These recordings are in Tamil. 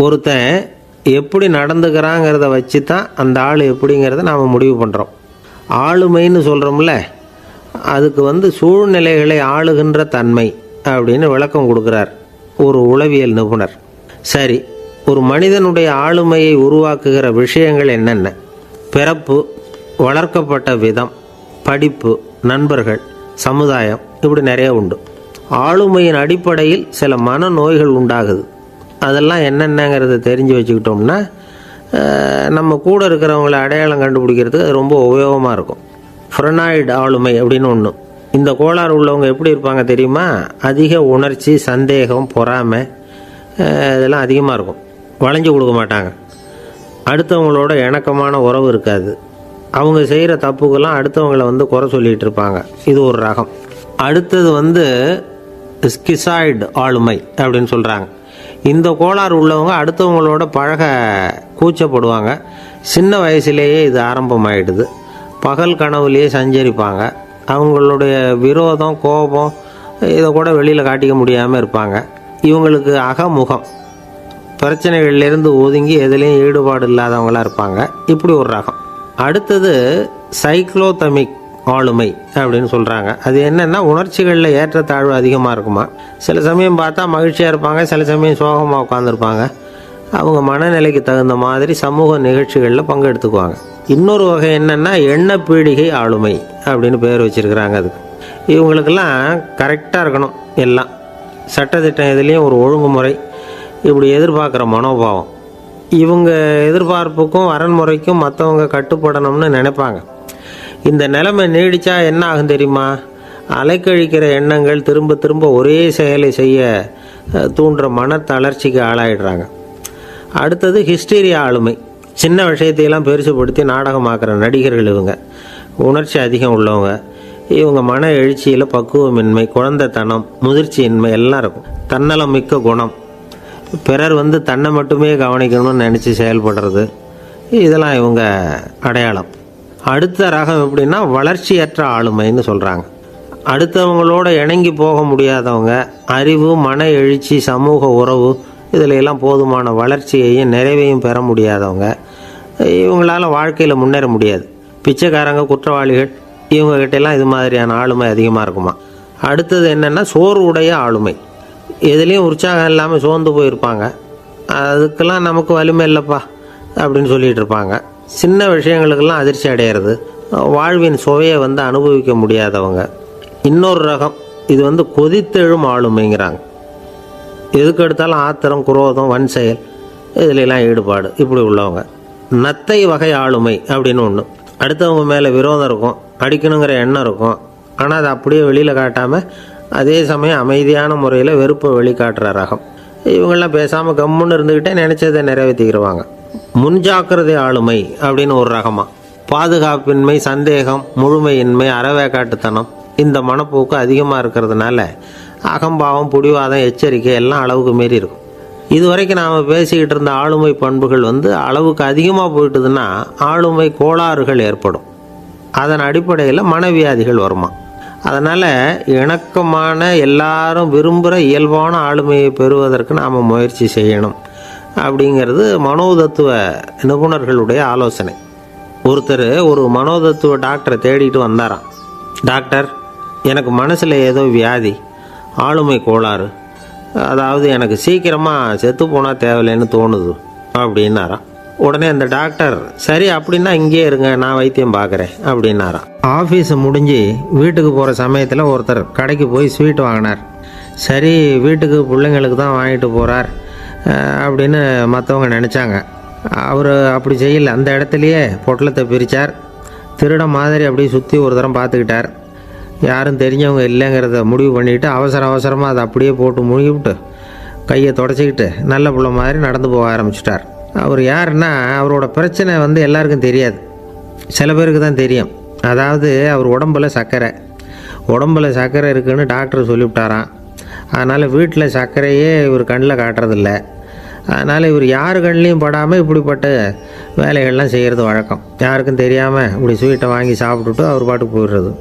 ஒருத்தன் எப்படி நடந்துக்கிறாங்கிறத வச்சு தான் அந்த ஆள் எப்படிங்கிறத நாம் முடிவு பண்ணுறோம். ஆளுமைன்னு சொல்கிறோம்ல, அதுக்கு சூழ்நிலைகளை ஆளுகின்ற தன்மை அப்படின்னு விளக்கம் கொடுக்குறார் ஒரு உளவியல் நிபுணர். சரி, ஒரு மனிதனுடைய ஆளுமையை உருவாக்குகிற விஷயங்கள் என்னென்ன? பிறப்பு, வளர்க்கப்பட்ட விதம், படிப்பு, நண்பர்கள், சமுதாயம், இப்படி நிறைய உண்டு. ஆளுமையின் அடிப்படையில் சில மனநோய்கள் உண்டாகுது. அதெல்லாம் என்னென்னங்கிறத தெரிஞ்சு வச்சுக்கிட்டோம்னா நம்ம கூட இருக்கிறவங்கள அடையாளம் கண்டுபிடிக்கிறதுக்கு அது ரொம்ப உபயோகமாக இருக்கும். ஃப்ரெனாய்டு ஆளுமை அப்படின்னு ஒன்று. இந்த கோளாறு உள்ளவங்க எப்படி இருப்பாங்க தெரியுமா? அதிக உணர்ச்சி, சந்தேகம், பொறாமை இதெல்லாம் அதிகமாக இருக்கும். வளைஞ்சு கொடுக்க மாட்டாங்க. அடுத்தவங்களோட இணக்கமான உறவு இருக்காது. அவங்க செய்கிற தப்புக்கெல்லாம் அடுத்தவங்களை குறை சொல்லிகிட்டு இருப்பாங்க. இது ஒரு ரகம். அடுத்தது ஸ்கிசாய்டு ஆளுமை அப்படின்னு சொல்கிறாங்க. இந்த கோளாறு உள்ளவங்க அடுத்தவங்களோட பழக கூச்சப்படுவாங்க. சின்ன வயசுலேயே இது ஆரம்பமாயிடுது. பகல் கனவுலேயே சஞ்சரிப்பாங்க. அவங்களுடைய விரோதம், கோபம் இதை கூட வெளியில் காட்டிக்க முடியாமல் இருப்பாங்க. இவங்களுக்கு அகமுகம், பிரச்சனைகள்லேருந்து ஒதுங்கி எதுலேயும் ஈடுபாடு இல்லாதவங்களாக இருப்பாங்க. இப்படி ஒரு ரகம். அடுத்தது சைக்ளோதமிக் ஆளுமை அப்படின்னு சொல்கிறாங்க. அது என்னென்னா, உணர்ச்சிகளில் ஏற்றத்தாழ்வு அதிகமாக இருக்குமா. சில சமயம் பார்த்தா மகிழ்ச்சியாக இருப்பாங்க, சில சமயம் சோகமாக உட்காந்துருப்பாங்க. அவங்க மனநிலைக்கு தகுந்த மாதிரி சமூக நிகழ்ச்சிகளில் பங்கெடுத்துக்குவாங்க. இன்னொரு வகை என்னென்னா எண்ணப்பீடிகை ஆளுமை அப்படின்னு பேர் வச்சுருக்கிறாங்க. அதுக்கு இவங்களுக்கெல்லாம் கரெக்டாக இருக்கணும். எல்லாம் சட்டத்திட்டம், இதுலேயும் ஒரு ஒழுங்குமுறை, இப்படி எதிர்பார்க்குற மனோபாவம். இவங்க எதிர்பார்ப்புக்கும் வரன்முறைக்கும் மற்றவங்க கட்டுப்படணும்னு நினைப்பாங்க. இந்த நிலைமை நீடித்தா என்ன ஆகும் தெரியுமா? அலைக்கழிக்கிற எண்ணங்கள் திரும்ப திரும்ப ஒரே செயலை செய்ய தூண்டுற மன தளர்ச்சிக்கு ஆளாயிடுறாங்க. அடுத்தது ஹிஸ்டீரியா ஆளுமை. சின்ன விஷயத்தையெல்லாம் பெருசுப்படுத்தி நாடகமாக்குற நடிகர்கள் இவங்க. உணர்ச்சி அதிகம் உள்ளவங்க. இவங்க மன எழுச்சியில் பக்குவமின்மை, குழந்தைத்தனம், முதிர்ச்சியின்மை எல்லாம் இருக்கும். தன்னலம் மிக்க குணம். பிறர் தன்னை மட்டுமே கவனிக்கணும்னு நினச்சி செயல்படுறது, இதெல்லாம் இவங்க அடையாளம். அடுத்த ரகம் எப்படின்னா வளர்ச்சியற்ற ஆளுமைன்னு சொல்கிறாங்க. அடுத்தவங்களோட இணங்கி போக முடியாதவங்க. அறிவு, மன எழுச்சி, சமூக உறவு இதில் எல்லாம் போதுமான வளர்ச்சியையும் நிறைவையும் பெற முடியாதவங்க. இவங்களால வாழ்க்கையில் முன்னேற முடியாது. பிச்சைக்காரங்க, குற்றவாளிகள், இவங்ககிட்டெல்லாம் இது மாதிரியான ஆளுமை அதிகமாக இருக்குமா. அடுத்தது என்னென்னா சோர்வுடைய ஆளுமை. எதுலேயும் உற்சாகம் இல்லாமல் சோர்ந்து போயிருப்பாங்க. அதுக்கெல்லாம் நமக்கு வலிமை இல்லைப்பா அப்படின்னு சொல்லிகிட்டு இருப்பாங்க. சின்ன விஷயங்களுக்கெல்லாம் அதிர்ச்சி அடையிறது. வாழ்வின் சுவையை அனுபவிக்க முடியாதவங்க. இன்னொரு ரகம் இது கொதித்தெழும் ஆளுமைங்கிறாங்க. எதுக்கு எடுத்தாலும் ஆத்திரம், குரோதம், வன் செயல் இதிலெல்லாம் ஈடுபாடு, இப்படி உள்ளவங்க. நத்தை வகை ஆளுமை அப்படின்னு ஒன்று. அடுத்தவங்க மேலே விரோதம் இருக்கும், அடிக்கணுங்கிற எண்ணம் இருக்கும். ஆனால் அதை அப்படியே வெளியில் காட்டாமல் அதே சமயம் அமைதியான முறையில் வெறுப்பை வெளிக்காட்டுற ரகம். இவங்கெல்லாம் பேசாமல் கம்முன்னு இருந்துக்கிட்டே நினச்சதை நிறைவேற்றிக்கிடுவாங்க. முன்ஜாக்கிரதை ஆளுமை அப்படின்னு ஒரு ரகமாக. பாதுகாப்பின்மை, சந்தேகம், முழுமையின்மை, அறவேக்காட்டுத்தனம் இந்த மனப்போக்கு அதிகமாக இருக்கிறதுனால அகம்பாவம், புடிவாதம், எச்சரிக்கை எல்லாம் அளவுக்கு மீறி இருக்கும். இதுவரைக்கும் நாம் பேசிக்கிட்டு இருந்த ஆளுமை பண்புகள் அளவுக்கு அதிகமாக போயிட்டுதுன்னா ஆளுமை கோளாறுகள் ஏற்படும். அதன் அடிப்படையில் மனவியாதிகள் வருமா. அதனால் இணக்கமான, எல்லாரும் விரும்புகிற இயல்பான ஆளுமையை பெறுவதற்கு நாம் முயற்சி செய்யணும் அப்படிங்கிறது மனோதத்துவ நிபுணர்களுடைய ஆலோசனை. ஒருத்தர் ஒரு மனோதத்துவ டாக்டரை தேடிட்டு வந்தாராம். டாக்டர், எனக்கு மனசில் ஏதோ வியாதி, ஆளுமை கோளாறு, அதாவது எனக்கு சீக்கிரமாக செத்து போனால் தேவையில்லைன்னு தோணுது அப்படின்னாராம். உடனே அந்த டாக்டர், சரி அப்படின்னா இங்கே இருங்க, நான் வைத்தியம் பார்க்குறேன் அப்படின்னாராம். ஆஃபீஸை முடிஞ்சு வீட்டுக்கு போகிற சமயத்தில் ஒருத்தர் கடைக்கு போய் ஸ்வீட் வாங்கினார். சரி, வீட்டுக்கு பிள்ளைங்களுக்கு தான் வாங்கிட்டு போகிறார் அப்படின்னு மற்றவங்க நினச்சாங்க. அவர் அப்படி செய்யலை. அந்த இடத்துலையே பொட்டலத்தை பிரித்தார். திருட மாதிரி அப்படியே சுற்றி ஒரு தரம் பார்த்துக்கிட்டார். யாரும் தெரிஞ்சவங்க இல்லைங்கிறத முடிவு பண்ணிவிட்டு அவசரமாக அதை அப்படியே போட்டு முழுகிவிட்டு கையை தொடச்சிக்கிட்டு நல்ல பிள்ளை மாதிரி நடந்து போக ஆரம்பிச்சிட்டார். அவர் யாருன்னா, அவரோட பிரச்சனை எல்லாருக்கும் தெரியாது, சில பேருக்கு தான் தெரியும். அதாவது அவர் உடம்பில் சர்க்கரை இருக்குதுன்னு டாக்டர் சொல்லிவிட்டாராம். அதனால் வீட்டில் சர்க்கரையே இவர் கண்ணில் காட்டுறதில்ல. அதனால் இவர் யார் கண்ணிலையும் படாமல் இப்படிப்பட்ட வேலைகள்லாம் செய்கிறது வழக்கம். யாருக்கும் தெரியாமல் இப்படி ஸ்வீட்டை வாங்கி சாப்பிட்டுட்டு அவர் பாட்டுக்கு போயிடுறது.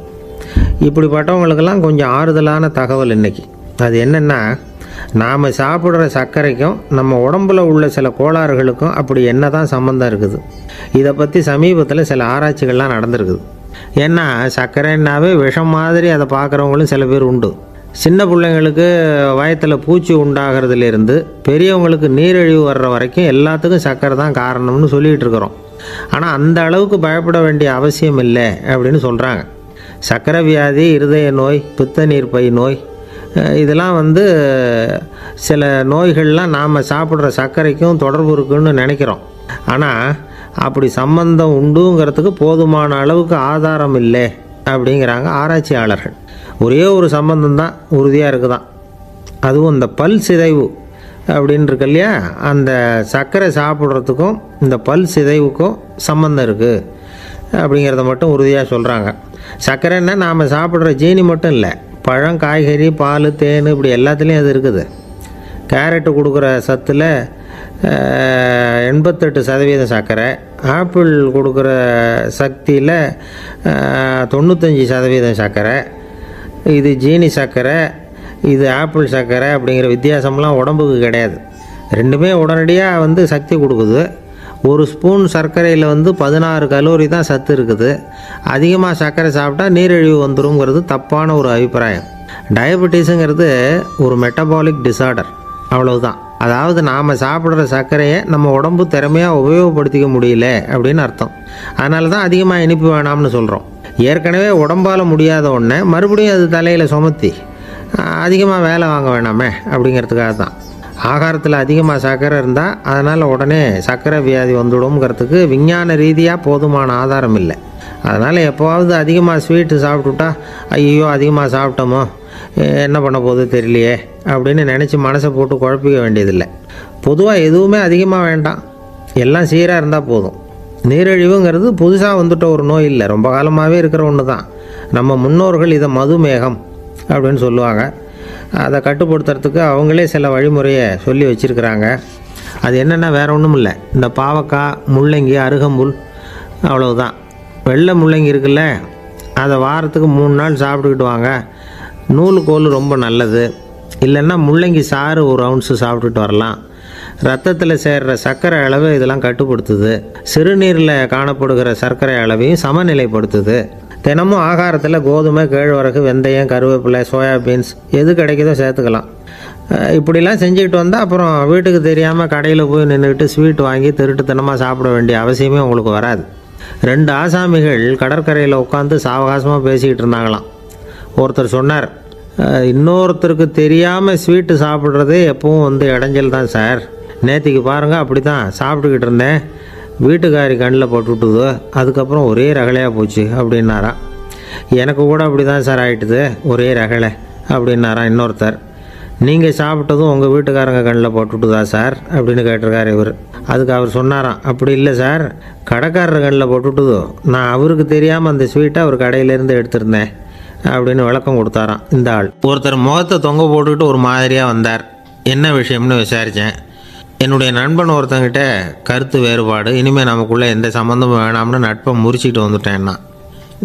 இப்படிப்பட்டவங்களுக்கெல்லாம் கொஞ்சம் ஆறுதலான தகவல் இன்றைக்கி. அது என்னென்னா, நாம் சாப்பிட்ற சர்க்கரைக்கும் நம்ம உடம்புல உள்ள சில கோளாறுகளுக்கும் அப்படி என்ன தான் சம்மந்தம் இருக்குது? இதை பற்றி சமீபத்தில் சில ஆராய்ச்சிகள்லாம் நடந்திருக்குது. ஏன்னா சர்க்கரைன்னாவே விஷம் மாதிரி அதை பார்க்குறவங்களும் சில பேர் உண்டு. சின்ன பிள்ளைங்களுக்கு வயத்தில் பூச்சி உண்டாகிறதுலேருந்து பெரியவங்களுக்கு நீரிழிவு வர்ற வரைக்கும் எல்லாத்துக்கும் சர்க்கரை தான் காரணம்னு சொல்லிகிட்டு இருக்கிறோம். ஆனால் அந்த அளவுக்கு பயப்பட வேண்டிய அவசியம் இல்லை அப்படின்னு சொல்கிறாங்க. சர்க்கரை வியாதி, இருதய நோய், பித்த நீர்ப்பை நோய், இதெல்லாம் சில நோய்கள்லாம் நாம் சாப்பிட்ற சர்க்கரைக்கும் தொடர்பு இருக்குன்னு நினைக்கிறோம். ஆனால் அப்படி சம்பந்தம் உண்டுங்கிறதுக்கு போதுமான அளவுக்கு ஆதாரம் இல்லை அப்படிங்கிறாங்க ஆராய்ச்சியாளர்கள். ஒரே ஒரு சம்பந்தம் தான் உறுதியாக இருக்குதான். அதுவும் இந்த பல் சிதைவு அப்படின்னு இருக்கு இல்லையா, அந்த சர்க்கரை சாப்பிட்றதுக்கும் இந்த பல் சிதைவுக்கும் சம்பந்தம் இருக்குது அப்படிங்கிறத மட்டும் உறுதியாக சொல்கிறாங்க. சர்க்கரைன்னா நாம் சாப்பிட்ற ஜீனி மட்டும் இல்லை, பழம், காய்கறி, பால், தேன், இப்படி எல்லாத்துலேயும் அது இருக்குது. கேரட்டு கொடுக்குற சத்தில் 88% சர்க்கரை, ஆப்பிள் கொடுக்குற சக்தியில் 95% சர்க்கரை. இது ஜீனி சர்க்கரை, இது ஆப்பிள் சர்க்கரை அப்படிங்கிற வித்தியாசம்லாம் உடம்புக்கு கிடையாது. ரெண்டுமே உடனடியாக சக்தி கொடுக்குது. ஒரு ஸ்பூன் சர்க்கரையில் 16 கலோரி தான் சத்து இருக்குது. அதிகமாக சர்க்கரை சாப்பிட்டா நீரிழிவு வந்துருங்கிறது தப்பான ஒரு அபிப்பிராயம். டயபெட்டிஸுங்கிறது ஒரு மெட்டபாலிக் டிஸார்டர், அவ்வளவுதான். அதாவது நாம் சாப்பிட்ற சர்க்கரையை நம்ம உடம்பு திறமையாக உபயோகப்படுத்திக்க முடியல அப்படின்னு அர்த்தம். அதனால தான் அதிகமாக இனிப்பு வேணாம்னு சொல்கிறோம். ஏற்கனவே உடம்பால் முடியாத ஒன்றை மறுபடியும் அது தலையில் சுமத்தி அதிகமாக வேலை வாங்க வேணாமே அப்படிங்கிறதுக்காக தான். ஆகாரத்தில் அதிகமாக சர்க்கரை இருந்தால் அதனால் உடனே சர்க்கரை வியாதி வந்துடும்ங்கிறதுக்கு விஞ்ஞான ரீதியாக போதுமான ஆதாரம் இல்லை. அதனால் எப்போவாவது அதிகமாக ஸ்வீட்டு சாப்பிட்டுட்டா ஐயோ அதிகமாக சாப்பிட்டோமோ, என்ன பண்ண போகுது தெரியலையே அப்படின்னு நினச்சி மனசை போட்டு குழப்பிக்க வேண்டியதில்லை. பொதுவாக எதுவுமே அதிகமாக வேண்டாம், எல்லாம் சீராக இருந்தால் போதும். நீரிழிவுங்கிறது புதுசாக வந்துட்ட ஒரு நோய் இல்லை, ரொம்ப காலமாகவே இருக்கிற ஒன்று தான். நம்ம முன்னோர்கள் இதை மதுமேகம் அப்படின்னு சொல்லுவாங்க. அதை கட்டுப்படுத்துறதுக்கு அவங்களே சில வழிமுறையை சொல்லி வச்சுருக்கிறாங்க. அது என்னென்னா வேறு ஒன்றும் இல்லை, இந்த பாவக்காய், முள்ளங்கி, அருகம்புல், அவ்வளவுதான். வெள்ளை முள்ளங்கி இருக்குல்ல, அதை வாரத்துக்கு 3 நாள் சாப்பிட்டுக்கிட்டு வாங்க. நூலுக்கோல் ரொம்ப நல்லது. இல்லைன்னா முள்ளங்கி சாறு 1 ounce சாப்பிட்டுட்டு வரலாம். ரத்தத்தில் சேர்கிற சர்க்கரை அளவு இதெல்லாம் கட்டுப்படுத்துது. சிறுநீரில் காணப்படுகிற சர்க்கரை அளவையும் சமநிலைப்படுத்துது. தினமும் ஆகாரத்தில் கோதுமை, கேழ்வரகு, வெந்தயம், கருவேப்பிலை, சோயாபீன்ஸ் எது கிடைக்குதோ சேர்த்துக்கலாம். இப்படிலாம் செஞ்சுக்கிட்டு வந்தால் அப்புறம் வீட்டுக்கு தெரியாமல் கடையில் போய் நின்றுக்கிட்டு ஸ்வீட் வாங்கி திருட்டுத்தனமாக சாப்பிட வேண்டிய அவசியமே உங்களுக்கு வராது. 2 ஆசாமிகள் கடற்கரையில் உட்காந்து சாவகாசமாக பேசிக்கிட்டு இருந்தாங்களாம். ஒருத்தர் சொன்னார், இன்னொருத்தருக்கு தெரியாமல் ஸ்வீட்டு சாப்பிட்றதே எப்பவும் இடைஞ்சல் தான் சார். நேற்றுக்கு பாருங்கள், அப்படி தான் சாப்பிட்டுக்கிட்டு இருந்தேன், வீட்டுக்காரி கண்ணில் போட்டுவிட்டுது, அதுக்கப்புறம் ஒரே ரகலையாக போச்சு அப்படின்னாராம். எனக்கு கூட அப்படி தான் சார் ஆகிட்டுது, ஒரே ரகலை அப்படின்னாராம் இன்னொருத்தர். நீங்கள் சாப்பிட்டதும் உங்கள் வீட்டுக்காரங்க கண்ணில் போட்டுவிட்டுதா சார் அப்படின்னு கேட்டிருக்கார் இவர். அதுக்கு அவர் சொன்னாராம், அப்படி இல்லை சார், கடைக்காரர் கண்ணில் போட்டுவிட்டுதோ, நான் அவருக்கு தெரியாமல் அந்த ஸ்வீட்டை அவர் கடையிலேருந்து எடுத்திருந்தேன் அப்படின்னு விளக்கம் கொடுத்தாராம் இந்த ஆள். ஒருத்தர் முகத்தை தொங்க போட்டுக்கிட்டு ஒரு மாதிரியாக வந்தார். என்ன விஷயம்னு விசாரித்தேன். என்னுடைய நண்பன் ஒருத்தங்கிட்ட கருத்து வேறுபாடு, இனிமேல் நமக்குள்ளே எந்த சம்மந்தமும் வேணாம்னு நட்பை முறிச்சிக்கிட்டு வந்துட்டேன்னா.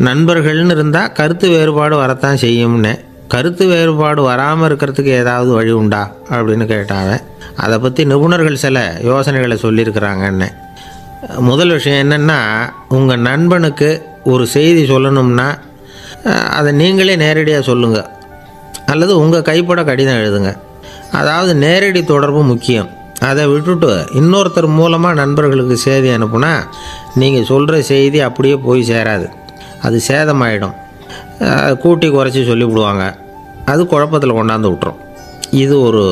நண்பர்கள்னு இருந்தால் கருத்து வேறுபாடு வரத்தான் செய்யும்னு. கருத்து வேறுபாடு வராமல் இருக்கிறதுக்கு ஏதாவது வழி உண்டா அப்படின்னு கேட்டாங்க. அதை பற்றி நிபுணர்கள் சில யோசனைகளை சொல்லியிருக்கிறாங்கன்னு. முதல் விஷயம் என்னென்னா, உங்கள் நண்பனுக்கு ஒரு செய்தி சொல்லணும்னா அதை நீங்களே நேரடியாக சொல்லுங்கள், அல்லது உங்கள் கைப்பட கடிதம் எழுதுங்க. அதாவது நேரடி தொடர்பு முக்கியம். அதை விட்டுட்டு இன்னொருத்தர் மூலமாக நண்பர்களுக்கு செய்தி அனுப்புனா நீங்கள் சொல்கிற செய்தி அப்படியே போய் சேராது, அது சேதமாயிடும். கூட்டி குறைச்சி சொல்லிவிடுவாங்க, அது குழப்பத்தில் கொண்டாந்து விட்டுரும். இது ஒரு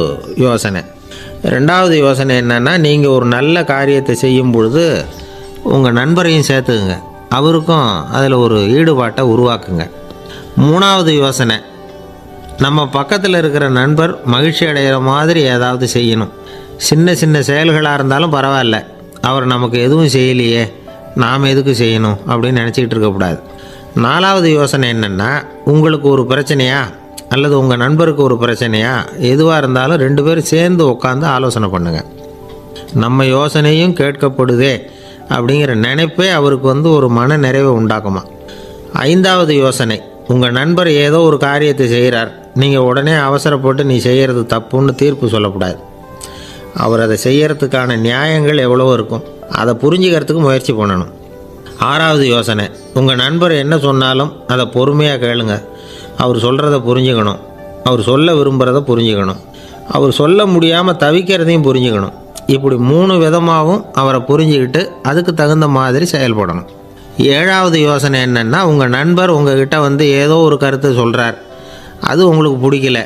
யோசனை. 2வது யோசனை என்னென்னா, நீங்கள் ஒரு நல்ல காரியத்தை செய்யும் பொழுது உங்கள் நண்பரையும் சேர்த்துக்குங்க, அவருக்கும் அதில் ஒரு ஈடுபாட்டை உருவாக்குங்க. 3வது யோசனை, நம்ம பக்கத்தில் இருக்கிற நண்பர் மகிழ்ச்சி அடைகிற மாதிரி ஏதாவது செய்யணும். சின்ன சின்ன செயல்களாக இருந்தாலும் பரவாயில்ல, அவர் நமக்கு எதுவும் செய்யலையே, நாம் எதுக்கு செய்யணும் அப்படின்னு நினச்சிக்கிட்டு இருக்கக்கூடாது. 4வது யோசனை என்னென்னா, உங்களுக்கு ஒரு பிரச்சனையா அல்லது உங்கள் நண்பருக்கு ஒரு பிரச்சனையா, எதுவாக இருந்தாலும் 2 பேரும் சேர்ந்து உட்காந்து ஆலோசனை பண்ணுங்கள். நம்ம யோசனையும் கேட்கப்படுதே அப்படிங்கிற நினைப்பே அவருக்கு ஒரு மன நிறைவை உண்டாக்குமா. 5வது யோசனை, உங்கள் நண்பர் ஏதோ ஒரு காரியத்தை செய்கிறார், நீங்கள் உடனே அவசரப்பட்டு நீ செய்கிறது தப்புன்னு தீர்ப்பு சொல்லக்கூடாது. அவர் அதை செய்யறதுக்கான நியாயங்கள் எவ்வளவோ இருக்கும், அதை புரிஞ்சுக்கிறதுக்கு முயற்சி பண்ணணும். 6வது யோசனை, உங்கள் நண்பர் என்ன சொன்னாலும் அதை பொறுமையாக கேளுங்க. அவர் சொல்கிறத புரிஞ்சுக்கணும், அவர் சொல்ல விரும்புகிறத புரிஞ்சுக்கணும், அவர் சொல்ல முடியாமல் தவிக்கிறதையும் புரிஞ்சுக்கணும். இப்படி 3 விதமாகவும் அவரை புரிஞ்சுக்கிட்டு அதுக்கு தகுந்த மாதிரி செயல்படணும். 7வது யோசனை என்னென்னா, உங்கள் நண்பர் உங்ககிட்ட வந்து ஏதோ ஒரு கருத்தை சொல்கிறார், அது உங்களுக்கு பிடிக்கல,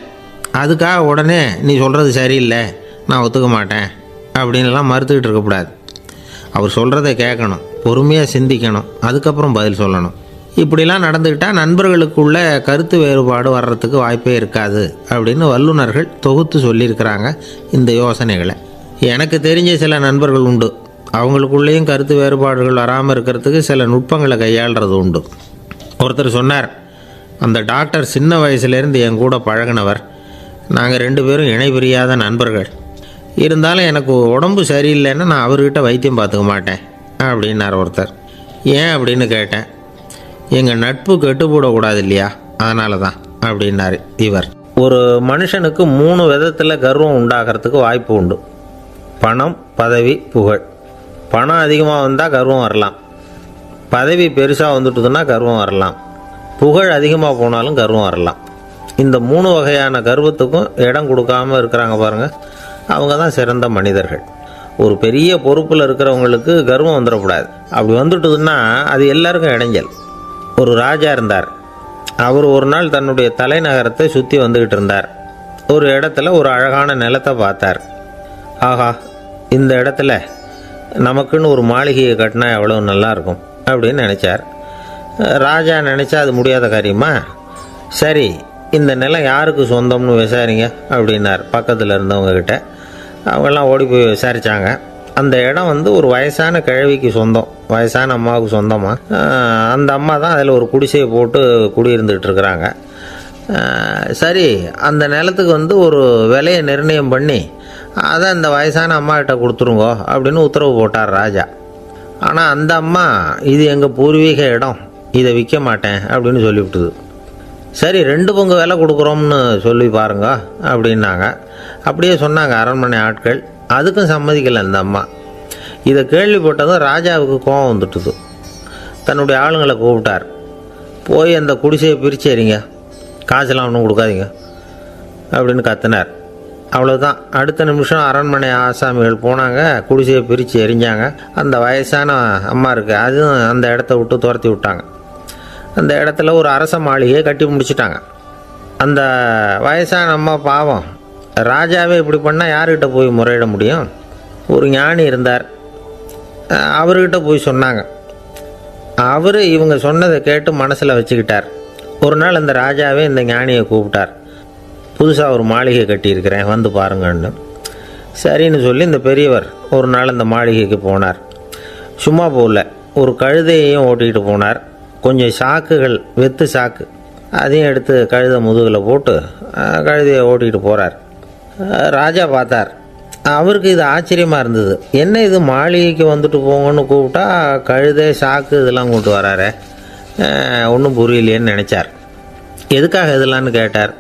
அதுக்காக உடனே நீ சொல்கிறது சரியில்லை, நான் ஒத்துக்க மாட்டேன் அப்படின்லாம் மறுத்துக்கிட்டு இருக்கக்கூடாது. அவர் சொல்கிறத கேட்கணும், பொறுமையாக சிந்திக்கணும், அதுக்கப்புறம் பதில் சொல்லணும். இப்படிலாம் நடந்துக்கிட்டால் நண்பர்களுக்குள்ள கருத்து வேறுபாடு வர்றதுக்கு வாய்ப்பே இருக்காது அப்படின்னு வல்லுநர்கள் தொகுத்து சொல்லியிருக்கிறாங்க இந்த யோசனைகளை. எனக்கு தெரிஞ்ச சில நண்பர்கள் உண்டு, அவங்களுக்குள்ளேயும் கருத்து வேறுபாடுகள் வராமல் இருக்கிறதுக்கு சில நுட்பங்களை கையாளுறது உண்டு. ஒருத்தர் சொன்னார், அந்த டாக்டர் சின்ன வயசுலேருந்து என் கூட பழகினவர், நாங்கள் 2 பேரும் இணை பிரியாத நண்பர்கள். இருந்தாலும் எனக்கு உடம்பு சரியில்லைன்னா நான் அவர்கிட்ட வைத்தியம் பார்த்துக்க மாட்டேன் அப்படின்னார் ஒருத்தர். ஏன் அப்படின்னு கேட்டேன். எங்கள் நட்பு கெட்டுப்போடக்கூடாது இல்லையா, அதனால தான் அப்படின்னார் இவர். ஒரு மனுஷனுக்கு 3 விதத்தில் கர்வம் உண்டாகிறதுக்கு வாய்ப்பு உண்டு. பணம், பதவி, புகழ். பணம் அதிகமாக வந்தால் கர்வம் வரலாம், பதவி பெருசாக வந்துட்டுதுன்னா கர்வம் வரலாம், புகழ் அதிகமாக போனாலும் கர்வம் வரலாம். இந்த 3 வகையான கர்வத்துக்கும் இடம் கொடுக்காமல் இருக்கிறாங்க பாருங்கள், அவங்க தான் சிறந்த மனிதர்கள். ஒரு பெரிய பொறுப்பில் இருக்கிறவங்களுக்கு கர்வம் வந்துடக்கூடாது. அப்படி வந்துட்டுதுன்னா அது எல்லாருக்கும் இடைஞ்சல். ஒரு ராஜா இருந்தார். அவர் ஒரு நாள் தன்னுடைய தலைநகரத்தை சுற்றி வந்துக்கிட்டு இருந்தார். ஒரு இடத்துல ஒரு அழகான நிலத்தை பார்த்தார். ஆஹா, இந்த இடத்துல நமக்குன்னு ஒரு மாளிகையை கட்டினா எவ்வளோ நல்லாயிருக்கும் அப்படின்னு நினச்சார். ராஜா நினச்சா அது முடியாத காரியமா? சரி, இந்த நிலம் யாருக்கு சொந்தம்னு விசாரிங்க அப்படின்னார் பக்கத்தில் இருந்தவங்கக்கிட்ட. அவங்கெல்லாம் ஓடி போய் விசாரித்தாங்க. அந்த இடம் வந்து ஒரு வயசான கிழவிக்கு சொந்தம், வயசான அம்மாவுக்கு சொந்தமாக. அந்த அம்மா தான் அதில் ஒரு குடிசையை போட்டு குடியிருந்துகிட்டு இருக்கிறாங்க. சரி, அந்த நிலத்துக்கு வந்து ஒரு விலையை நிர்ணயம் பண்ணி அதை அந்த வயசான அம்மாக்கிட்ட கொடுத்துருங்கோ அப்படின்னு உத்தரவு போட்டார் ராஜா. ஆனால் அந்த அம்மா, இது எங்கள் பூர்வீக இடம், இதை விற்க மாட்டேன் அப்படின்னு சொல்லிவிட்டுது. சரி, 2 பங்கு விலை கொடுக்குறோம்னு சொல்லி பாருங்க அப்படின்னாங்க. அப்படியே சொன்னாங்க அரண்மனை ஆட்கள். அதுக்கும் சம்மதிக்கலை அந்த அம்மா. இதை கேள்விப்பட்டதும் ராஜாவுக்கு கோபம் வந்துட்டுது. தன்னுடைய ஆளுங்களை கூப்பிட்டார். போய் அந்த குடிசையை பிரித்து எறிங்க, காசெல்லாம் ஒன்றும் கொடுக்காதீங்க அப்படின்னு கத்தினார். அவ்வளோதான். அடுத்த நிமிஷம் அரண்மனை ஆசாமிகள் போனாங்க, குடிசையை பிரித்து எரிஞ்சாங்க. அந்த வயசான அம்மா இருக்குது, அதுவும் அந்த இடத்த விட்டு துரத்தி விட்டாங்க. அந்த இடத்துல ஒரு அரச மாளிகையை கட்டி முடிச்சிட்டாங்க. அந்த வயசான அம்மா பாவம், ராஜாவே இப்படி பண்ணால் யார்கிட்ட போய் முறையிட முடியும்? ஒரு ஞானி இருந்தார், அவர்கிட்ட போய் சொன்னாங்க. அவர் இவங்க சொன்னதை கேட்டு மனசில் வச்சுக்கிட்டார். ஒரு நாள் அந்த ராஜாவே இந்த ஞானியை கூப்பிட்டார். புதுசாக ஒரு மாளிகை கட்டியிருக்கிறேன், வந்து பாருங்கன்னு. சரின்னு சொல்லி இந்த பெரியவர் ஒரு நாள் அந்த மாளிகைக்கு போனார். சும்மா போகல, ஒரு கழுதையையும் ஓட்டிகிட்டு போனார். கொஞ்சம் சாக்குகள், வெத்து சாக்கு, அதையும் எடுத்து கழுதை முதுகில் போட்டு கழுதையை ஓட்டிகிட்டு போகிறார். ராஜா பார்த்தார். அவருக்கு இது ஆச்சரியமாக இருந்தது. என்ன இது, மாளிகைக்கு வந்துட்டு போங்கன்னு கூப்பிட்டா கழுதை சாக்கு இதெல்லாம் கொண்டு வராரு, ஒன்றும் புரியலையேன்னு நினச்சார். எதுக்காக இதெல்லாம்னு கேட்டார்.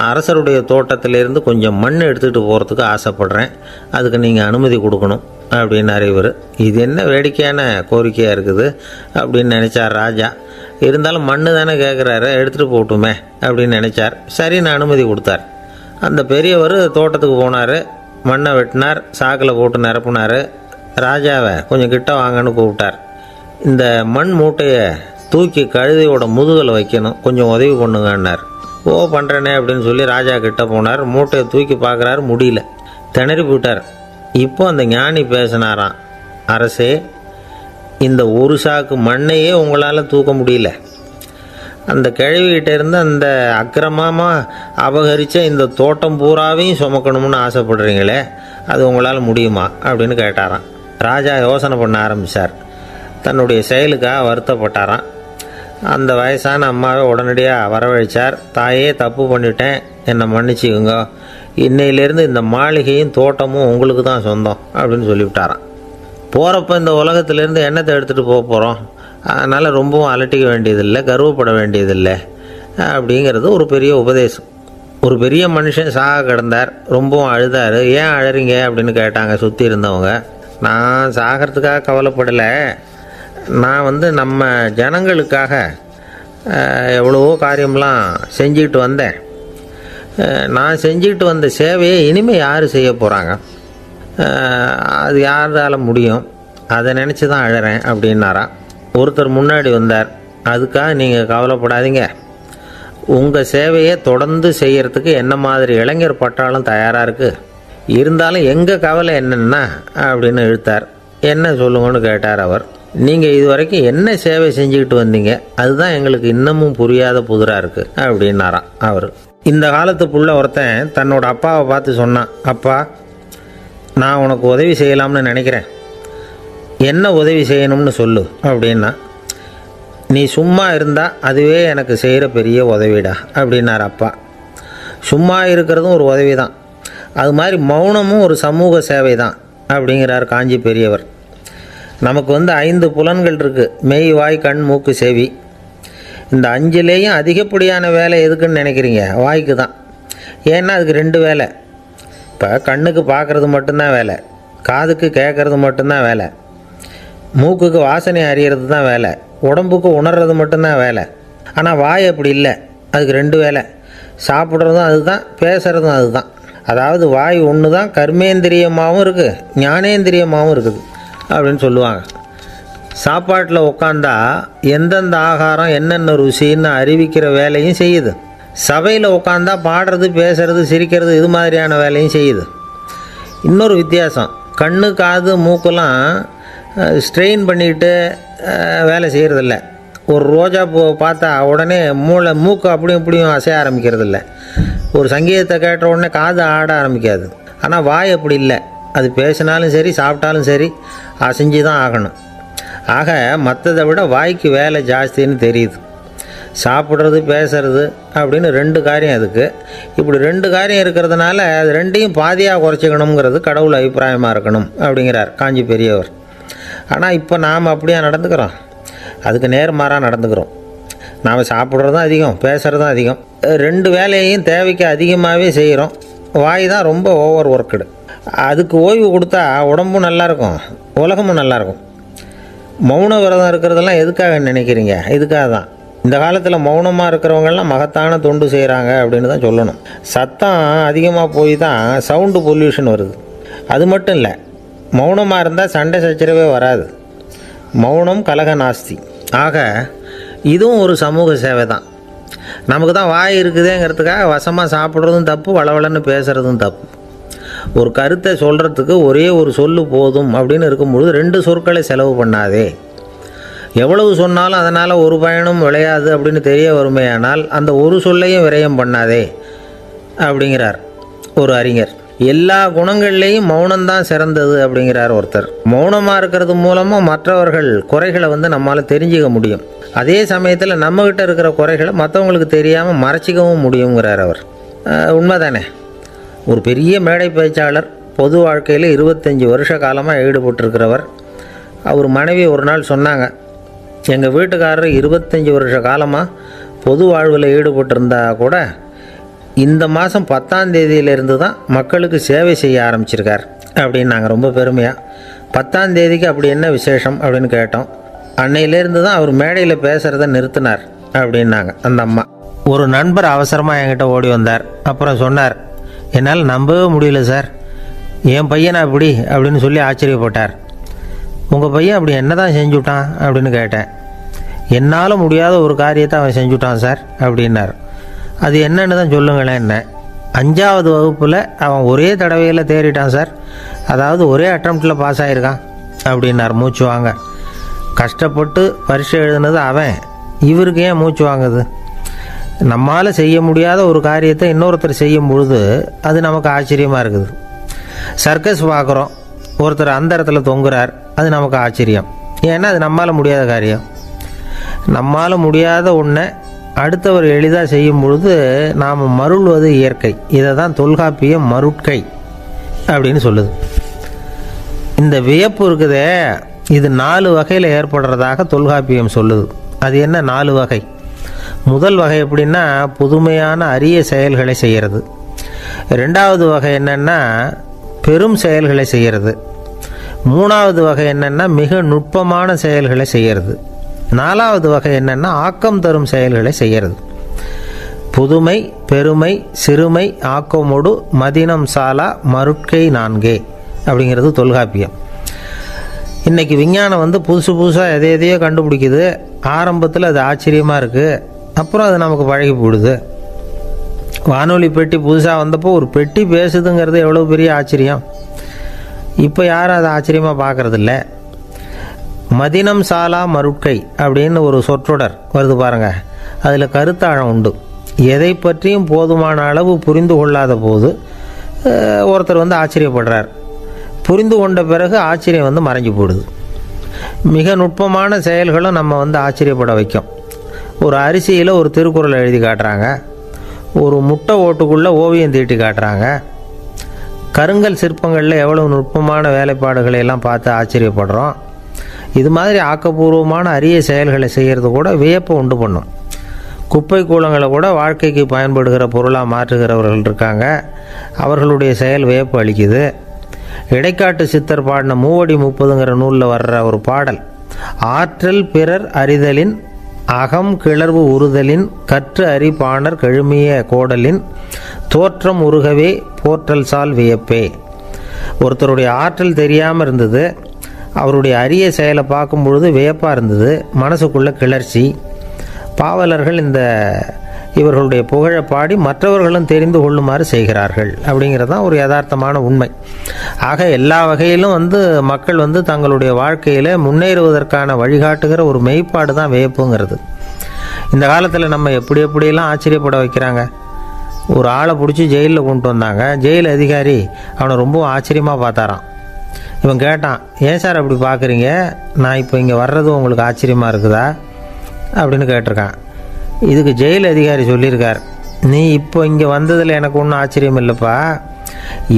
அரசருடைய தோட்டத்திலேருந்து கொஞ்சம் மண் எடுத்துகிட்டு போகிறதுக்கு ஆசைப்பட்றேன், அதுக்கு நீங்கள் அனுமதி கொடுக்கணும் அப்படின்னாரு இவர். இது என்ன வேடிக்கையான கோரிக்கையாக இருக்குது அப்படின்னு நினச்சார் ராஜா. இருந்தாலும் மண் தானே கேட்குறாரு, எடுத்துகிட்டு போகட்டுமே அப்படின்னு நினச்சார். சரி, நான் அனுமதி கொடுத்தார். அந்த பெரியவர் தோட்டத்துக்கு போனார், மண்ணை வெட்டினார், சாக்கில் போட்டு நிரப்புனார். ராஜாவை கொஞ்சம் கிட்ட வாங்கன்னு கூப்பிட்டார். இந்த மண் மூட்டையை தூக்கி கழுதையோட முதுகில் வைக்கணும், கொஞ்சம் உதவி பண்ணுங்கன்னார். ஓ, பண்ணுறேனே அப்படின்னு சொல்லி ராஜா கிட்ட போனார். மூட்டையை தூக்கி பார்க்குறாரு, முடியல, திணறி போயிட்டார். இப்போ அந்த ஞானி பேசினாராம். அரசே, இந்த ஒரு சாக்கு மண்ணையே உங்களால் தூக்க முடியல, அந்த கிழவிகிட்ட இருந்து அந்த அக்கிரமமாக அபகரித்த இந்த தோட்டம் பூராவையும் சுமக்கணும்னு ஆசைப்படுறீங்களே, அது உங்களால் முடியுமா அப்படின்னு கேட்டாராம். ராஜா யோசனை பண்ண ஆரம்பித்தார். தன்னுடைய செயலுக்காக வருத்தப்பட்டாராம். அந்த வயசான அம்மாவை உடனடியாக வரவழைச்சார். தாயே, தப்பு பண்ணிட்டேன், என்னை மன்னிச்சுக்குங்க, இன்னையிலேருந்து இந்த மாளிகையும் தோட்டமும் உங்களுக்கு தான் சொந்தம் அப்படின்னு சொல்லிவிட்டாராம். போகிறப்ப இந்த உலகத்திலேருந்து எண்ணத்தை எடுத்துகிட்டு போக போகிறோம், அதனால் ரொம்பவும் அலட்டிக்க வேண்டியதில்லை, கர்வப்பட வேண்டியதில்லை, அப்படிங்கிறது ஒரு பெரிய உபதேசம். ஒரு பெரிய மனுஷன் சாக கிடந்தார், ரொம்பவும் அழுதார். ஏன் அழறீங்க அப்படின்னு கேட்டாங்க சுற்றி இருந்தவங்க. நான் சாகிறதுக்காக கவலைப்படலை, நான் நம்ம ஜனங்களுக்காக எவ்வளவோ காரியம்லாம் செஞ்சுக்கிட்டு வந்தேன். நான் செஞ்சுக்கிட்டு வந்த சேவையை இனிமேல் யார் செய்ய போகிறாங்க, அது யாரால முடியும், அதை நினச்சி தான் அழறேன் அப்படின்னாராம். ஒருத்தர் முன்னாடி வந்தார். அதுக்காக நீங்கள் கவலைப்படாதீங்க, உங்கள் சேவையை தொடர்ந்து செய்கிறதுக்கு என்ன மாதிரி இளைஞர் பட்டாலும் தயாராக இருக்குது, இருந்தாலும் எங்கள் கவலை என்னென்னா அப்படின்னு இழுத்தார். என்ன சொல்லுங்கன்னு கேட்டார் அவர். நீங்கள் இது வரைக்கும் என்ன சேவை செஞ்சுக்கிட்டு வந்தீங்க, அதுதான் எங்களுக்கு இன்னமும் புரியாத புதிராக இருக்குது அப்படின்னாராம் அவர். இந்த காலத்து புள்ள ஒருத்தன் தன்னோட அப்பாவை பார்த்து சொன்னான், அப்பா நான் உனக்கு உதவி செய்யலாம்னு நினைக்கிறேன், என்ன உதவி செய்யணும்னு சொல்லு அப்படின்னா. நீ சும்மா இருந்தால் அதுவே எனக்கு செய்கிற பெரிய உதவிடா அப்படின்னார் அப்பா. சும்மா இருக்கிறதும் ஒரு உதவி தான், அது மாதிரி மௌனமும் ஒரு சமூக சேவை தான் அப்படிங்கிறார் காஞ்சி பெரியவர். நமக்கு 5 புலன்கள் இருக்குது, மெய் வாய் கண் மூக்கு செவி. இந்த 5லேயும் அதிகப்படியான வேலை எதுக்குன்னு நினைக்கிறீங்க? வாய்க்கு தான். ஏன்னா அதுக்கு 2 வேலை. இப்போ கண்ணுக்கு பார்க்குறது மட்டும்தான் வேலை, காதுக்கு கேட்குறது மட்டும்தான் வேலை, மூக்குக்கு வாசனை அறியறது தான் வேலை, உடம்புக்கு உணர்றது மட்டும்தான் வேலை. ஆனால் வாய் அப்படி இல்லை, அதுக்கு 2 வேலை. சாப்பிட்றதும் அதுதான், பேசுகிறதும் அதுதான். அதாவது வாய் ஒன்று தான் கர்மேந்திரியமாகவும் இருக்குது, ஞானேந்திரியமாகவும் இருக்குது அப்படின்னு சொல்லுவாங்க. சாப்பாட்டில் உட்காந்தா எந்தெந்த ஆகாரம் என்னென்ன ருசின்னு அறிவிக்கிற வேலையும் செய்யுது. சபையில் உட்காந்தா பாடுறது, பேசுறது, சிரிக்கிறது, இது மாதிரியான வேலையும் செய்யுது. இன்னொரு வித்தியாசம், கண்ணு காது மூக்கெல்லாம் ஸ்ட்ரெயின் பண்ணிக்கிட்டு வேலை செய்கிறதில்ல. ஒரு ரோஜா பூ பார்த்தா உடனே மூக்கு அப்படியும் இப்படியும் அசைய ஆரம்பிக்கிறதில்ல. ஒரு சங்கீதத்தை கேட்ட உடனே காது ஆட ஆரம்பிக்காது. ஆனால் வாய் அப்படி இல்லை, அது பேசினாலும் சரி சாப்பிட்டாலும் சரி அசைஞ்சு தான் ஆகணும். ஆக மற்றதை விட வாய்க்கு வேலை ஜாஸ்தின்னு தெரியுது. சாப்பிட்றது பேசுறது அப்படின்னு 2 காரியம் அதுக்கு. இப்படி 2 காரியம் இருக்கிறதுனால அது 2ஐயும் பாதியாக குறைச்சிக்கணுங்கிறது கடவுள் அபிப்பிராயமாக இருக்கணும் அப்படிங்கிறார் காஞ்சி பெரியவர். ஆனால் இப்போ நாம் அப்படியே நடந்துக்கிறோம், அதுக்கு நேர்மாறாக நடந்துக்கிறோம். நாம் சாப்பிட்றதும் அதிகம், பேசுகிறதும் அதிகம், 2 வேலையையும் தேவைக்கு அதிகமாகவே செய்கிறோம். வாய் தான் ரொம்ப ஓவர் ஒர்க்குடு. அதுக்கு ஓய்வு கொடுத்தா உடம்பும் நல்லாயிருக்கும், உலகமும் நல்லாயிருக்கும். மௌன விரதம் இருக்கிறதெல்லாம் எதுக்காக நினைக்கிறீங்க? இதுக்காக தான். இந்த காலத்தில் மௌனமாக இருக்கிறவங்கெல்லாம் மகத்தான தொண்டு செய்கிறாங்க அப்படின்னு தான் சொல்லணும். சத்தம் அதிகமாக போய் தான் சவுண்டு பொல்யூஷன் வருது. அது மட்டும் இல்லை, மௌனமாக இருந்தால் சண்டை சச்சரவே வராது. மௌனம் கலக நாஸ்தி. ஆக இதுவும் ஒரு சமூக சேவை தான். நமக்கு தான் வாய் இருக்குதுங்கிறதுக்காக வசமாக சாப்பிட்றதும் தப்பு, வளவளன்னு பேசுகிறதும் தப்பு. ஒரு கருத்தை சொல்கிறதுக்கு ஒரே ஒரு சொல்லு போதும் அப்படின்னு இருக்கும்பொழுது 2 சொற்களை செலவு பண்ணாதே. எவ்வளவு சொன்னாலும் அதனால் ஒரு பயனும் விளையாது அப்படின்னு தெரிய வருமேயானால் அந்த ஒரு சொல்லையும் விரயம் பண்ணாதே அப்படிங்கிறார் ஒரு அறிஞர். எல்லா குணங்கள்லேயும் மௌனம்தான் சிறந்தது அப்படிங்கிறார் ஒருத்தர். மௌனமாக இருக்கிறது மூலமாக மற்றவர்கள் குறைகளை நம்மளால் தெரிஞ்சிக்க முடியும். அதே சமயத்தில் நம்மக்கிட்ட இருக்கிற குறைகளை மற்றவங்களுக்கு தெரியாமல் மறைச்சிக்கவும் முடியுங்கிறார் அவர். உண்மைதானே? ஒரு பெரிய மேடை பேச்சாளர், பொது வாழ்க்கையில் 25 வருஷ காலமாக ஈடுபட்டிருக்கிறவர். அவர் மனைவி ஒரு நாள் சொன்னாங்க, எங்கள் வீட்டுக்காரர் 25 வருஷ காலமாக பொது வாழ்வில் ஈடுபட்டிருந்தா கூட இந்த மாதம் 10ஆம் தேதியிலிருந்து தான் மக்களுக்கு சேவை செய்ய ஆரம்பிச்சிருக்கார் அப்படின்னாங்க ரொம்ப பெருமையாக. 10ஆம் தேதிக்கு அப்படி என்ன விசேஷம் அப்படின்னு கேட்டோம். அன்னையிலேருந்து தான் அவர் மேடையில் பேசுகிறத நிறுத்தினார் அப்படின்னாங்க அந்த அம்மா. ஒரு நண்பர் அவசரமாக என்கிட்ட ஓடி வந்தார். அப்புறம் சொன்னார், என்னால் நம்பவே முடியல சார், என் பையனை அப்படி அப்படின்னு சொல்லி ஆச்சரியப்பட்டார். உங்கள் பையன் அப்படி என்ன தான் செஞ்சுட்டான் அப்படின்னு கேட்டேன். என்னால் முடியாத ஒரு காரியத்தை அவன் செஞ்சுட்டான் சார் அப்படின்னார். அது என்னன்னு தான் சொல்லுங்களேன். என்ன 5ஆவது வகுப்பில் அவன் ஒரே தடவையில் தேறிட்டான் சார், அதாவது ஒரே அட்டம்ப்டில் பாஸ் ஆகிருக்கான் அப்படின்னார் மூச்சு வாங்க. கஷ்டப்பட்டு பரீட்சை எழுதுனது அவன், இவருக்கு ஏன் மூச்சு வாங்குது? நம்மால் செய்ய முடியாத ஒரு காரியத்தை இன்னொருத்தர் செய்யும் பொழுது அது நமக்கு ஆச்சரியமாக இருக்குது. சர்க்கஸ் பார்க்குறோம், ஒருத்தர் அந்த இடத்துல தொங்குறார், அது நமக்கு ஆச்சரியம். ஏன்னா அது நம்மால் முடியாத காரியம். நம்மால் முடியாத ஒன்றை அடுத்தவர் எளிதாக செய்யும் பொழுது நாம் மருள்வது இயற்கை. இதை தான் தொல்காப்பியம் மருட்கை அப்படின்னு சொல்லுது. இந்த வியப்பு இருக்குதே, இது 4 வகையில் ஏற்படுறதாக தொல்காப்பியம் சொல்லுது. அது என்ன 4 வகை? முதல் வகை எப்படின்னா புதுமையான அரிய செயல்களை செய்கிறது. ரெண்டாவது வகை என்னென்னா பெரும் செயல்களை செய்கிறது. மூணாவது வகை என்னென்னா மிக நுட்பமான செயல்களை செய்கிறது. நாலாவது வகை என்னென்னா ஆக்கம் தரும் செயல்களை செய்கிறது. புதுமை, பெருமை, சிறுமை, ஆக்கமோடு மதினம் சாலா மருட்கை நான்கே அப்படிங்கிறது தொல்காப்பியம். இன்றைக்கி விஞ்ஞானம் புதுசு புதுசாக எதையோ கண்டுபிடிக்குது. ஆரம்பத்தில் அது ஆச்சரியமாக இருக்குது, அப்புறம் அது நமக்கு பழகி போடுது. வானொலி பெட்டி புதுசாக வந்தப்போ ஒரு பெட்டி பேசுதுங்கிறது எவ்வளோ பெரிய ஆச்சரியம். இப்போ யாரும் அதை ஆச்சரியமாக பார்க்குறதில்ல. மதினம் சாலா மருட்கை அப்படின்னு ஒரு சொற்றொடர் வருது பாருங்கள். அதில் கருத்தாழம் உண்டு. எதை பற்றியும் போதுமான அளவு புரிந்து கொள்ளாத போது ஒருத்தர் ஆச்சரியப்படுறார். புரிந்து கொண்ட பிறகு ஆச்சரியம் மறைஞ்சு போடுது. மிக நுட்பமான செயல்களும் நம்ம ஆச்சரியப்பட வைக்கும். ஒரு அரிசியில் ஒரு திருக்குறள் எழுதி காட்டுறாங்க, ஒரு முட்டை ஓட்டுக்குள்ளே ஓவியம் தீட்டி காட்டுறாங்க. கருங்கல் சிற்பங்களில் எவ்வளோ நுட்பமான வேலைப்பாடுகளை எல்லாம் பார்த்து ஆச்சரியப்படுறோம். இது மாதிரி ஆக்கப்பூர்வமான அரிய செயல்களை செய்கிறது கூட வியப்பை உண்டு பண்ணும். குப்பை கூலங்களை கூட வாழ்க்கைக்கு பயன்படுகிற பொருளாக மாற்றுகிறவர்கள் இருக்காங்க. அவர்களுடைய செயல் வியப்பு அளிக்குது. இடைக்காட்டு சித்தர் பாடின மூவடி 30ங்கிற நூலில் வர்ற ஒரு பாடல், ஆற்றல் பிறர் அறிதலின் அகம் கிளர்வு உறுதலின் கற்று அறி பாணர் கழுமிய கோடலின் தோற்றம் உருகவே போற்றல் சால் வியப்பே. ஒருத்தருடைய ஆற்றல் தெரியாமல் இருந்தது, அவருடைய அரிய செயலை பார்க்கும் பொழுது வியப்பாக இருந்தது, மனசுக்குள்ள கிளர்ச்சி. பாவலர்கள் இவர்களுடைய புகழை பாடி மற்றவர்களும் தெரிந்து கொள்ளுமாறு செய்கிறார்கள். அப்படிங்கிறது தான் ஒரு யதார்த்தமான உண்மை. ஆக எல்லா வகையிலும் மக்கள் தங்களுடைய வாழ்க்கையில் முன்னேறுவதற்கான வழிகாட்டுகிற ஒரு மெய்ப்பாடு தான் வியப்புங்கிறது. இந்த காலத்தில் நம்ம எப்படியெல்லாம் ஆச்சரியப்பட வைக்கிறாங்க. ஒரு ஆளை பிடிச்சி ஜெயிலில் கொண்டு வந்தாங்க. ஜெயில் அதிகாரி அவனை ரொம்ப ஆச்சரியமாக பார்த்தாரான். இவன் கேட்டான், ஏன் சார் அப்படி பார்க்குறீங்க, நான் இப்போ இங்கே வர்றது உங்களுக்கு ஆச்சரியமாக இருக்குதா அப்படின்னு கேட்டிருக்கான். இதுக்கு ஜெயில் அதிகாரி சொல்லியிருக்கார், நீ இப்போ இங்கே வந்ததில் எனக்கு ஒன்றும் ஆச்சரியம் இல்லைப்பா,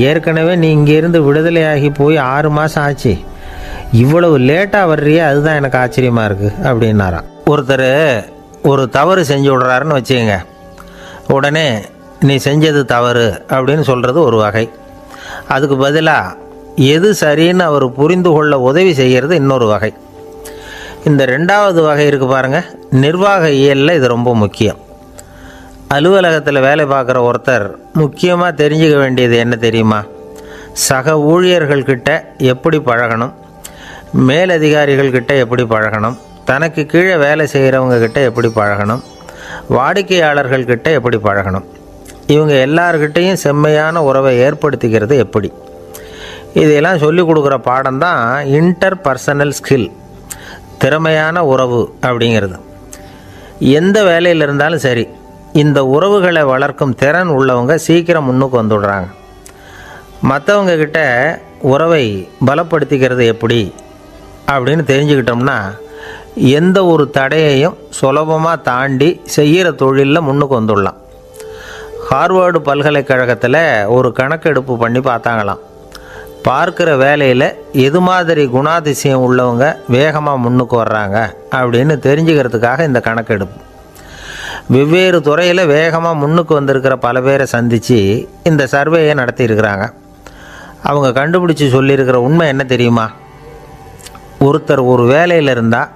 ஏற்கனவே நீ இங்கேருந்து விடுதலையாகி போய் 6 மாதம் ஆச்சு, இவ்வளவு லேட்டாக வர்றியே அதுதான் எனக்கு ஆச்சரியமாக இருக்குது அப்படின்னாராம். ஒருத்தர் ஒரு தவறு செஞ்சு விடுறாருன்னு வச்சுக்கோங்க, உடனே நீ செஞ்சது தவறு அப்படின்னு சொல்கிறது ஒரு வகை. அதுக்கு பதிலாக எது சரின்னு அவர் புரிந்து கொள்ள உதவி செய்கிறது இன்னொரு வகை. இந்த ரெண்டாவது வகை இருக்குது பாருங்கள், நிர்வாக இயலில் இது ரொம்ப முக்கியம். அலுவலகத்தில் வேலை பார்க்குற ஒருத்தர் முக்கியமாக தெரிஞ்சுக்க வேண்டியது என்ன தெரியுமா? சக ஊழியர்கள்கிட்ட எப்படி பழகணும், மேலதிகாரிகள்கிட்ட எப்படி பழகணும், தனக்கு கீழே வேலை செய்கிறவங்கக்கிட்ட எப்படி பழகணும், வாடிக்கையாளர்கள்கிட்ட எப்படி பழகணும், இவங்க எல்லார்கிட்டையும் செம்மையான உறவை ஏற்படுத்திக்கிறது எப்படி. இதையெல்லாம் சொல்லிக் கொடுக்குற பாடம் தான் இன்டர் பர்சனல் ஸ்கில், திறமையான உறவு அப்படிங்கிறது. எந்த வேலையில் இருந்தாலும் சரி, இந்த உறவுகளை வளர்க்கும் திறன் உள்ளவங்க சீக்கிரம் முன்னுக்கு வந்துடுறாங்க. மற்றவங்க கிட்ட உறவை பலப்படுத்திக்கிறது எப்படி அப்படின்னு தெரிஞ்சுக்கிட்டோம்னா எந்த ஒரு தடையையும் சுலபமாக தாண்டி செய்கிற தொழிலில் முன்னுக்கு வந்துடலாம். ஹார்வர்டு பல்கலைக்கழகத்தில் ஒரு கணக்கெடுப்பு பண்ணி பார்த்தாங்களாம். பார்க்குற வேலையில் எது மாதிரி குணாதிசயம் உள்ளவங்க வேகமாக முன்னுக்கு வர்றாங்க அப்படின்னு தெரிஞ்சுக்கிறதுக்காக இந்த கணக்கெடுப்பு. வெவ்வேறு துறையில் வேகமாக முன்னுக்கு வந்திருக்கிற பல பேரை சந்தித்து இந்த சர்வேயை நடத்தியிருக்கிறாங்க. அவங்க கண்டுபிடிச்சி சொல்லியிருக்கிற உண்மை என்ன தெரியுமா? ஒருத்தர் ஒரு வேலையில் இருந்தால்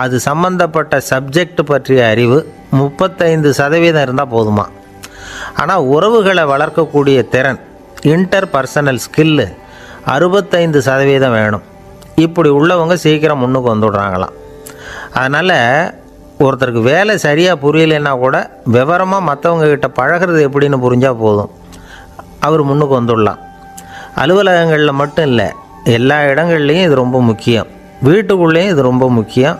அது சம்பந்தப்பட்ட சப்ஜெக்ட் பற்றிய அறிவு 35% இருந்தால் போதுமா. ஆனால் உறவுகளை வளர்க்கக்கூடிய திறன், இன்டர் பர்சனல் ஸ்கில்லு 65% வேணும். இப்படி உள்ளவங்க சீக்கிரம் முன்னுக்கு வந்துடுறாங்களாம். அதனால் ஒருத்தருக்கு வேலை சரியாக புரியலைன்னா கூட விவரமாக மற்றவங்கக்கிட்ட பழகிறது எப்படின்னு புரிஞ்சால் போதும், அவர் முன்னுக்கு வந்துடலாம். அலுவலகங்களில் மட்டும் இல்லை, எல்லா இடங்கள்லையும் இது ரொம்ப முக்கியம். வீட்டுக்குள்ளேயும் இது ரொம்ப முக்கியம்,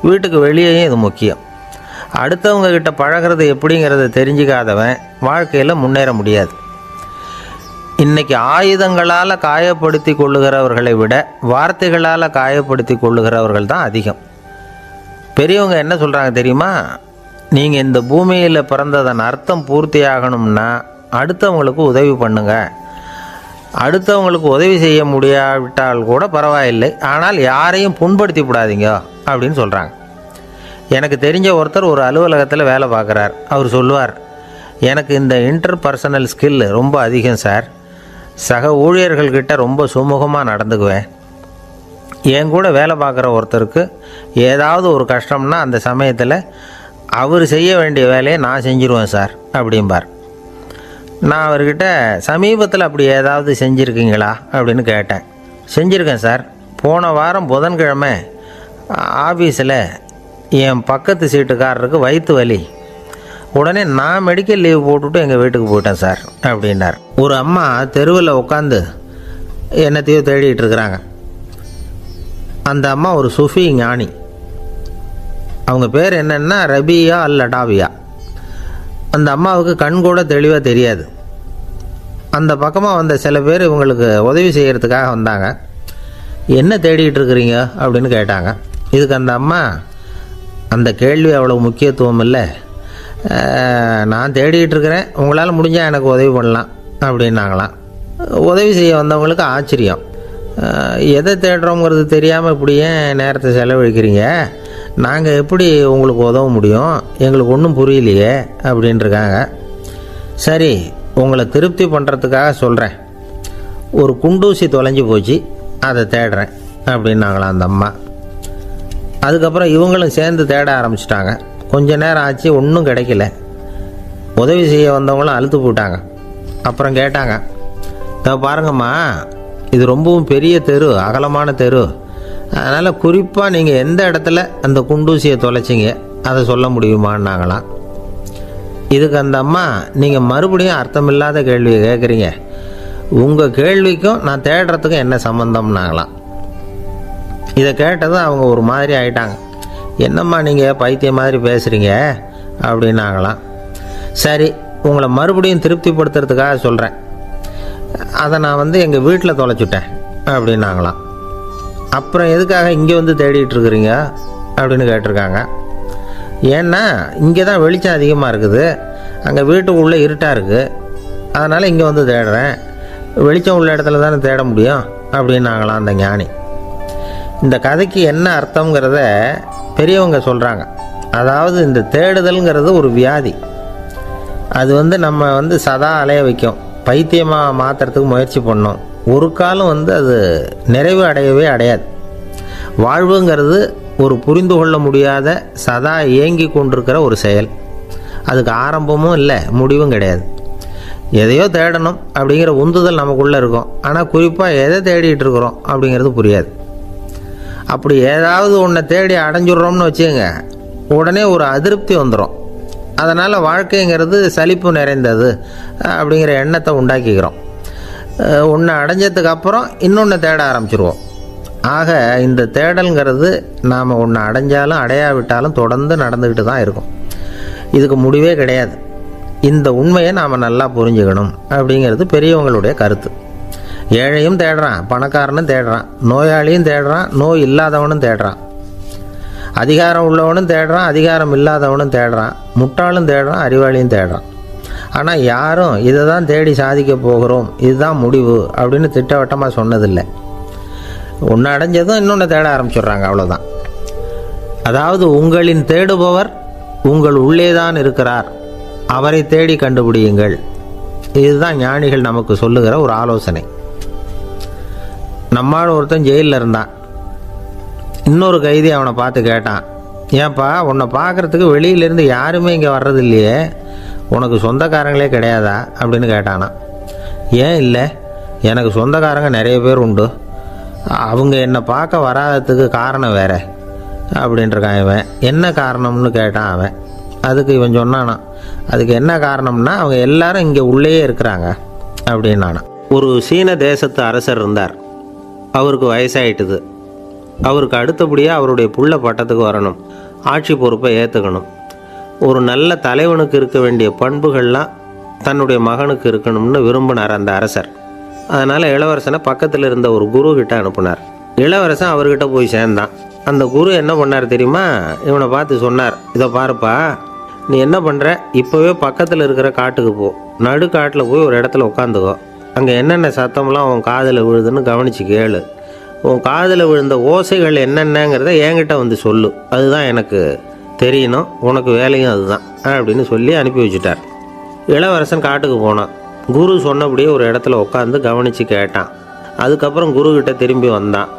வீட்டுக்கு வெளியேயும் இது முக்கியம். அடுத்தவங்கக்கிட்ட பழகிறது எப்படிங்கிறத தெரிஞ்சிக்காதவன் வாழ்க்கையில் முன்னேற முடியாது. இன்றைக்கி ஆயுதங்களால் காயப்படுத்தி கொள்ளுகிறவர்களை விட வார்த்தைகளால் காயப்படுத்தி கொள்ளுகிறவர்கள் தான் அதிகம். பெரியவங்க என்ன சொல்கிறாங்க தெரியுமா? நீங்கள் இந்த பூமியில் பிறந்ததன் அர்த்தம் பூர்த்தி ஆகணும்னா அடுத்தவங்களுக்கு உதவி பண்ணுங்க. அடுத்தவங்களுக்கு உதவி செய்ய முடியாவிட்டால் கூட பரவாயில்லை, ஆனால் யாரையும் புண்படுத்தி விடாதீங்க அப்படின்னு சொல்கிறாங்க. எனக்கு தெரிஞ்ச ஒருத்தர் ஒரு அலுவலகத்தில் வேலை பார்க்குறார். அவர் சொல்லுவார், எனக்கு இந்த இன்டர்பர்சனல் ஸ்கில் ரொம்ப அதிகம் சார். சக ஊழியர்கள்கிட்ட ரொம்ப சுமூகமாக நடந்துக்குவேன். என் கூட வேலை பார்க்குற ஒருத்தருக்கு ஏதாவது ஒரு கஷ்டம்னா அந்த சமயத்தில் அவர் செய்ய வேண்டிய வேலையை நான் செஞ்சுருவேன் சார் அப்படிம்பார். நான் அவர்கிட்ட சமீபத்தில் அப்படி ஏதாவது செஞ்சுருக்கீங்களா அப்படின்னு கேட்டேன். செஞ்சுருக்கேன் சார். போன வாரம் புதன்கிழமை ஆஃபீஸில் என் பக்கத்து சீட்டுக்காரருக்கு வயிற்று வலி. உடனே நான் மெடிக்கல் லீவ் போட்டுவிட்டு எங்கள் வீட்டுக்கு போயிட்டேன் சார் அப்படின்னார். ஒரு அம்மா தெருவில் உட்காந்து என்னத்தையோ தேடிட்டு இருக்கிறாங்க. அந்த அம்மா ஒரு சூஃபி ஞானி. அவங்க பேர் என்னென்னா ரபியா அல் அடாவியா. அந்த அம்மாவுக்கு கண் கூட தெளிவாக தெரியாது. அந்த பக்கமாக வந்த சில பேர் இவங்களுக்கு உதவி செய்கிறதுக்காக வந்தாங்க. என்ன தேடிகிட்டு இருக்கிறீங்க அப்படின்னு கேட்டாங்க. இதுக்கு அந்த அம்மா, அந்த கேள்வி அவ்வளோ முக்கியத்துவம் இல்லை, நான் தேடிகிட்டு இருக்கிறேன், உங்களால் முடிஞ்சால் எனக்கு உதவி பண்ணலாம் அப்படின்னாங்களாம். உதவி செய்ய வந்தவங்களுக்கு ஆச்சரியம். எதை தேடுறோங்கிறது தெரியாமல் இப்படி ஏன் நேரத்தை செலவழிக்கிறீங்க, நாங்கள் எப்படி உங்களுக்கு உதவ முடியும், எங்களுக்கு ஒன்றும் புரியலையே அப்படின்ட்டுருக்காங்க. சரி, உங்களை திருப்தி பண்ணுறதுக்காக சொல்கிறேன், ஒரு குண்டூசி தொலைஞ்சி போச்சு, அதை தேடுறேன் அப்படின்னாங்களாம் அந்த அம்மா. அதுக்கப்புறம் இவங்களும் சேர்ந்து தேட ஆரம்பிச்சிட்டாங்க. கொஞ்ச நேரம் ஆச்சு, ஒன்றும் கிடைக்கல. உதவி செய்ய வந்தவங்களும் அழுத்து போட்டாங்க. அப்புறம் கேட்டாங்க, பாருங்கம்மா, இது ரொம்பவும் பெரிய தெரு, அகலமான தெரு, அதனால் குறிப்பாக நீங்கள் எந்த இடத்துல அந்த குண்டூசியை தொலைச்சிங்க அதை சொல்ல முடியுமான்னாங்களாம். இதுக்கு அந்த அம்மா, நீங்கள் மறுபடியும் அர்த்தமில்லாத கேள்வியை கேட்குறீங்க, உங்கள் கேள்விக்கும் நான் தேடுறதுக்கும் என்ன சம்மந்தம்னாங்களாம். இதை கேட்டதும் அவங்க ஒரு மாதிரி ஆகிட்டாங்க. என்னம்மா நீங்கள் பைத்தியம் மாதிரி பேசுகிறீங்க அப்படின்னாங்களாம். சரி, உங்களை மறுபடியும் திருப்திப்படுத்துறதுக்காக சொல்கிறேன், அதை நான் எங்கள் வீட்டில் தொலைச்சுட்டேன் அப்படின்னாங்களாம். அப்புறம் எதுக்காக இங்கே வந்து தேடிட்டு இருக்கிறீங்க அப்படின்னு கேட்டிருக்காங்க. ஏன்னா இங்கே தான் வெளிச்சம் அதிகமாக இருக்குது, அங்கே வீட்டுக்குள்ளே இருட்டாக இருக்குது, அதனால் இங்கே வந்து தேடுறேன், வெளிச்சம் உள்ள இடத்துல தானே தேட முடியும் அப்படின்னாங்களாம் அந்த ஞானி. இந்த கதைக்கு என்ன அர்த்தங்கிறத பெரியவங்க சொல்கிறாங்க. அதாவது இந்த தேடுதல்ங்கிறது ஒரு வியாதி. அது நம்ம சதா அலைய வைக்கும், பைத்தியமாக மாற்றுறதுக்கு முயற்சி பண்ணோம். ஒரு காலம் அது நிறைவு அடையவே அடையாது. வாழ்வுங்கிறது ஒரு புரிந்து கொள்ள முடியாத சதா இயங்கி கொண்டிருக்கிற ஒரு செயல். அதுக்கு ஆரம்பமும் இல்லை, முடிவும் கிடையாது. எதையோ தேடணும் அப்படிங்கிற உந்துதல் நமக்குள்ளே இருக்கும், ஆனால் குறிப்பாக எதை தேடிட்டு இருக்கிறோம் அப்படிங்கிறது புரியாது. அப்படி ஏதாவது ஒன்றை தேடி அடைஞ்சிடுறோம்னு வச்சுக்கோங்க, உடனே ஒரு அதிருப்தி வந்துடும். அதனால் வாழ்க்கைங்கிறது சலிப்பு நிறைந்தது அப்படிங்கிற எண்ணத்தை உண்டாக்கிக்கிறோம். ஒன்று அடைஞ்சதுக்கு அப்புறம் இன்னொன்று தேட ஆரம்பிச்சிருவோம். ஆக இந்த தேடல்ங்கிறது நாம் ஒன்று அடைஞ்சாலும் அடையாவிட்டாலும் தொடர்ந்து நடந்துக்கிட்டு தான் இருக்கும். இதுக்கு முடிவே கிடையாது. இந்த உண்மையை நாம் நல்லா புரிஞ்சுக்கணும் அப்படிங்கிறது பெரியவங்களுடைய கருத்து. ஏழையும் தேடுறான், பணக்காரனும் தேடுறான், நோயாளியும் தேடுறான், நோய் இல்லாதவனும் தேடுறான், அதிகாரம் உள்ளவனும் தேடுறான், அதிகாரம் இல்லாதவனும் தேடுறான், முட்டாளும் தேடுறான், அறிவாளியும் தேடுறான். ஆனால் யாரும் இதை தான் தேடி சாதிக்க போகிறோம், இதுதான் முடிவு அப்படின்னு திட்டவட்டமாக சொன்னதில்லை. ஒன்று அடைஞ்சதும் இன்னொன்று தேட ஆரம்பிச்சிடுறாங்க, அவ்வளோதான். அதாவது உங்களின் தேடுபவர் உங்கள் உள்ளே தான் இருக்கிறார், அவரை தேடி கண்டுபிடியுங்கள். இதுதான் ஞானிகள் நமக்கு சொல்லுகிற ஒரு ஆலோசனை. நம்மால் ஒருத்தன் ஜெயிலில் இருந்தான். இன்னொரு கைதி அவனை பார்த்து கேட்டான், ஏன்பா உன்னை பார்க்குறதுக்கு வெளியிலேருந்து யாருமே இங்கே வர்றது இல்லையே, உனக்கு சொந்தக்காரங்களே கிடையாதா அப்படின்னு கேட்டானா. ஏன் இல்லை, எனக்கு சொந்தக்காரங்க நிறைய பேர் உண்டு, அவங்க என்னை பார்க்க வராததுக்கு காரணம் வேற அப்படின்ட்டுருக்கான் இவன். என்ன காரணம்னு கேட்டான் அவன். அதுக்கு இவன் சொன்னானா, அதுக்கு என்ன காரணம்னா அவங்க எல்லாரும் இங்கே உள்ளேயே இருக்கிறாங்க அப்படின்னானா. ஒரு சீன தேசத்து அரசர் இருந்தார். அவருக்கு வயசாயிட்டுது. அவருக்கு அடுத்தபடியாக அவருடைய புள்ள பட்டத்துக்கு வரணும், ஆட்சி பொறுப்பை ஏற்றுக்கணும். ஒரு நல்ல தலைவனுக்கு இருக்க வேண்டிய பண்புகள்லாம் தன்னுடைய மகனுக்கு இருக்கணும்னு விரும்பினார் அந்த அரசர். அதனால் இளவரசனை பக்கத்தில் இருந்த ஒரு குரு கிட்ட அனுப்புனார். இளவரசன் அவர்கிட்ட போய் சேர்ந்தான். அந்த குரு என்ன பண்ணார் தெரியுமா, இவனை பார்த்து சொன்னார், இதை பாருப்பா, நீ என்ன பண்ணுற, இப்போவே பக்கத்தில் இருக்கிற காட்டுக்கு போ, நடு காட்டில் போய் ஒரு இடத்துல உட்காந்துக்கோ, அங்கே என்னென்ன சத்தம்லாம் உன் காதில் விழுதுன்னு கவனித்து கேளு, உன் காதில் விழுந்த ஓசைகள் என்னென்னங்கிறத என்கிட்ட வந்து சொல்லு, அதுதான் எனக்கு தெரியணும், உனக்கு வேலையும் அதுதான் அப்படின்னு சொல்லி அனுப்பி வச்சுட்டார். இளவரசன் காட்டுக்கு போனான். குரு சொன்னபடியே ஒரு இடத்துல உட்காந்து கவனித்து கேட்டான். அதுக்கப்புறம் குருக்கிட்ட திரும்பி வந்தான்.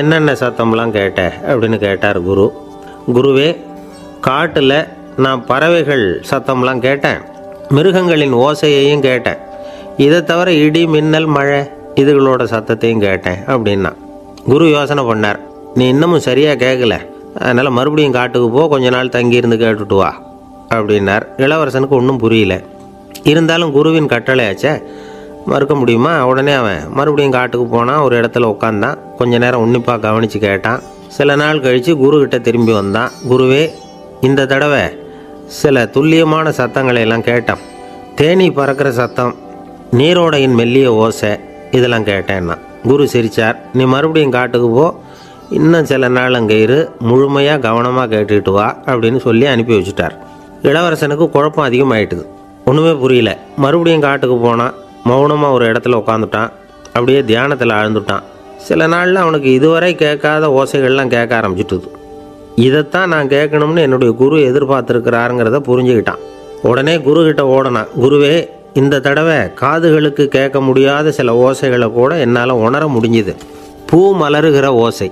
என்னென்ன சத்தம்லாம் கேட்ட அப்படின்னு கேட்டார் குரு. குருவே, காட்டில் நான் பறவைகள் சத்தம்லாம் கேட்டேன், மிருகங்களின் ஓசையையும் கேட்டேன், இதை தவிர இடி மின்னல் மழை இதுகளோட சத்தத்தையும் கேட்டேன் அப்படின்னா. குரு யோசனை பண்ணார், நீ இன்னமும் சரியாக கேட்கல, அதனால் மறுபடியும் காட்டுக்கு போ, கொஞ்ச நாள் தங்கியிருந்து கேட்டுட்டு வா அப்படின்னார். இளவரசனுக்கு ஒன்றும் புரியல. இருந்தாலும் குருவின் கட்டளையாச்சே, மறுக்க முடியுமா? உடனே அவன் மறுபடியும் காட்டுக்கு போனான். ஒரு இடத்துல உட்காந்தான். கொஞ்ச நேரம் உன்னிப்பாக கவனித்து கேட்டான். சில நாள் கழித்து குருக்கிட்ட திரும்பி வந்தான். குருவே, இந்த தடவை சில துல்லியமான சத்தங்களை எல்லாம் கேட்டான். தேனீ பறக்கிற சத்தம், நீரோடையின் மெல்லிய ஓசை, இதெல்லாம் கேட்டேன்னா. குரு சிரித்தார். நீ மறுபடியும் காட்டுக்கு போ, இன்னும் சில நாள் அங்கே இரு, முழுமையாக கவனமாக கேட்டுக்கிட்டு வா அப்படின்னு சொல்லி அனுப்பி வச்சுட்டார். இளவரசனுக்கு குழப்பம் அதிகமாயிட்டுது. ஒன்றுமே புரியல. மறுபடியும் காட்டுக்கு போனான். மௌனமாக ஒரு இடத்துல உட்காந்துட்டான். அப்படியே தியானத்தில் ஆழ்ந்துட்டான். சில நாளில் அவனுக்கு இதுவரை கேட்காத ஓசைகள்லாம் கேட்க ஆரம்பிச்சிட்டுது. இதைத்தான் நான் கேட்கணும்னு என்னுடைய குரு எதிர்பார்த்துருக்கிறாருங்கிறத புரிஞ்சுக்கிட்டான். உடனே குருக்கிட்ட ஓடனான். குருவே, இந்த தடவை காதுகளுக்கு கேட்க முடியாத சில ஓசைகளை கூட என்னால் உணர முடிஞ்சுது. பூ மலருகிற ஓசை,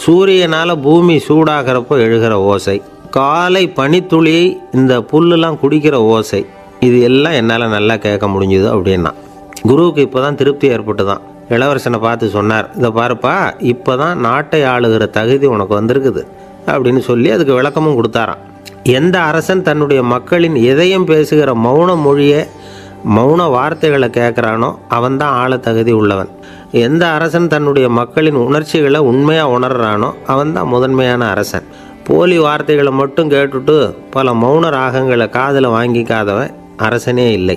சூரியனால் பூமி சூடாகிறப்போ எழுகிற ஓசை, காலை பனித்துளி இந்த புல்லுலாம் குடிக்கிற ஓசை, இது எல்லாம் என்னால் நல்லா கேட்க முடிஞ்சுது அப்படின்னா. குருவுக்கு இப்போ தான் திருப்தி ஏற்பட்டு தான். இளவரசனை பார்த்து சொன்னார், இதை பாருப்பா, இப்போ தான் நாட்டை ஆளுகிற தகுதி உனக்கு வந்திருக்குது அப்படின்னு சொல்லி அதுக்கு விளக்கமும் கொடுத்தாராம். எந்த அரசன் தன்னுடைய மக்களின் இதயம் பேசுகிற மௌன மொழியை, மௌன வார்த்தைகளை கேட்குறானோ அவன்தான் ஆள தகுதி உள்ளவன். எந்த அரசன் தன்னுடைய மக்களின் உணர்ச்சிகளை உண்மையாக உணர்றானோ அவன்தான் முதன்மையான அரசன். போலி வார்த்தைகளை மட்டும் கேட்டுட்டு பல மௌன ராகங்களை காதில் வாங்கிக்காதவன் அரசனே இல்லை.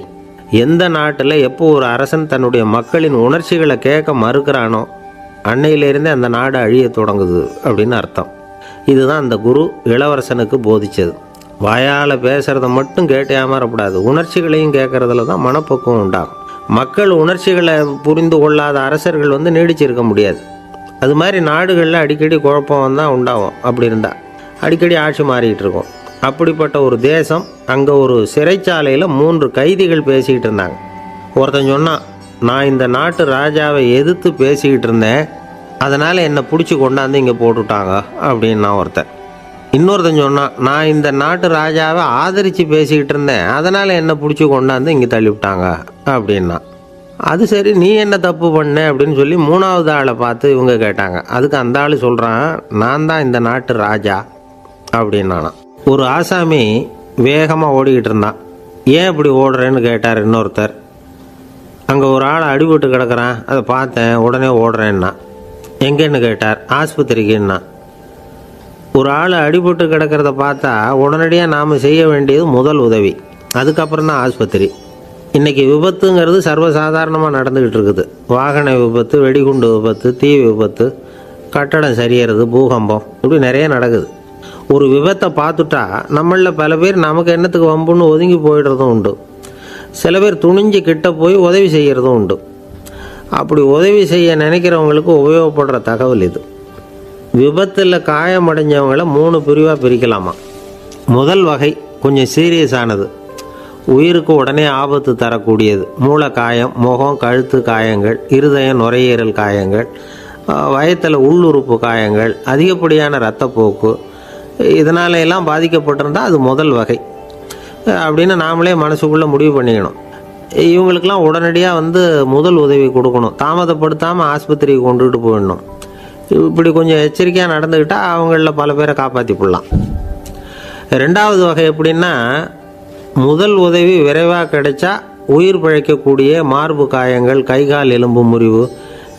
எந்த நாட்டில் எப்போ ஒரு அரசன் தன்னுடைய மக்களின் உணர்ச்சிகளை கேட்க மறுக்கிறானோ அன்னையிலேருந்தே அந்த நாடு அழிய தொடங்குது அப்படின்னு அர்த்தம். இதுதான் அந்த குரு இளவரசனுக்கு போதிச்சது. வாயால் பேசுகிறத மட்டும் கேட்டு ஏமாறக்கூடாது, உணர்ச்சிகளையும் கேட்குறதுல தான் மனப்பக்குவம் உண்டாகும். மக்கள் உணர்ச்சிகளை புரிந்து கொள்ளாத அரசர்கள் நீடிச்சிருக்க முடியாது. அது மாதிரி நாடுகளில் அடிக்கடி குழப்பம் தான் உண்டாகும். அப்படி இருந்தால் அடிக்கடி ஆட்சி மாறிக்கிட்டு இருக்கும். அப்படிப்பட்ட ஒரு தேசம், அங்கே ஒரு சிறைச்சாலையில் 3 கைதிகள் பேசிக்கிட்டு இருந்தாங்க. ஒருத்தன் சொன்னான், நான் இந்த நாட்டு ராஜாவை எதிர்த்து பேசிக்கிட்டு இருந்தேன், அதனால் என்னை பிடிச்சி கொண்டாந்து இங்கே போட்டுவிட்டாங்க அப்படின்னா ஒருத்தன். இன்னொருத்தன் சொன்னான், நான் இந்த நாட்டு ராஜாவை ஆதரித்து பேசிக்கிட்டு இருந்தேன், அதனால் என்னை பிடிச்சி கொண்டாந்து இங்கே தள்ளிவிட்டாங்க அப்படின்னா. அது சரி, நீ என்ன தப்பு பண்ண அப்படின்னு சொல்லி 3வது ஆளை பார்த்து இவங்க கேட்டாங்க. அதுக்கு அந்த ஆள் சொல்கிறான், நான் தான் இந்த நாட்டு ராஜா அப்படின்னானா. ஒரு ஆசாமி வேகமாக ஓடிக்கிட்டு இருந்தான். ஏன் இப்படி ஓடுறேன்னு கேட்டார் இன்னொருத்தர். அங்கே ஒரு ஆள் அடிபட்டு கிடக்கிறான், அதை பார்த்தேன், உடனே ஓடுறேன்னா. எங்கேன்னு கேட்டார். ஆஸ்பத்திரிக்குன்னா. ஒரு ஆள் அடிபட்டு கிடக்கிறத பார்த்தா உடனடியாக நாம் செய்ய வேண்டியது முதல் உதவி, அதுக்கப்புறம் தான் ஆஸ்பத்திரி. இன்றைக்கி விபத்துங்கிறது சர்வசாதாரணமாக நடந்துக்கிட்டு இருக்குது. வாகன விபத்து, வெடிகுண்டு விபத்து, தீ விபத்து, கட்டடம் சரியறது, பூகம்பம், இப்படி நிறைய நடக்குது. ஒரு விபத்தை பார்த்துட்டா நம்மளில் பல பேர் நமக்கு என்னத்துக்கு வம்புன்னு ஒதுங்கி போயிடுறதும் உண்டு. சில பேர் துணிஞ்சு கிட்ட போய் உதவி செய்கிறதும் உண்டு. அப்படி உதவி செய்ய நினைக்கிறவங்களுக்கு உபயோகப்படுற தகவல் இது. விபத்தில் காயமடைஞ்சவங்களை 3 பிரிவாக பிரிக்கலாமா. முதல் வகை கொஞ்சம் சீரியஸானது, உயிருக்கு உடனே ஆபத்து தரக்கூடியது. மூளை காயம், முகம், கழுத்து காயங்கள், இருதயம், நுரையீரல் காயங்கள், வயத்தில் உள்ளுறுப்பு காயங்கள், அதிகப்படியான இரத்தப்போக்கு, இதனால எல்லாம் பாதிக்கப்பட்டிருந்தால் அது முதல் வகை அப்படின்னு நாமளே மனசுக்குள்ளே முடிவு பண்ணிக்கணும். இவங்களுக்கெல்லாம் உடனடியாக முதல் உதவி கொடுக்கணும். தாமதப்படுத்தாமல் ஆஸ்பத்திரிக்கு கொண்டுகிட்டு போயிடணும். இப்படி கொஞ்சம் எச்சரிக்கையாக நடந்துக்கிட்டால் அவங்களில் பல பேரை காப்பாற்றி போடலாம். 2வது வகை எப்படின்னா, முதல் உதவி விரைவாக கிடைச்சா உயிர் பிழைக்கக்கூடிய மார்பு காயங்கள், கைகால் எலும்பு முறிவு,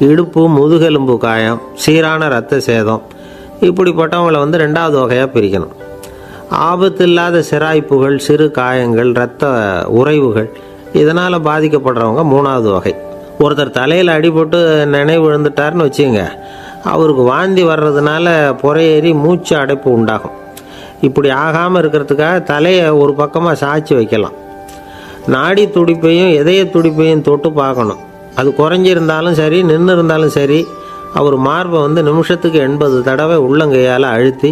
இடுப்பு முதுகெலும்பு காயம், சீரான இரத்த சேதம், இப்படிப்பட்டவங்களை 2வது வகையாக பிரிக்கணும். ஆபத்து இல்லாத சிராய்ப்புகள், சிறு காயங்கள், இரத்த உறைவுகள், இதனால் பாதிக்கப்படுறவங்க 3வது வகை. ஒருத்தர் தலையில் அடிபட்டு நினைவு விழுந்துட்டார்னு வச்சுங்க, அவருக்கு வாந்தி வர்றதுனால புறையேறி மூச்சு அடைப்பு உண்டாகும். இப்படி ஆகாமல் இருக்கிறதுக்காக தலையை ஒரு பக்கமாக சாய்ச்சி வைக்கலாம். நாடி துடிப்பையும் இதய துடிப்பையும் தொட்டு பார்க்கணும். அது குறைஞ்சிருந்தாலும் சரி, நின்று இருந்தாலும் சரி, அவர் மார்பை நிமிஷத்துக்கு 80 தடவை உள்ளங்கையால் அழுத்தி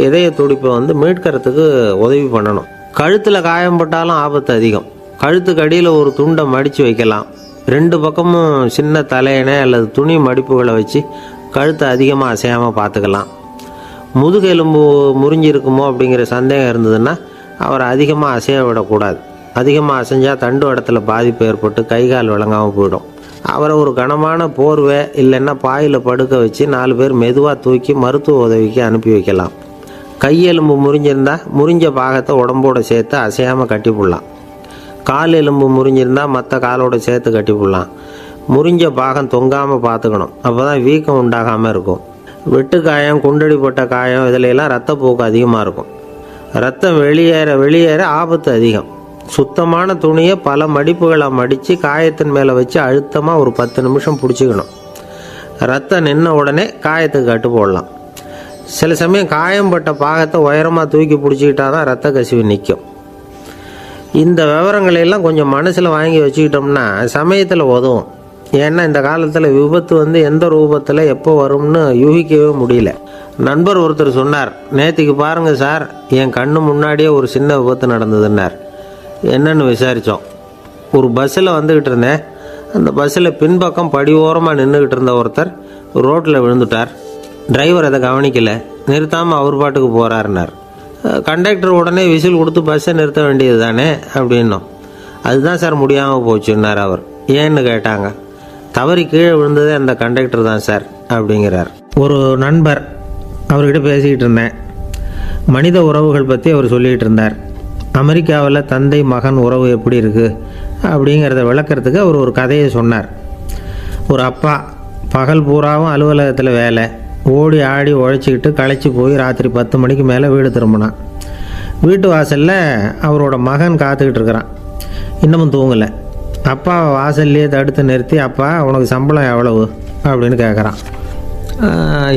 இதய துடிப்பை வந்து மீட்கிறதுக்கு உதவி பண்ணணும். கழுத்தில் காயம்பட்டாலும் ஆபத்து அதிகம். கழுத்துக்கு அடியில் ஒரு துண்டை மடித்து வைக்கலாம். 2 பக்கமும் சின்ன தலையணை அல்லது துணி மடிப்புகளை வச்சு கழுத்தை அதிகமாக அசையாமல் பார்த்துக்கலாம். முதுகெலும்பு முறிஞ்சிருக்குமோ அப்படிங்கிற சந்தேகம் இருந்ததுன்னா அவரை அதிகமாக அசைய விடக்கூடாது. அதிகமாக அசைஞ்சால் தண்டு இடத்துல பாதிப்பு ஏற்பட்டு கை கால் விளங்காமல் போயிடும். அவரை ஒரு கனமான போர்வை இல்லைன்னா பாயில் படுக்க வச்சு 4 பேர் மெதுவாக தூக்கி மருத்துவ உதவிக்கு அனுப்பி வைக்கலாம். கையெலும்பு முறிஞ்சிருந்தால் முறிஞ்ச பாகத்தை உடம்போடு சேர்த்து அசையாமல் கட்டி போடலாம். கால் எலும்பு முறிஞ்சிருந்தால் மற்ற காலோடு சேர்த்து கட்டி போடலாம். முறிஞ்ச பாகம் தொங்காமல் பார்த்துக்கணும். அப்போ தான் வீக்கம் உண்டாகாமல் இருக்கும். வெட்டு காயம், குண்டடிப்பட்ட காயம் இதிலெல்லாம் ரத்தப்போக்கு அதிகமாக இருக்கும். ரத்தம் வெளியேற ஆபத்து அதிகம். சுத்தமான துணியை பல மடிப்புகளை மடித்து காயத்தின் மேலே வச்சு அழுத்தமாக ஒரு 10 நிமிஷம் பிடிச்சிக்கணும். ரத்தம் நின்ன உடனே காயத்துக்கு கட்டு போடலாம். சில சமயம் காயம்பட்ட பாகத்தை உயரமாக தூக்கி பிடிச்சிக்கிட்டா தான் ரத்த கசிவு நிற்கும். இந்த விவரங்களையெல்லாம் கொஞ்சம் மனசில் வாங்கி வச்சுக்கிட்டோம்னா சமயத்தில் உதவும். ஏன்னா இந்த காலத்தில் விபத்து வந்து எந்த ரூபத்தில் எப்போ வரும்னு யூகிக்கவே முடியல. நண்பர் ஒருத்தர் சொன்னார், நேற்றுக்கு பாருங்கள் சார், என் கண்ணு முன்னாடியே ஒரு சின்ன விபத்து நடந்ததுன்னார். என்னன்னு விசாரித்தோம். ஒரு பஸ்ஸில் வந்துக்கிட்டு இருந்தேன். அந்த பஸ்ஸில் பின்பக்கம் படி ஓரமாக நின்றுக்கிட்டு இருந்த ஒருத்தர் ரோட்டில் விழுந்துட்டார். டிரைவர் அதை கவனிக்கலை, நிறுத்தாமல் அவர் பாட்டுக்கு போகிறாருன்னார். கண்டக்டர் உடனே விசில் கொடுத்து பஸ்ஸை நிறுத்த வேண்டியது தானே அப்படின்னோம். அதுதான் சார் முடியாமல் போச்சுன்னார் அவர். ஏன்னு கேட்டாங்க. தவறி கீழே விழுந்ததே அந்த கண்டக்டர் தான் சார் அப்படிங்கிறார். ஒரு நண்பர், அவர்கிட்ட பேசிக்கிட்டு இருந்தேன். மனித உறவுகள் பற்றி அவர் சொல்லிகிட்டு இருந்தார். அமெரிக்காவில் தந்தை மகன் உறவு எப்படி இருக்குது அப்படிங்கிறத விளக்கிறதுக்கு அவர் ஒரு கதையை சொன்னார். ஒரு அப்பா பகல் பூராவும் அலுவலகத்தில் வேலை, ஓடி ஆடி உழைச்சிக்கிட்டு களைச்சி போய் ராத்திரி 10 மணிக்கு மேலே வீடு திரும்பினான். வீட்டு வாசலில் அவரோட மகன் காத்துக்கிட்டு இருக்கிறான். இன்னமும் தூங்கலை. அப்பாவை வாசல்லையே தடுத்து நிறுத்தி, அப்பா உனக்கு சம்பளம் எவ்வளவு அப்படின்னு கேட்குறான்.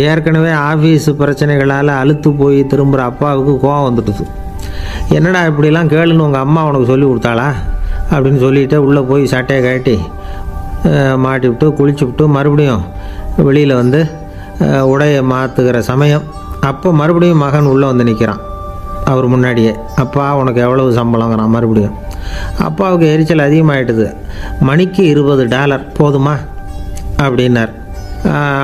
ஏற்கனவே ஆஃபீஸு பிரச்சனைகளால் அழுத்து போய் திரும்புகிற அப்பாவுக்கு கோவம் வந்துடுது. என்னடா இப்படிலாம் கேளுன்னு உங்கள் அம்மா உனக்கு சொல்லி கொடுத்தாளா அப்படின்னு சொல்லிவிட்டு உள்ளே போய் சட்டையை கட்டி மாட்டிவிட்டு குளிச்சுவிட்டு மறுபடியும் வெளியில் வந்து உடையை மாற்றுகிற சமயம் அப்போ மறுபடியும் மகன் உள்ளே வந்து நிற்கிறான் அவர் முன்னாடியே. அப்பா உனக்கு எவ்வளவு சம்பளங்கிறான் மறுபடியும். அப்பாவுக்கு எரிச்சல் அதிகமாகிட்டுது. மணிக்கு $20 போதுமா அப்படின்னார்.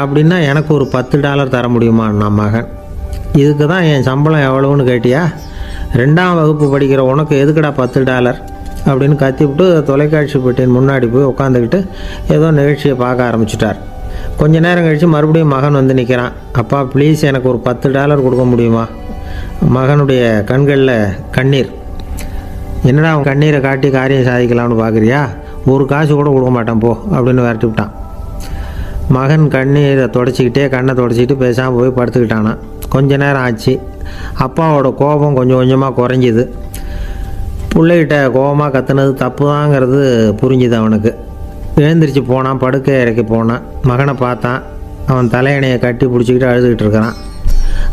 அப்படின்னா எனக்கு ஒரு $10 தர முடியுமா நான் மகன். இதுக்கு தான் என் சம்பளம் எவ்வளவுன்னு கேட்டியா? 2ஆம் வகுப்பு படிக்கிற உனக்கு எதுக்குடா $10 அப்படின்னு கத்திவிட்டு தொலைக்காட்சி பெட்டியின் முன்னாடி போய் உட்காந்துக்கிட்டு ஏதோ நிகழ்ச்சியை பார்க்க ஆரம்பிச்சிட்டார். கொஞ்ச நேரம் கழித்து மறுபடியும் மகன் வந்து நிற்கிறான். அப்பா ப்ளீஸ் எனக்கு ஒரு $10 கொடுக்க முடியுமா? மகனுடைய கண்களில் கண்ணீர். என்னடா அவன் கண்ணீரை காட்டி காரியம் சாதிக்கலாம்னு பார்க்குறியா? ஒரு காசு கூட கொடுக்க மாட்டான் போ அப்படின்னு விரட்டி விட்டான். மகன் கண்ணீரை தொடச்சிக்கிட்டே கண்ணை தொடச்சிக்கிட்டு பேசாமல் போய் படுத்துக்கிட்டானா. கொஞ்ச நேரம் ஆச்சு. அப்பாவோட கோபம் கொஞ்சம் கொஞ்சமாக குறைஞ்சிது. பிள்ளைகிட்ட கோபமாக கத்துனது தப்பு தாங்கிறது புரிஞ்சுது அவனுக்கு. எழுந்திரிச்சு போனான், படுக்கை இறக்கி போனான். மகனை பார்த்தான். அவன் தலையணையை கட்டி பிடிச்சிக்கிட்டு அழுதுகிட்டு இருக்கிறான்.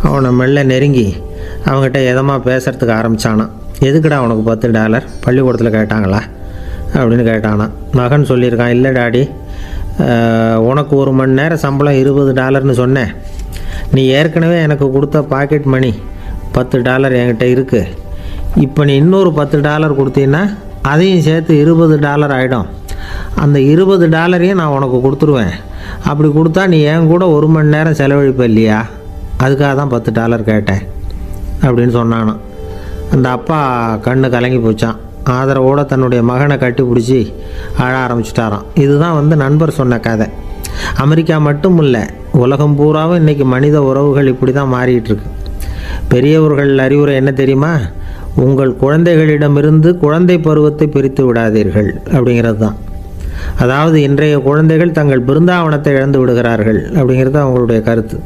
அவனை மெல்ல நெருங்கி அவங்ககிட்ட எதமாக பேசுகிறதுக்கு ஆரம்பித்தானான். எதுக்குடா உனக்கு $10 பள்ளிக்கூடத்தில் கேட்டாங்களா அப்படின்னு கேட்டானான். மகன் சொல்லியிருக்கான், இல்லை டாடி, உனக்கு 1 மணி நேரம் சம்பளம் $20ன்னு சொன்னேன். நீ ஏற்கனவே எனக்கு கொடுத்த பாக்கெட் மணி $10 என்கிட்ட இருக்குது. இப்போ நீ இன்னொரு $10 கொடுத்தீங்கன்னா அதையும் சேர்த்து $20 ஆகிடும். அந்த $20 நான் உனக்கு கொடுத்துருவேன். அப்படி கொடுத்தா நீ என் கூட 1 மணி நேரம் செலவழிப்ப இல்லையா? அதுக்காக தான் $10 கேட்டேன் அப்படின்னு சொன்னானான். அந்த அப்பா கண்ணு கலங்கி போச்சான். ஆதரவோடு தன்னுடைய மகனை கட்டி பிடிச்சி அழ ஆரம்பிச்சிட்டாராம். இதுதான் நண்பர் சொன்ன கதை. அமெரிக்கா மட்டும் இல்லை, உலகம் பூராவும் இன்றைக்கி மனித உறவுகள் இப்படி தான் மாறிட்டுருக்கு. பெரியவர்கள் அறிவுரை என்ன தெரியுமா? உங்கள் குழந்தைகளிடமிருந்து குழந்தை பருவத்தை பிரித்து விடாதீர்கள் அப்படிங்கிறது தான். அதாவது இன்றைய குழந்தைகள் தங்கள் பிருந்தாவனத்தை இழந்து விடுகிறார்கள் அப்படிங்கிறது அவங்களுடைய கருத்து.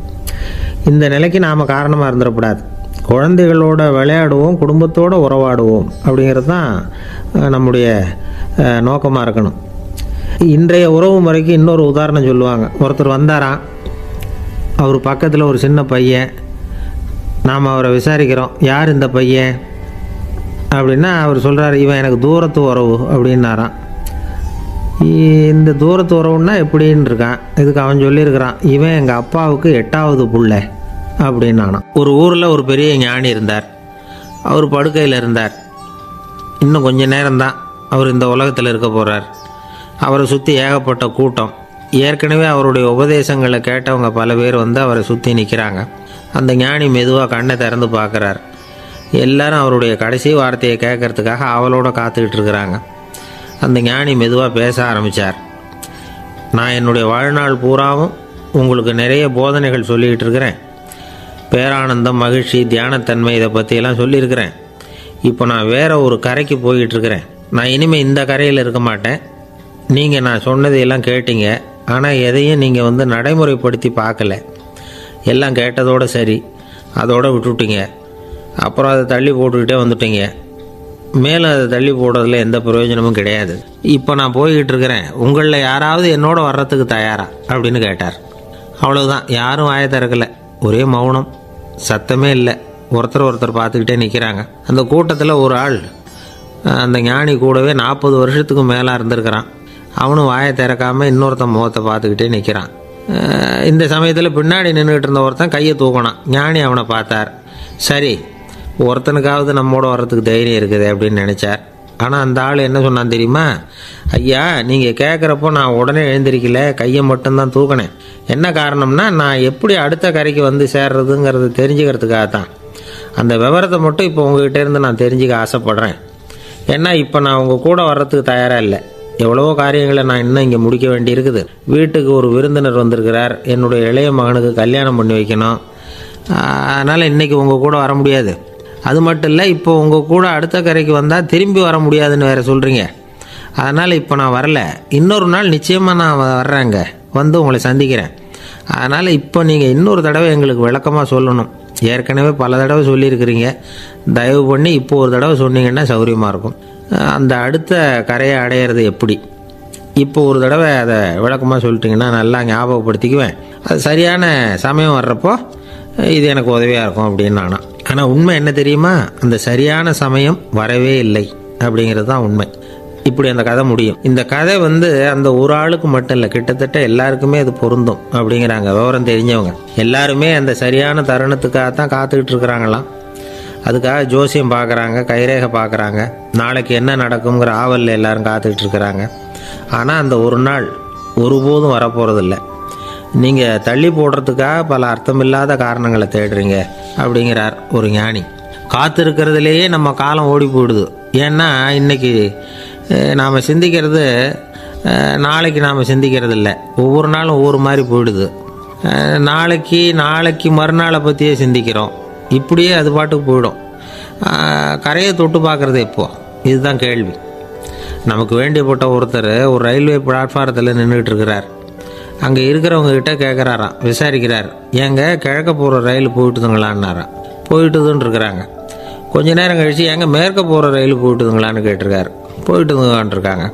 இந்த நிலைக்கு நாம் காரணமாக இருந்துடக்கூடாது. குழந்தைகளோட விளையாடுவோம், குடும்பத்தோடு உறவாடுவோம் அப்படிங்கிறது தான் நம்முடைய நோக்கமாக இருக்கணும். இன்றைய உறவு முறைக்கு இன்னொரு உதாரணம் சொல்லுவாங்க. ஒருத்தர் வந்தாராம். அவர் பக்கத்தில் ஒரு சின்ன பையன். நாம் அவரை விசாரிக்கிறோம், யார் இந்த பையன் அப்படின்னா அவர் சொல்கிறார், இவன் எனக்கு தூரத்து உறவு அப்படின்னாராம். இந்த தூரத்து உறவுன்னா எப்படின்னு இருக்கான். இதுக்கு அவன் சொல்லியிருக்கிறான், இவன் எங்கள் அப்பாவுக்கு 8வது புள்ள அப்படின்னானாம். ஒரு ஊரில் ஒரு பெரிய ஞானி இருந்தார். அவர் படுக்கையில் இருந்தார். இன்னும் கொஞ்ச நேரம்தான் அவர் இந்த உலகத்தில் இருக்க போகிறார். அவரை சுற்றி ஏகப்பட்ட கூட்டம். ஏற்கனவே அவருடைய உபதேசங்களை கேட்டவங்க பல பேர் வந்து அவரை சுற்றி நிற்கிறாங்க. அந்த ஞானி மெதுவாக கண்ணை திறந்து பார்க்குறார். எல்லாரும் அவருடைய கடைசி வார்த்தையை கேட்கறதுக்காக அவளோட காத்துக்கிட்டு இருக்கிறாங்க. அந்த ஞானி மெதுவாக பேச ஆரம்பித்தார். நான் என்னுடைய வாழ்நாள் பூராவும் உங்களுக்கு நிறைய போதனைகள் சொல்லிக்கிட்டு இருக்கிறேன். பேரானந்தம், மகிழ்ச்சி, தியானத்தன்மை இதை பற்றியெல்லாம் சொல்லியிருக்கிறேன். இப்போ நான் வேறு ஒரு கரைக்கு போய்கிட்டு இருக்கிறேன். நான் இனிமேல் இந்த கரையில் இருக்க மாட்டேன். நீங்கள் நான் சொன்னதையெல்லாம் கேட்டீங்க, ஆனால் எதையும் நீங்கள் வந்து நடைமுறைப்படுத்தி பார்க்கல. எல்லாம் கேட்டதோடு சரி, அதோடு விட்டுவிட்டீங்க. அப்புறம் அதை தள்ளி போட்டுக்கிட்டே வந்துட்டீங்க. மேலும் அதை தள்ளி போடுறதுல எந்த பிரயோஜனமும் கிடையாது. இப்போ நான் போய்கிட்டு இருக்கிறேன். உங்களில் யாராவது என்னோட வர்றதுக்கு தயாரா அப்படின்னு கேட்டார். அவ்வளவுதான். யாரும் வாயை திறக்கலை. ஒரே மௌனம், சத்தமே இல்லை. ஒருத்தர் பார்த்துக்கிட்டே நிற்கிறாங்க. அந்த கூட்டத்தில் ஒரு ஆள் அந்த ஞானி கூடவே 40 வருஷத்துக்கு மேலே இருந்திருக்கிறான். அவனும் வாயை திறக்காமல் இன்னொருத்தன் முகத்தை பார்த்துக்கிட்டே நிற்கிறான். இந்த சமயத்தில் பின்னாடி நின்றுக்கிட்டு இருந்த ஒருத்தன் கையை தூக்கினான். ஞானி அவனை பார்த்தார். சரி, ஒருத்தனுக்காவது நம்மோட வர்றதுக்கு தைரியம் இருக்குது அப்படின்னு நினச்சார். ஆனால் அந்த ஆள் என்ன சொன்னான் தெரியுமா? ஐயா, நீங்கள் கேட்குறப்போ நான் உடனே எழுந்திருக்கல, கையை மட்டும்தான் தூக்கினேன். என்ன காரணம்னா, நான் எப்படி அடுத்த கரைக்கு வந்து சேர்றதுங்கிறது தெரிஞ்சுக்கிறதுக்காக தான். அந்த விவரத்தை மட்டும் இப்போ உங்ககிட்ட இருந்து நான் தெரிஞ்சுக்க ஆசைப்பட்றேன். ஏன்னா இப்போ நான் உங்கள் கூட வர்றதுக்கு தயாராக இல்லை. எவ்வளவோ காரியங்களை நான் இன்னும் இங்கே முடிக்க வேண்டி இருக்குது. வீட்டுக்கு ஒரு விருந்தினர் வந்திருக்கிறார். என்னுடைய இளைய மகனுக்கு கல்யாணம் பண்ணி வைக்கணும். அதனால் இன்றைக்கி உங்கள் கூட வர முடியாது. அது மட்டும் இல்லை, இப்போ உங்கள் கூட அடுத்த கரைக்கு வந்தால் திரும்பி வர முடியாதுன்னு வேறு சொல்கிறீங்க. அதனால் இப்போ நான் வரல. இன்னொரு நாள் நிச்சயமாக நான் வர்றேங்க, வந்து உங்களை சந்திக்கிறேன். அதனால் இப்போ நீங்கள் இன்னொரு தடவை எங்களுக்கு விளக்கமாக சொல்லணும். ஏற்கனவே பல தடவை சொல்லியிருக்கிறீங்க. தயவு பண்ணி இப்போ ஒரு தடவை சொன்னீங்கன்னா சௌகரியமாக இருக்கும். அந்த அடுத்த கரையை அடையிறது எப்படி? இப்போ ஒரு தடவை அதை விளக்கமாக சொல்லிட்டிங்கன்னா நல்லா ஞாபகப்படுத்திக்குவேன். அது சரியான சமயம் வர்றப்போ இது எனக்கு உதவியாக இருக்கும் அப்படின்னு நானா. ஆனால் உண்மை என்ன தெரியுமா? அந்த சரியான சமயம் வரவே இல்லை அப்படிங்கிறது தான் உண்மை. இப்படி அந்த கதை முடியும். இந்த கதை வந்து அந்த ஒரு ஆளுக்கு மட்டும் இல்லை, கிட்டத்தட்ட எல்லாருக்குமே அது பொருந்தும் அப்படிங்கிறாங்க விவரம் தெரிஞ்சவங்க. எல்லாருமே அந்த சரியான தருணத்துக்காக தான் காத்துக்கிட்டு இருக்கிறாங்களாம். அதுக்காக ஜோசியம் பார்க்குறாங்க, கைரேகை பார்க்குறாங்க. நாளைக்கு என்ன நடக்குங்கிற ஆவலில் எல்லாரும் காத்துக்கிட்டு இருக்கிறாங்க. ஆனால் அந்த ஒரு நாள் ஒருபோதும் வரப்போகிறதில்ல. நீங்கள் தள்ளி போடுறதுக்காக பல அர்த்தமில்லாத காரணங்களை தேடுறீங்க அப்படிங்கிறார் ஒரு ஞானி. காத்திருக்கிறதுலேயே நம்ம காலம் ஓடி போயிடுது. ஏன்னா இன்றைக்கி நாம் சிந்திக்கிறது நாளைக்கு நாம் சிந்திக்கிறது இல்லை. ஒவ்வொரு நாளும் ஒவ்வொரு மாதிரி போயிடுது. நாளைக்கு மறுநாளை பற்றியே சிந்திக்கிறோம். இப்படியே அது பாட்டுக்கு போயிடும். கரையை தொட்டு பார்க்குறது எப்போ? இதுதான் கேள்வி. நமக்கு வேண்டியப்பட்ட ஒருத்தர் ஒரு ரயில்வே பிளாட்ஃபாரத்தில் நின்றுட்டு இருக்கிறார். அங்கே இருக்கிறவங்க கிட்ட கேட்குறாராம், விசாரிக்கிறார். ஏங்க கிழக்க போகிற ரயில் போயிட்டுதுங்களான்னாராம். போயிட்டுதுன்னு இருக்கிறாங்க. கொஞ்ச நேரம் கழித்து ஏங்க மேற்க போகிற ரயில் போயிட்டுதுங்களான்னு கேட்டிருக்காரு. போயிட்டுதுங்களான் இருக்காங்க.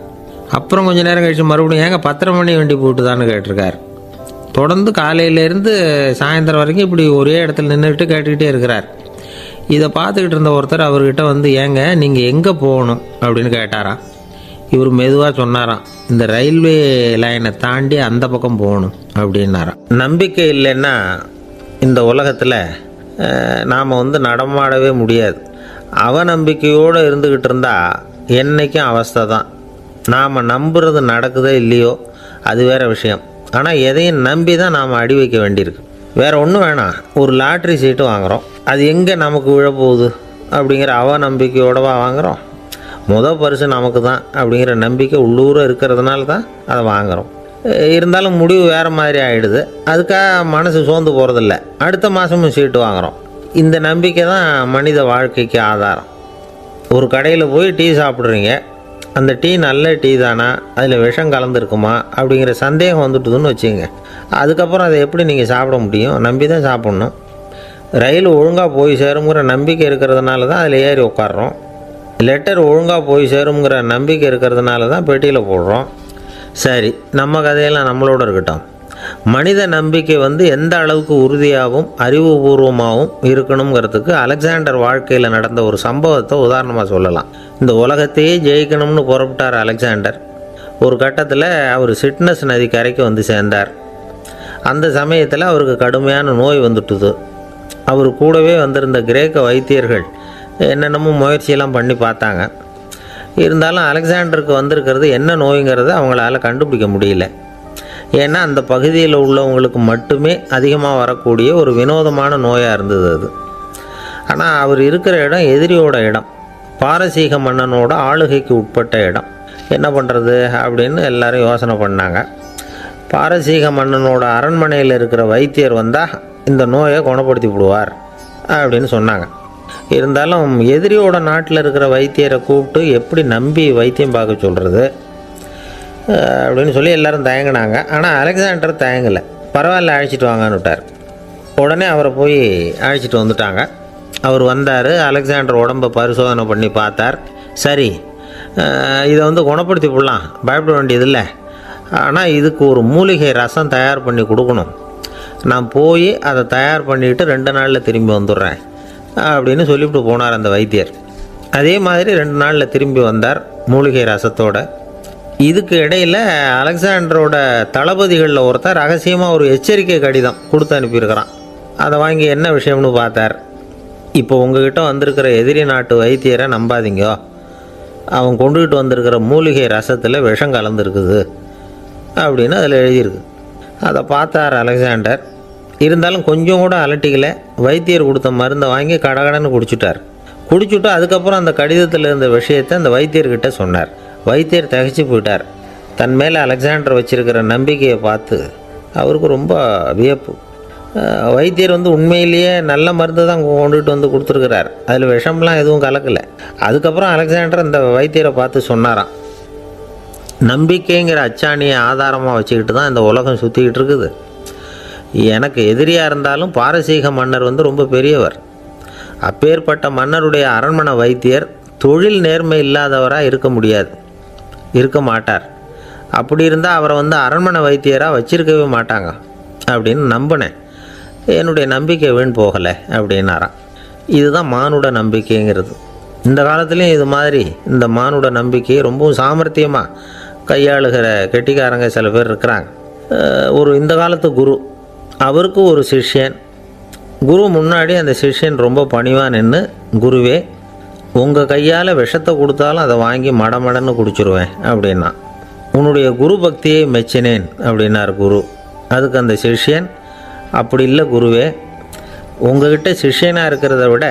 அப்புறம் கொஞ்சம் நேரம் கழித்து மறுபடியும் ஏங்க 10:30 மணி வண்டி போட்டுதான்னு கேட்டிருக்காரு. தொடர்ந்து காலையிலேருந்து சாயந்தரம் வரைக்கும் இப்படி ஒரே இடத்துல நின்றுட்டு கேட்டுக்கிட்டே இருக்கிறார். இதை பார்த்துக்கிட்டு இருந்த ஒருத்தர் அவர்கிட்ட வந்து, ஏங்க நீங்கள் எங்கே போகணும் அப்படின்னு கேட்டாராம். இவர் மெதுவாக சொன்னாராம், இந்த ரயில்வே லைனை தாண்டி அந்த பக்கம் போகணும் அப்படின்னாராம். நம்பிக்கை இல்லைன்னா இந்த உலகத்தில் நாம் வந்து நடமாடவே முடியாது. அவநம்பிக்கையோடு இருந்துக்கிட்டு இருந்தால் என்றைக்கும் அவஸ்தை தான். நாம் நம்புறது நடக்குதோ இல்லையோ அது வேறு விஷயம். ஆனால் எதையும் நம்பி தான் நாம் அடி வைக்க வேண்டியிருக்கு. வேறு ஒன்றும் வேணாம். ஒரு லாட்ரி சீட்டு வாங்குகிறோம். அது எங்கே நமக்கு விழப்போகுது அப்படிங்கிற அவநம்பிக்கையோடவா வாங்குகிறோம்? பரிசு நமக்கு தான் அப்படிங்கிற நம்பிக்கை உள்ளூர இருக்கிறதுனால தான் அதை வாங்குகிறோம். இருந்தாலும் முடிவு வேறு மாதிரி ஆகிடுது. அதுக்காக மனசு சோர்ந்து போகிறதில்ல. அடுத்த மாதமும் சீட்டு வாங்குகிறோம். இந்த நம்பிக்கை தான் மனித வாழ்க்கைக்கு ஆதாரம். ஒரு கடையில் போய் டீ சாப்பிட்றீங்க. அந்த டீ நல்ல டீ தானா, அதில் விஷம் கலந்துருக்குமா அப்படிங்கிற சந்தேகம் வந்துட்டுதுன்னு வச்சுங்க. அதுக்கப்புறம் அதை எப்படி நீங்கள் சாப்பிட முடியும்? நம்பி தான் சாப்பிட்ணும். ரயில் ஒழுங்காக போய் சேருங்கிற நம்பிக்கை இருக்கிறதுனால தான் அதில் ஏறி உட்காடுறோம். லெட்டர் ஒழுங்காக போய் சேருங்கிற நம்பிக்கை இருக்கிறதுனால தான் பெட்டியில் போடுறோம். சரி, நம்ம கதையெல்லாம் நம்மளோட இருக்கட்டும். மனித நம்பிக்கை வந்து எந்த அளவுக்கு உறுதியாகவும் அறிவுபூர்வமாகவும் இருக்கணுங்கிறதுக்கு அலெக்சாண்டர் வாழ்க்கையில் நடந்த ஒரு சம்பவத்தை உதாரணமாக சொல்லலாம். இந்த உலகத்தையே ஜெயிக்கணும்னு புறப்பட்டார் அலெக்சாண்டர். ஒரு கட்டத்தில் அவர் சிட்னஸ் நதி கரைக்கு வந்து சேர்ந்தார். அந்த சமயத்தில் அவருக்கு கடுமையான நோய் வந்துட்டுது. அவர் கூடவே வந்திருந்த கிரேக்க வைத்தியர்கள் என்னென்னமோ முயற்சியெல்லாம் பண்ணி பார்த்தாங்க. இருந்தாலும் அலெக்சாண்டருக்கு வந்திருக்கிறது என்ன நோய்ங்கிறத அவங்களால கண்டுபிடிக்க முடியல. ஏன்னா அந்த பகுதியில் உள்ளவங்களுக்கு மட்டுமே அதிகமாக வரக்கூடிய ஒரு வினோதமான நோயாக இருந்தது அது. ஆனால் அவர் இருக்கிற இடம் எதிரியோட இடம், பாரசீக மன்னனோட ஆளுகைக்கு உட்பட்ட இடம். என்ன பண்ணுறது அப்படின்னு எல்லாரும் யோசனை பண்ணாங்க. பாரசீக மன்னனோட அரண்மனையில் இருக்கிற வைத்தியர் வந்தால் இந்த நோயை குணப்படுத்தி விடுவார் அப்படின்னு சொன்னாங்க. இருந்தாலும் எதிரியோட நாட்டில் இருக்கிற வைத்தியரை கூப்பிட்டு எப்படி நம்பி வைத்தியம் பார்க்க சொல்கிறது அப்படின்னு சொல்லி எல்லோரும் தயங்கினாங்க. ஆனால் அலெக்சாண்டர் தயங்கலை. பரவாயில்ல, அழைச்சிட்டு வாங்கன்னு விட்டார். உடனே அவரை போய் அழைச்சிட்டு வந்துட்டாங்க. அவர் வந்தார். அலெக்சாண்டர் உடம்பை பரிசோதனை பண்ணி பார்த்தார். சரி, இதை குணப்படுத்தி விடலாம், பயப்பட வேண்டியதில்லை. ஆனால் இதுக்கு ஒரு மூலிகை ரசம் தயார் பண்ணி கொடுக்கணும். நான் போய் அதை தயார் பண்ணிவிட்டு 2 நாளில் திரும்பி வந்துடுறேன் அப்படின்னு சொல்லிவிட்டு போனார் அந்த வைத்தியர். அதே மாதிரி 2 நாளில் திரும்பி வந்தார் மூலிகை ரசத்தோட. இதுக்கு இடையில் அலெக்சாண்டரோட தளபதிகளில் ஒருத்தர் ரகசியமாக ஒரு எச்சரிக்கை கடிதம் கொடுத்து அனுப்பியிருக்கிறான். அதை வாங்கி என்ன விஷயம்னு பார்த்தார். இப்போ உங்ககிட்ட வந்திருக்கிற எதிரி நாட்டு வைத்தியரை நம்பாதீங்கோ, அவன் கொண்டுகிட்டு வந்திருக்கிற மூலிகை ரசத்தில் விஷம் கலந்துருக்குது அப்படின்னு அதில் எழுதியிருக்கு. அதை பார்த்தார் அலெக்சாண்டர். இருந்தாலும் கொஞ்சம் கூட அலட்டிக்கலை. வைத்தியர் கொடுத்த மருந்தை வாங்கி கடகடன்னு குடிச்சுட்டு அதுக்கப்புறம் அந்த கடிதத்தில் இருந்த விஷயத்தை அந்த வைத்தியர்கிட்ட சொன்னார். வைத்தியர் திகைச்சு போயிட்டார். தன் மேலே அலெக்சாண்டர் வச்சிருக்கிற நம்பிக்கையை பார்த்து அவருக்கு ரொம்ப வியப்பு. வைத்தியர் உண்மையிலேயே நல்ல மருந்து தான் கொண்டுகிட்டு கொடுத்துருக்கிறார், அதில் விஷம்லாம் எதுவும் கலக்கலை. அதுக்கப்புறம் அலெக்சாண்டர் அந்த வைத்தியரை பார்த்து சொன்னாராம், நம்பிக்கைங்கிற அச்சாணியை ஆதாரமாக வச்சுக்கிட்டு தான் இந்த உலகம் சுற்றிக்கிட்டு இருக்குது. எனக்கு எதிரியாக இருந்தாலும் பாரசீக மன்னர் ரொம்ப பெரியவர். அப்பேற்பட்ட மன்னருடைய அரண்மனை வைத்தியர் தொழில் நேர்மை இல்லாதவராக இருக்க மாட்டார். அப்படி இருந்தால் அவரை அரண்மனை வைத்தியராக வச்சிருக்கவே மாட்டாங்க அப்படின்னு நம்பினேன். என்னுடைய நம்பிக்கை வீண் போகலை அப்படின்னாராம். இதுதான் மானுட நம்பிக்கைங்கிறது. இந்த காலத்துலேயும் இது மாதிரி இந்த மானுட நம்பிக்கையை ரொம்பவும் சாமர்த்தியமாக கையாளுகிற கெட்டிக்காரங்க சில பேர் இருக்கிறாங்க. இந்த காலத்து குரு, அவருக்கு ஒரு சிஷ்யன். குரு முன்னாடி அந்த சிஷ்யன் ரொம்ப பணிவாக நின்று, குருவே, உங்கள் கையால் விஷத்தை கொடுத்தாலும் அதை வாங்கி மடமடன்னு குடிச்சிருவேன் அப்படின்னா. உன்னுடைய குரு பக்தியை மெச்சினேன் அப்படின்னார் குரு. அதுக்கு அந்த சிஷ்யன், அப்படி இல்லை குருவே, உங்ககிட்ட சிஷ்யனாக இருக்கிறத விட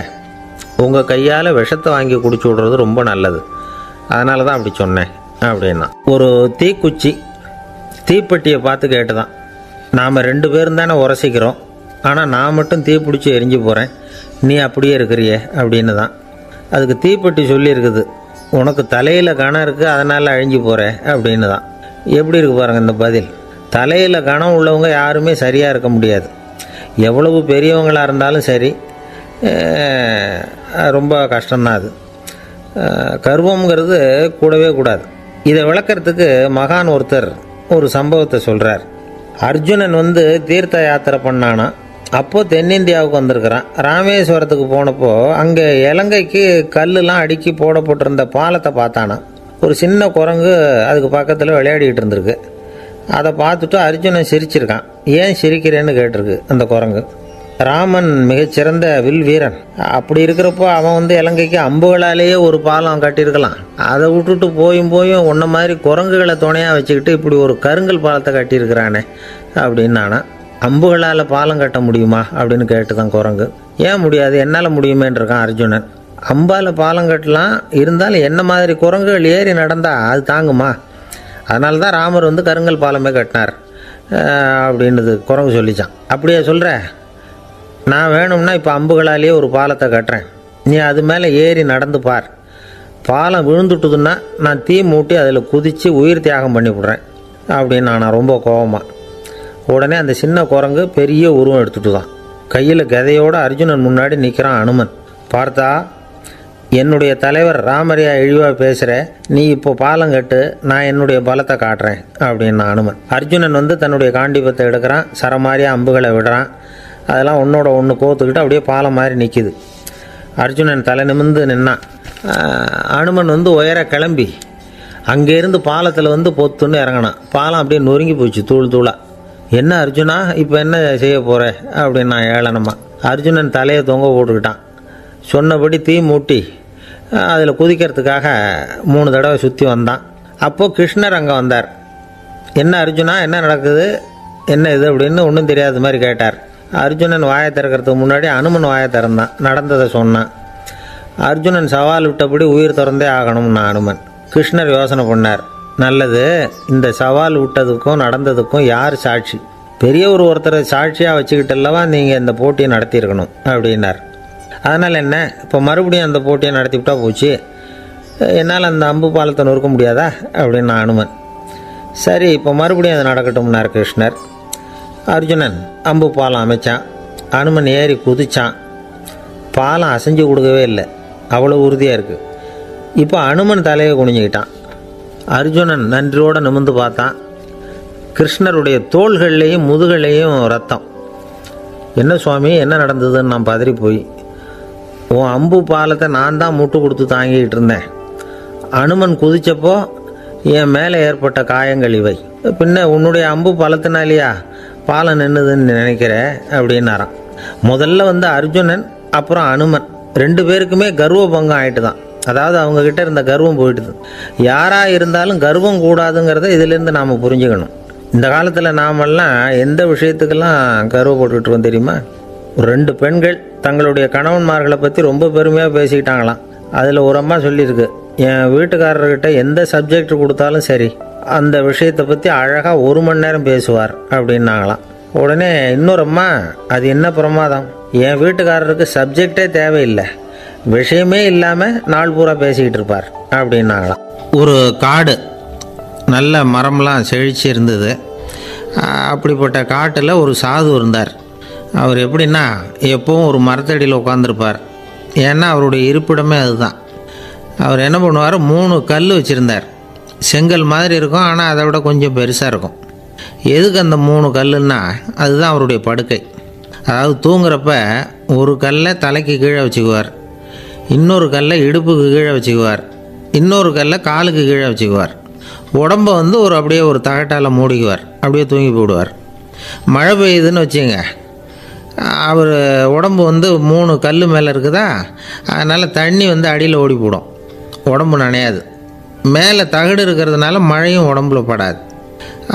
உங்கள் கையால் விஷத்தை வாங்கி குடிச்சு விட்றது ரொம்ப நல்லது, அதனால தான் அப்படி சொன்னேன் அப்படின்னா. ஒரு தீக்குச்சி தீப்பெட்டியை பார்த்து கேட்டுதான், நாம் 2 பேரும் தானே உரசிக்கிறோம், ஆனால் நான் மட்டும் தீப்பிடிச்சி எரிஞ்சு போகிறேன், நீ அப்படியே இருக்கிறியே அப்படின்னு தான். அதுக்கு தீப்பெட்டி சொல்லியிருக்குது, உனக்கு தலையில் கணம் இருக்குது அதனால் அழிஞ்சு போகிற அப்படின்னு தான். எப்படி இருக்குது பாருங்கள் இந்த பதில். தலையில் கணம் உள்ளவங்க யாருமே சரியாக இருக்க முடியாது. எவ்வளவு பெரியவங்களாக இருந்தாலும் சரி, ரொம்ப கஷ்டம்தான் அது. கர்வம்ங்கிறது கூடவே கூடாது. இதை விளக்கிறதுக்கு மகான் ஒருத்தர் ஒரு சம்பவத்தை சொல்கிறார். அர்ஜுனன் தீர்த்த யாத்திரை பண்ணானா. அப்போது தென்னிந்தியாவுக்கு வந்திருக்கிறான். ராமேஸ்வரத்துக்கு போனப்போ அங்கே இலங்கைக்கு கல்லுலாம் அடுக்கி போடப்பட்டிருந்த பாலத்தை பார்த்தானா. ஒரு சின்ன குரங்கு அதுக்கு பக்கத்தில் விளையாடிக்கிட்டு இருந்திருக்கு. அதை பார்த்துட்டு அர்ஜுனன் சிரிச்சிருக்கான். ஏன் சிரிக்கிறேன்னு கேட்டிருக்கு அந்த குரங்கு. ராமன் மிகச்சிறந்த வில் வீரன். அப்படி இருக்கிறப்போ அவன் இலங்கைக்கு அம்புகளாலேயே ஒரு பாலம் கட்டியிருக்கலாம். அதை விட்டுட்டு போயும் உன்ன மாதிரி குரங்குகளை துணையாக வச்சுக்கிட்டு இப்படி ஒரு கருங்கல் பாலத்தை கட்டியிருக்கிறானே அப்படின்னு நானா. அம்புகளால் பாலம் கட்ட முடியுமா அப்படின்னு கேட்டுதான் குரங்கு. ஏன் முடியாது, என்னால் முடியுமேன்னு இருக்கான் அர்ஜுனன். அம்பால் பாலம் கட்டலாம், இருந்தாலும் என்ன மாதிரி குரங்குகள் ஏறி நடந்தா அது தாங்குமா? அதனால தான் ராமர் கருங்கல் பாலமே கட்டினார் அப்படின்னுது குரங்கு சொல்லிச்சான். அப்படியே சொல்கிற, நான் வேணும்னா இப்போ அம்புகளாலேயே ஒரு பாலத்தை கட்டுறேன், நீ அது மேலே ஏறி நடந்து பார். பாலம் விழுந்துட்டுதுன்னா நான் தீ மூட்டி அதில் குதித்து உயிர் தியாகம் பண்ணி விட்றேன் அப்படின்னு நான் ரொம்ப கோபமாக. உடனே அந்த சின்ன குரங்கு பெரிய உருவம் எடுத்துட்டு தான் கையில் கதையோடு அர்ஜுனன் முன்னாடி நிற்கிறான் அனுமன். பார்த்தா, என்னுடைய தலைவர் ராமரையா இழிவாக பேசுகிற, நீ இப்போ பாலம் கட்டு, நான் என்னுடைய பலத்தை காட்டுறேன் அப்படின்னா அனுமன். அர்ஜுனன் தன்னுடைய காண்டிபத்தை எடுக்கிறான், சரமாரியாக அம்புகளை விடுறான். அதெல்லாம் ஒன்றோட ஒன்று கோத்துக்கிட்டு அப்படியே பாலம் மாதிரி நிற்கிது. அர்ஜுனன் தலை நிமிர்ந்து நின்னான். அனுமன் உயர கிளம்பி அங்கேருந்து பாலத்தில் பொத்துன்னு இறங்கினான். பாலம் அப்படியே நொறுங்கி போச்சு தூள் தூளாக. என்ன அர்ஜுனா, இப்போ என்ன செய்ய போகிற அப்படின்னா ஏளனமா. அர்ஜுனன் தலையை தொங்க போட்டுக்கிட்டான். சொன்னபடி தீ மூட்டி அதில் குதிக்கிறதுக்காக 3 தடவை சுற்றி வந்தான். அப்போது கிருஷ்ணர் அங்கே வந்தார். என்ன அர்ஜுனா, என்ன நடக்குது, என்ன இது அப்படின்னு ஒன்றும் தெரியாத மாதிரி கேட்டார். அர்ஜுனன் வாயை திறக்கிறதுக்கு முன்னாடி அனுமன் வாயை திறந்தான், நடந்ததை சொன்னான். அர்ஜுனன் சவால் விட்டபடி உயிர் திறந்தே ஆகணும்னா அனுமன். கிருஷ்ணர் யோசனை பண்ணார். நல்லது, இந்த சவால் விட்டதுக்கும் நடந்ததுக்கும் யார் சாட்சி? பெரிய ஒருத்தரை சாட்சியாக வச்சுக்கிட்டல்லவா நீங்கள் இந்த போட்டியை நடத்தியிருக்கணும் அப்படின்னார். அதனால் என்ன, இப்போ மறுபடியும் அந்த போட்டியை நடத்திவிட்டா போச்சு, என்னால் அந்த அம்பு பாலத்தை நொறுக்க முடியாதா அப்படின்னா அனுமன். சரி, இப்போ மறுபடியும் அது நடக்கட்டும்னார் கிருஷ்ணர். அர்ஜுனன் அம்பு பாலம் அமைச்சான். அனுமன் ஏறி குதிச்சான். பாலம் அசைஞ்சு கொடுக்கவே இல்லை, அவ்வளோ உறுதியாக இருக்குது. இப்போ அனுமன் தலையை குனிஞ்சிக்கிட்டான். அர்ஜுனன் நன்றியோடு நிமிர்ந்து பார்த்தான். கிருஷ்ணருடைய தோள்கள்லேயும் முதுகள்லேயும் ரத்தம். என்ன சுவாமி, என்ன நடந்ததுன்னு நான் பதறி போய், உன் அம்பு பாலத்தை நான் தான் முட்டு கொடுத்து தாங்கிக்கிட்டு இருந்தேன். அனுமன் குதித்தப்போ என் மேலே ஏற்பட்ட காயங்கள் இவை. பின்ன உன்னுடைய அம்பு பலத்தினாலேயா பாலம் நின்றுதுன்னு நினைக்கிற அப்படின்னாராம். முதல்ல அர்ஜுனன் அப்புறம் அனுமன் 2 பேருக்குமே கர்வ பங்கம் ஆகிட்டு தான். அதாவது அவங்கக்கிட்ட இருந்த கர்வம் போயிட்டுது. யாராக இருந்தாலும் கர்வம் கூடாதுங்கிறத இதிலேருந்து நாம் புரிஞ்சுக்கணும். இந்த காலத்தில் நாமெல்லாம் எந்த விஷயத்துக்கெல்லாம் கர்வப்பட்டுருக்கோம் தெரியுமா? 2 பெண்கள் தங்களுடைய கணவன்மார்களை பற்றி ரொம்ப பெருமையாக பேசிக்கிட்டாங்களாம். அதில் ஒரு அம்மா சொல்லியிருக்கு, என் வீட்டுக்காரர்கிட்ட எந்த சப்ஜெக்ட் கொடுத்தாலும் சரி அந்த விஷயத்தை பற்றி அழகாக 1 மணி நேரம் பேசுவார் அப்படின்னாங்களாம். உடனே இன்னொரு அம்மா, அது என்ன பிரமாதம், என் வீட்டுக்காரருக்கு சப்ஜெக்டே தேவையில்லை, விஷயமே இல்லாமல் நாள் பூரா பேசிக்கிட்டு இருப்பார் அப்படின்னாங்களாம். ஒரு காடு, நல்ல மரம்லாம் செழிச்சு இருந்தது. அப்படிப்பட்ட காட்டில் ஒரு சாது இருந்தார். அவர் எப்படின்னா எப்பவும் ஒரு மரத்தடியில் உட்காந்துருப்பார். ஏன்னா அவருடைய இருப்பிடமே அதுதான். அவர் என்ன பண்ணுவார், 3 கல் வச்சுருந்தார். செங்கல் மாதிரி இருக்கும், ஆனால் அதை விட கொஞ்சம் பெருசாக இருக்கும். எதுக்கு அந்த 3 கல்லுன்னா அதுதான் அவருடைய படுக்கை. அதாவது தூங்குறப்ப ஒரு கல்லை தலைக்கு கீழே வச்சுக்குவார், இன்னொரு கல்லை இடுப்புக்கு கீழே வச்சுக்குவார், இன்னொரு கல்லை காலுக்கு கீழே வச்சுக்குவார். உடம்பை அப்படியே ஒரு தகட்டால் மூடிக்குவார், அப்படியே தூங்கி போடுவார். மழை பெய்யுதுன்னு வச்சுங்க, அவர் உடம்பு 3 கல் மேலே இருக்குதா, அதனால் தண்ணி அடியில் ஓடி போடும், உடம்பு நனையாது. மேலே தகடு இருக்கிறதுனால மழையும் உடம்புல படாது.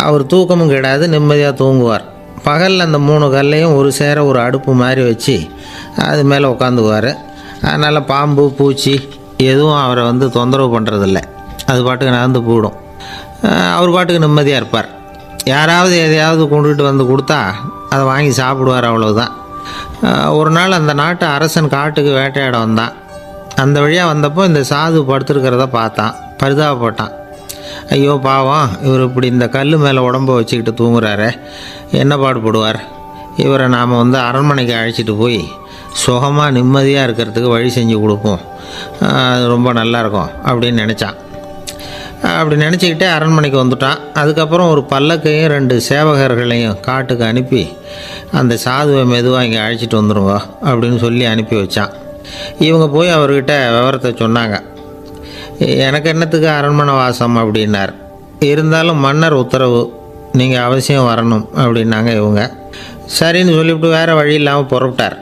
அவர் தூக்கமும் கிடாது, நிம்மதியாக தூங்குவார். பகலில் அந்த 3 கல்லையும் ஒரு சேர ஒரு அடுப்பு மாதிரி வச்சு அது மேலே உட்காந்துக்குவார். அதனால் பாம்பு பூச்சி எதுவும் அவரை தொந்தரவு பண்ணுறதில்ல, அது பாட்டுக்கு நடந்து போயிடும். அவர் பாட்டுக்கு நிம்மதியாக இருப்பார். யாராவது எதையாவது கொண்டுகிட்டு கொடுத்தா அதை வாங்கி சாப்பிடுவார், அவ்வளவுதான். ஒரு நாள் அந்த நாட்டு அரசன் காட்டுக்கு வேட்டையாட வந்தான். அந்த வழியாக வந்தப்போ இந்த சாது படுத்துருக்கிறத பார்த்தான், பரிதாபப்பட்டான். ஐயோ பாவம், இவர் இப்படி இந்த கல் மேலே உடம்பை வச்சுக்கிட்டு தூங்குறாரு, என்ன பாடுபடுவார், இவரை நாம் அரண்மனைக்கு அழைச்சிட்டு போய் சுகமாக நிம்மதியாக இருக்கிறதுக்கு வழி செஞ்சு கொடுப்போம், அது ரொம்ப நல்லாயிருக்கும் அப்படின்னு நினச்சான். அப்படி நினச்சிக்கிட்டே அரண்மனைக்கு வந்துட்டான். அதுக்கப்புறம் ஒரு பல்லக்கையும் 2 சேவகர்களையும் காட்டுக்கு அனுப்பி அந்த சாதுவை மெதுவாக இங்கே அழைச்சிட்டு வந்துடுங்க அப்படின்னு சொல்லி அனுப்பி வச்சான். இவங்க போய் அவர்கிட்ட விவரத்தை சொன்னாங்க. எனக்கு என்னத்துக்கு அரண்மனை வாசம் அப்படின்னார். இருந்தாலும் மன்னர் உத்தரவு, நீங்கள் அவசியம் வரணும் அப்படின்னாங்க இவங்க. சரின்னு சொல்லிவிட்டு வேறு வழி இல்லாமல் புறப்பட்டார்.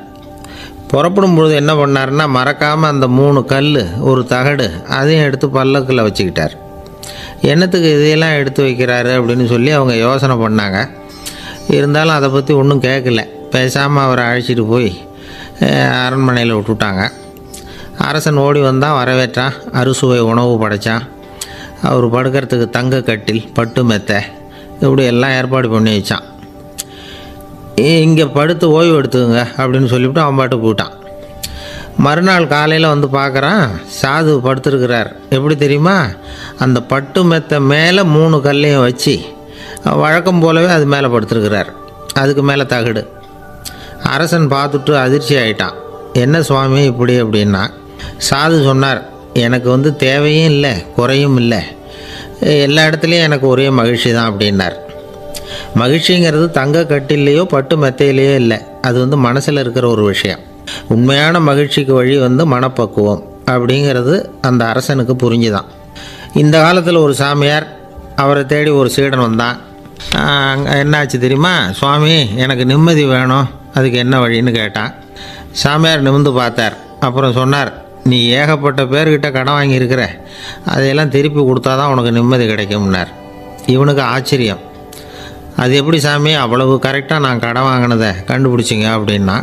புறப்படும் பொழுது என்ன பண்ணார்னா, மறக்காமல் அந்த 3 கல் ஒரு தகடு அதையும் எடுத்து பல்லக்கில் வச்சுக்கிட்டார். என்னத்துக்கு இதையெல்லாம் எடுத்து வைக்கிறாரு அப்படின்னு சொல்லி அவங்க யோசனை பண்ணாங்க. இருந்தாலும் அதை பற்றி ஒன்றும் கேட்கல. பேசாமல் அவரை அழைச்சிட்டு போய் அரண்மனையில் விட்டுட்டாங்க. அரசன் ஓடி வந்தான், வரவேற்றான், அறுசுவை உணவு படைத்தான். அவர் படுக்கிறதுக்கு தங்க கட்டில், பட்டு மெத்தை, இப்படி எல்லாம் ஏற்பாடு பண்ணி வச்சான். இங்கே படுத்து ஓய்வு எடுத்துங்க அப்படின்னு சொல்லிவிட்டு அவன் பாட்டு போயிட்டான். மறுநாள் காலையில் பார்க்குறான், சாது படுத்துருக்கிறார். எப்படி தெரியுமா, அந்த பட்டு மெத்தை மேலே 3 கல்லையும் வச்சு வழக்கம் போலவே அது மேலே படுத்துருக்கிறார், அதுக்கு மேலே தகடு. அரசன் பார்த்துட்டு அதிர்ச்சி ஆகிட்டான். என்ன சுவாமி இப்படி அப்படின்னா, சாது சொன்னார், எனக்கு தேவையும் இல்லை குறையும் இல்லை, எல்லா இடத்துலையும் எனக்கு ஒரே மகிழ்ச்சி தான் அப்படின்னார். மகிழ்ச்சிங்கிறது தங்க கட்டிலேயோ பட்டு மெத்தையிலேயோ இல்லை, அது மனசில் இருக்கிற ஒரு விஷயம். உண்மையான மகிழ்ச்சிக்கு வழி மனப்பக்குவம் அப்படிங்கிறது அந்த அரசனுக்கு புரிஞ்சுதான். இந்த காலத்தில் ஒரு சாமியார், அவரை தேடி ஒரு சீடன் வந்தான். என்னாச்சு தெரியுமா? சுவாமி, எனக்கு நிம்மதி வேணும், அதுக்கு என்ன வழின்னு கேட்டான். சாமியார் நிமிர்ந்து பார்த்தார். அப்புறம் சொன்னார், நீ ஏகப்பட்ட பேர்கிட்ட கடன் வாங்கியிருக்கிற, அதையெல்லாம் திருப்பி கொடுத்தா தான் உனக்கு நிம்மதி கிடைக்கும்னார். இவனுக்கு ஆச்சரியம். அது எப்படி சாமி, அவ்வளவு கரெக்டாக நான் கடன் வாங்கினதை கண்டுபிடிச்சிங்க அப்படின்னா,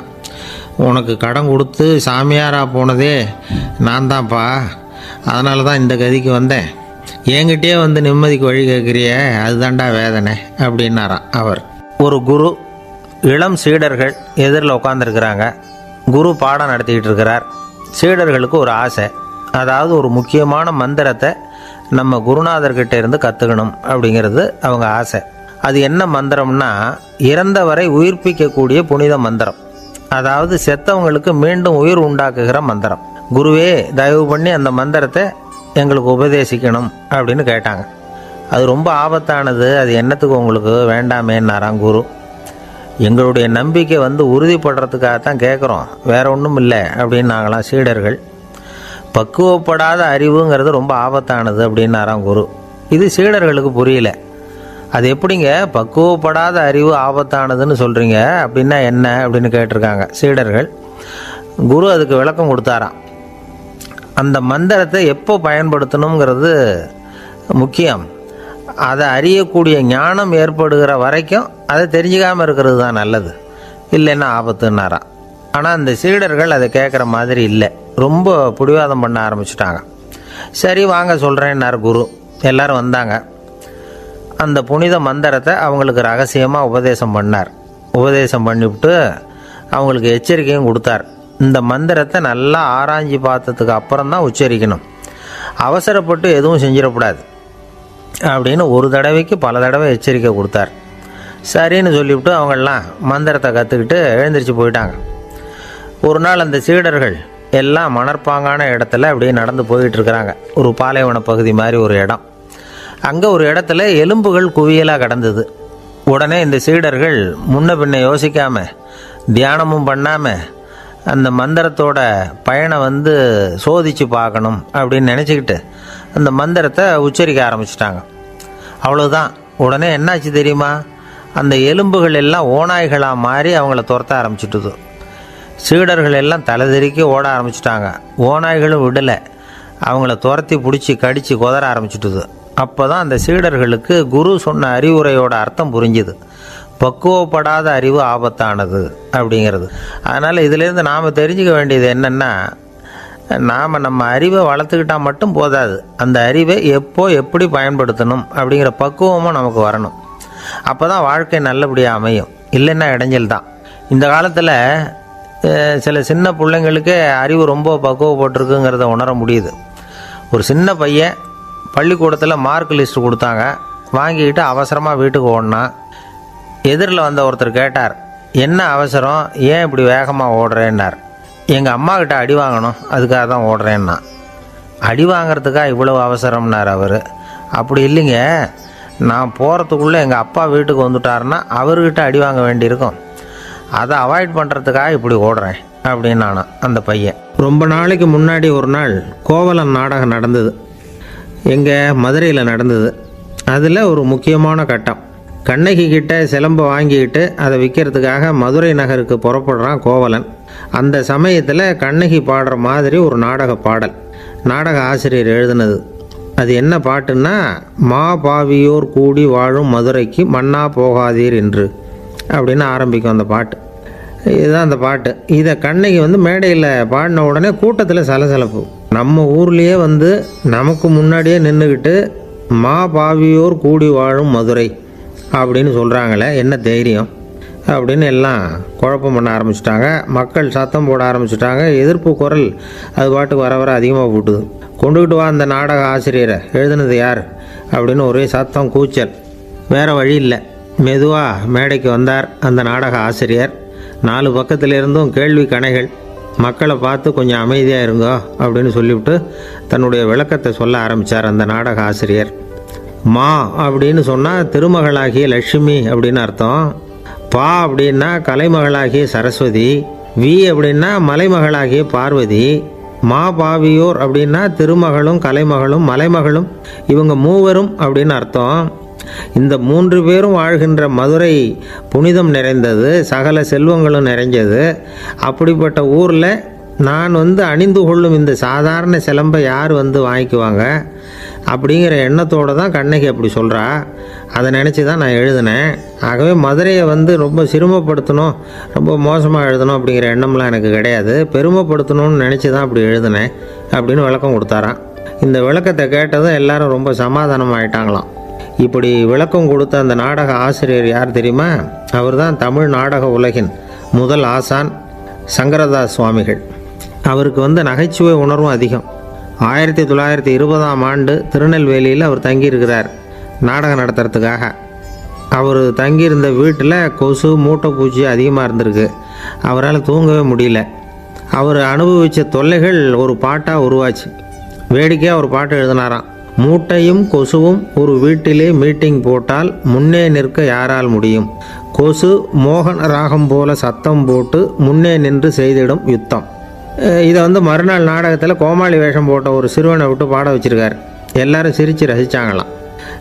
உனக்கு கடன் கொடுத்து சாமியாராக போனதே நான் தான்ப்பா, அதனால தான் இந்த கதிக்கு வந்தேன். என்கிட்டயே வந்து நிம்மதிக்கு வழி கேட்குறிய, அதுதான்டா வேதனை அப்படின்னாராம் அவர். ஒரு குரு, இளம் சீடர்கள் எதிரில் உட்காந்துருக்கிறாங்க. குரு பாடம் நடத்திக்கிட்டு இருக்கிறார். சீடர்களுக்கு ஒரு ஆசை, அதாவது ஒரு முக்கியமான மந்திரத்தை நம்ம குருநாதர்கிட்ட இருந்து கற்றுக்கணும் அப்படிங்கிறது அவங்க ஆசை. அது என்ன மந்திரம்னா, இறந்தவரை உயிர்ப்பிக்கக்கூடிய புனித மந்திரம், அதாவது செத்தவங்களுக்கு மீண்டும் உயிர் உண்டாக்குகிற மந்திரம். குருவே, தயவு பண்ணி அந்த மந்திரத்தை எங்களுக்கு உபதேசிக்கணும் அப்படின்னு கேட்டாங்க. அது ரொம்ப ஆபத்தானது, அது என்னத்துக்கு உங்களுக்கு வேண்டாமேன்னாராம் குரு. எங்களுடைய நம்பிக்கை வந்து உறுதிப்படுறதுக்காகத்தான் கேட்குறோம், வேற ஒன்றும் இல்லை அப்படின்னு நாங்களாம் சீடர்கள். பக்குவப்படாத அறிவுங்கிறது ரொம்ப ஆபத்தானது அப்படின்னாராம் குரு. இது சீடர்களுக்கு புரியல. அது எப்படிங்க பக்குவப்படாத அறிவு ஆபத்தானதுன்னு சொல்கிறீங்க, அப்படின்னா என்ன அப்படின்னு கேட்டிருக்காங்க சீடர்கள். குரு அதுக்கு விளக்கம் கொடுத்தாராம். அந்த மந்திரத்தை எப்போ பயன்படுத்தணுங்கிறது முக்கியம். அதை அறியக்கூடிய ஞானம் ஏற்படுகிற வரைக்கும் அதை தெரிஞ்சுக்காமல் இருக்கிறது தான் நல்லது, இல்லைன்னா ஆபத்துன்னாராம். ஆனால் அந்த சீடர்கள் அதை கேட்குற மாதிரி இல்லை, ரொம்ப பிடிவாதம் பண்ண ஆரம்பிச்சுட்டாங்க. சரி வாங்க சொல்கிறேன்னார் குரு. எல்லோரும் வந்தாங்க. அந்த புனித மந்திரத்தை அவங்களுக்கு ரகசியமாக உபதேசம் பண்ணார். உபதேசம் பண்ணிவிட்டு அவங்களுக்கு எச்சரிக்கையும் கொடுத்தார். இந்த மந்திரத்தை நல்லா ஆராய்ச்சி பார்த்ததுக்கு அப்புறம் தான் உச்சரிக்கணும், அவசரப்பட்டு எதுவும் செஞ்சிடக்கூடாது அப்படின்னு ஒரு தடவைக்கு பல தடவை எச்சரிக்கை கொடுத்தார். சரின்னு சொல்லிவிட்டு அவங்கெல்லாம் மந்திரத்தை கற்றுக்கிட்டு எழுந்திரிச்சு போயிட்டாங்க. ஒரு நாள் அந்த சீடர்கள் எல்லாம் மணற்பாங்கான இடத்துல அப்படியே நடந்து போயிட்டுருக்கிறாங்க. ஒரு பாலைவன பகுதி மாதிரி ஒரு இடம். அங்கே ஒரு இடத்துல எலும்புகள் குவியலாக கிடந்தது. உடனே இந்த சீடர்கள் முன்ன பின்ன யோசிக்காமல், தியானமும் பண்ணாமல், அந்த மந்திரத்தோட பயனை வந்து சோதித்து பார்க்கணும் அப்படின்னு நினச்சிக்கிட்டு அந்த மந்திரத்தை உச்சரிக்க ஆரம்பிச்சிட்டாங்க. அவ்வளோதான். உடனே என்னாச்சு தெரியுமா? அந்த எலும்புகள் எல்லாம் ஓநாய்களாக மாறி அவங்கள துரத்த ஆரம்பிச்சிட்டுது. சீடர்கள் எல்லாம் தலைதெறிக்கி ஓட ஆரம்பிச்சிட்டாங்க. ஓநாய்களும் விடலை, அவங்கள துரத்தி பிடிச்சி கடித்து கொதற ஆரம்பிச்சிட்டுது. அப்போ தான் அந்த சீடர்களுக்கு குரு சொன்ன அறிவுரையோட அர்த்தம் புரிஞ்சுது. பக்குவப்படாத அறிவு ஆபத்தானது அப்படிங்கிறது. அதனால் இதிலேருந்து நாம் தெரிஞ்சுக்க வேண்டியது என்னென்னா, நாம் நம்ம அறிவை வளர்த்துக்கிட்டால் மட்டும் போதாது, அந்த அறிவை எப்போ எப்படி பயன்படுத்தணும் அப்படிங்கிற பக்குவமும் நமக்கு வரணும். அப்போ தான் வாழ்க்கை நல்லபடியாக அமையும், இல்லைன்னா இடைஞ்சல் தான். இந்த காலத்தில் சில சின்ன பிள்ளைங்களுக்கே அறிவு ரொம்ப பக்குவப்பட்டிருக்குங்கிறத உணர முடியுது. ஒரு சின்ன பையன் பள்ளிக்கூடத்தில் மார்க் லிஸ்ட் கொடுத்தாங்க, வாங்கிக்கிட்டு அவசரமாக வீட்டுக்கு ஓடினான். எதிரில் வந்த ஒருத்தர் கேட்டார், என்ன அவசரம், ஏன் இப்படி வேகமாக ஓடுறேன்னார். எங்கள் அம்மா கிட்ட அடி வாங்கணும், அதுக்காக தான் ஓடுறேன்னா. அடி வாங்கிறதுக்காக இவ்வளவு அவசரம்னார் அவர். அப்படி இல்லைங்க, நான் போகிறதுக்குள்ளே எங்கள் அப்பா வீட்டுக்கு வந்துட்டாருன்னா அவர்கிட்ட அடி வாங்க வேண்டியிருக்கும், அதை அவாய்ட் பண்ணுறதுக்காக இப்படி ஓடுறேன் அப்படின்னு நானும் அந்த பையன். ரொம்ப நாளைக்கு முன்னாடி ஒரு நாள் கோவலன் நாடகம் நடந்தது. எங்கள் மதுரையில் நடந்தது. அதில் ஒரு முக்கியமான கட்டம், கண்ணகி கிட்ட சிலம்பை வாங்கிக்கிட்டு அதை விற்கிறதுக்காக மதுரை நகருக்கு புறப்படுறான் கோவலன். அந்த சமயத்தில் கண்ணகி பாடுற மாதிரி ஒரு நாடக பாடல், நாடக ஆசிரியர் எழுதினது. அது என்ன பாட்டுன்னா, மா பாவியோர் கூடி வாழும் மதுரைக்கு மன்னா போகாதீர் என்று அப்படின்னு ஆரம்பிக்கும் அந்த பாட்டு. இதுதான் அந்த பாட்டு. இதை கண்ணகி மேடையில் பாடின உடனே கூட்டத்தில் சலசலப்பு. நம்ம ஊர்லேயே நமக்கு முன்னாடியே நின்றுக்கிட்டு மா பாவியோர் கூடி வாழும் மதுரை அப்படின்னு சொல்கிறாங்களே, என்ன தைரியம் அப்படின்னு எல்லாம் குழப்பம் பண்ண ஆரம்பிச்சிட்டாங்க. மக்கள் சத்தம் போட ஆரம்பிச்சிட்டாங்க. எதிர்ப்பு குரல் அது பாட்டுக்கு வர வர அதிகமாக போட்டுது. கொண்டுக்கிட்டு வா அந்த நாடக ஆசிரியரை, எழுதுனது யார் அப்படின்னு ஒரே சத்தம், கூச்சல். வேறு வழி இல்லை. மெதுவாக மேடைக்கு வந்தார் அந்த நாடக ஆசிரியர். 4 பக்கத்திலிருந்தும் கேள்வி கணைகள். மக்களை பார்த்து கொஞ்சம் அமைதியாக இருங்கோ அப்படின்னு சொல்லிவிட்டு தன்னுடைய விளக்கத்தை சொல்ல ஆரம்பித்தார் அந்த நாடக ஆசிரியர். மா அப்படின்னு சொன்னால் திருமகளாகிய லட்சுமி அப்படின்னு அர்த்தம். பா அப்படின்னா கலைமகளாகிய சரஸ்வதி. வி அப்படின்னா மலைமகளாகிய பார்வதி. மா பாவியோர் அப்படின்னா திருமகளும் கலைமகளும் மலைமகளும், இவங்க மூவரும் அப்படின்னு அர்த்தம். இந்த 3 பேரும் வாழ்கின்ற மதுரை புனிதம் நிறைந்தது, சகல செல்வங்களும் நிறைஞ்சது. அப்படிப்பட்ட ஊரில் நான் அணிந்து கொள்ளும் இந்த சாதாரண சிலம்பை யார் வாங்கிக்குவாங்க அப்படிங்கிற எண்ணத்தோடு தான் கண்ணகி அப்படி சொல்கிறா. அதை நினச்சி தான் நான் எழுதினேன். ஆகவே மதுரையை ரொம்ப சிரமப்படுத்தணும், ரொம்ப மோசமாக எழுதணும் அப்படிங்கிற எண்ணம்லாம் எனக்கு கிடையாது. பெருமைப்படுத்தணும்னு நினச்சி தான் அப்படி எழுதினேன் அப்படின்னு விளக்கம் கொடுத்தாராம். இந்த விளக்கத்தை கேட்டதும் எல்லாரும் ரொம்ப சமாதானமாயிட்டாங்களாம். இப்படி விளக்கம் கொடுத்த அந்த நாடக ஆசிரியர் யார் தெரியுமா? அவர் தான் தமிழ் நாடக உலகின் முதல் ஆசான் சங்கரதாஸ் சுவாமிகள். அவருக்கு நகைச்சுவை உணர்வும் அதிகம். 1920ஆம் ஆண்டு திருநெல்வேலியில் அவர் தங்கியிருக்கிறார் நாடகம் நடத்துறதுக்காக. அவர் தங்கியிருந்த வீட்டில் கொசு மூட்டை பூச்சி அதிகமாக இருந்திருக்கு. அவரால் தூங்கவே முடியல. அவர் அனுபவித்த தொல்லைகள் ஒரு பாட்டாக உருவாச்சு. வேடிக்கையாக ஒரு பாட்டு எழுதினாராம். மூட்டையும் கொசுவும் ஒரு வீட்டிலே மீட்டிங் போட்டால் முன்னே நிற்க யாரால் முடியும்? கொசு மோகன ராகம் போல சத்தம் போட்டு முன்னே நின்று செய்திடும் யுத்தம். இதை மறுநாள் நாடகத்தில் கோமாளி வேஷம் போட்ட ஒரு சிறுவனை விட்டு பாட வச்சுருக்கார். எல்லாரும் சிரித்து ரசித்தாங்களாம்.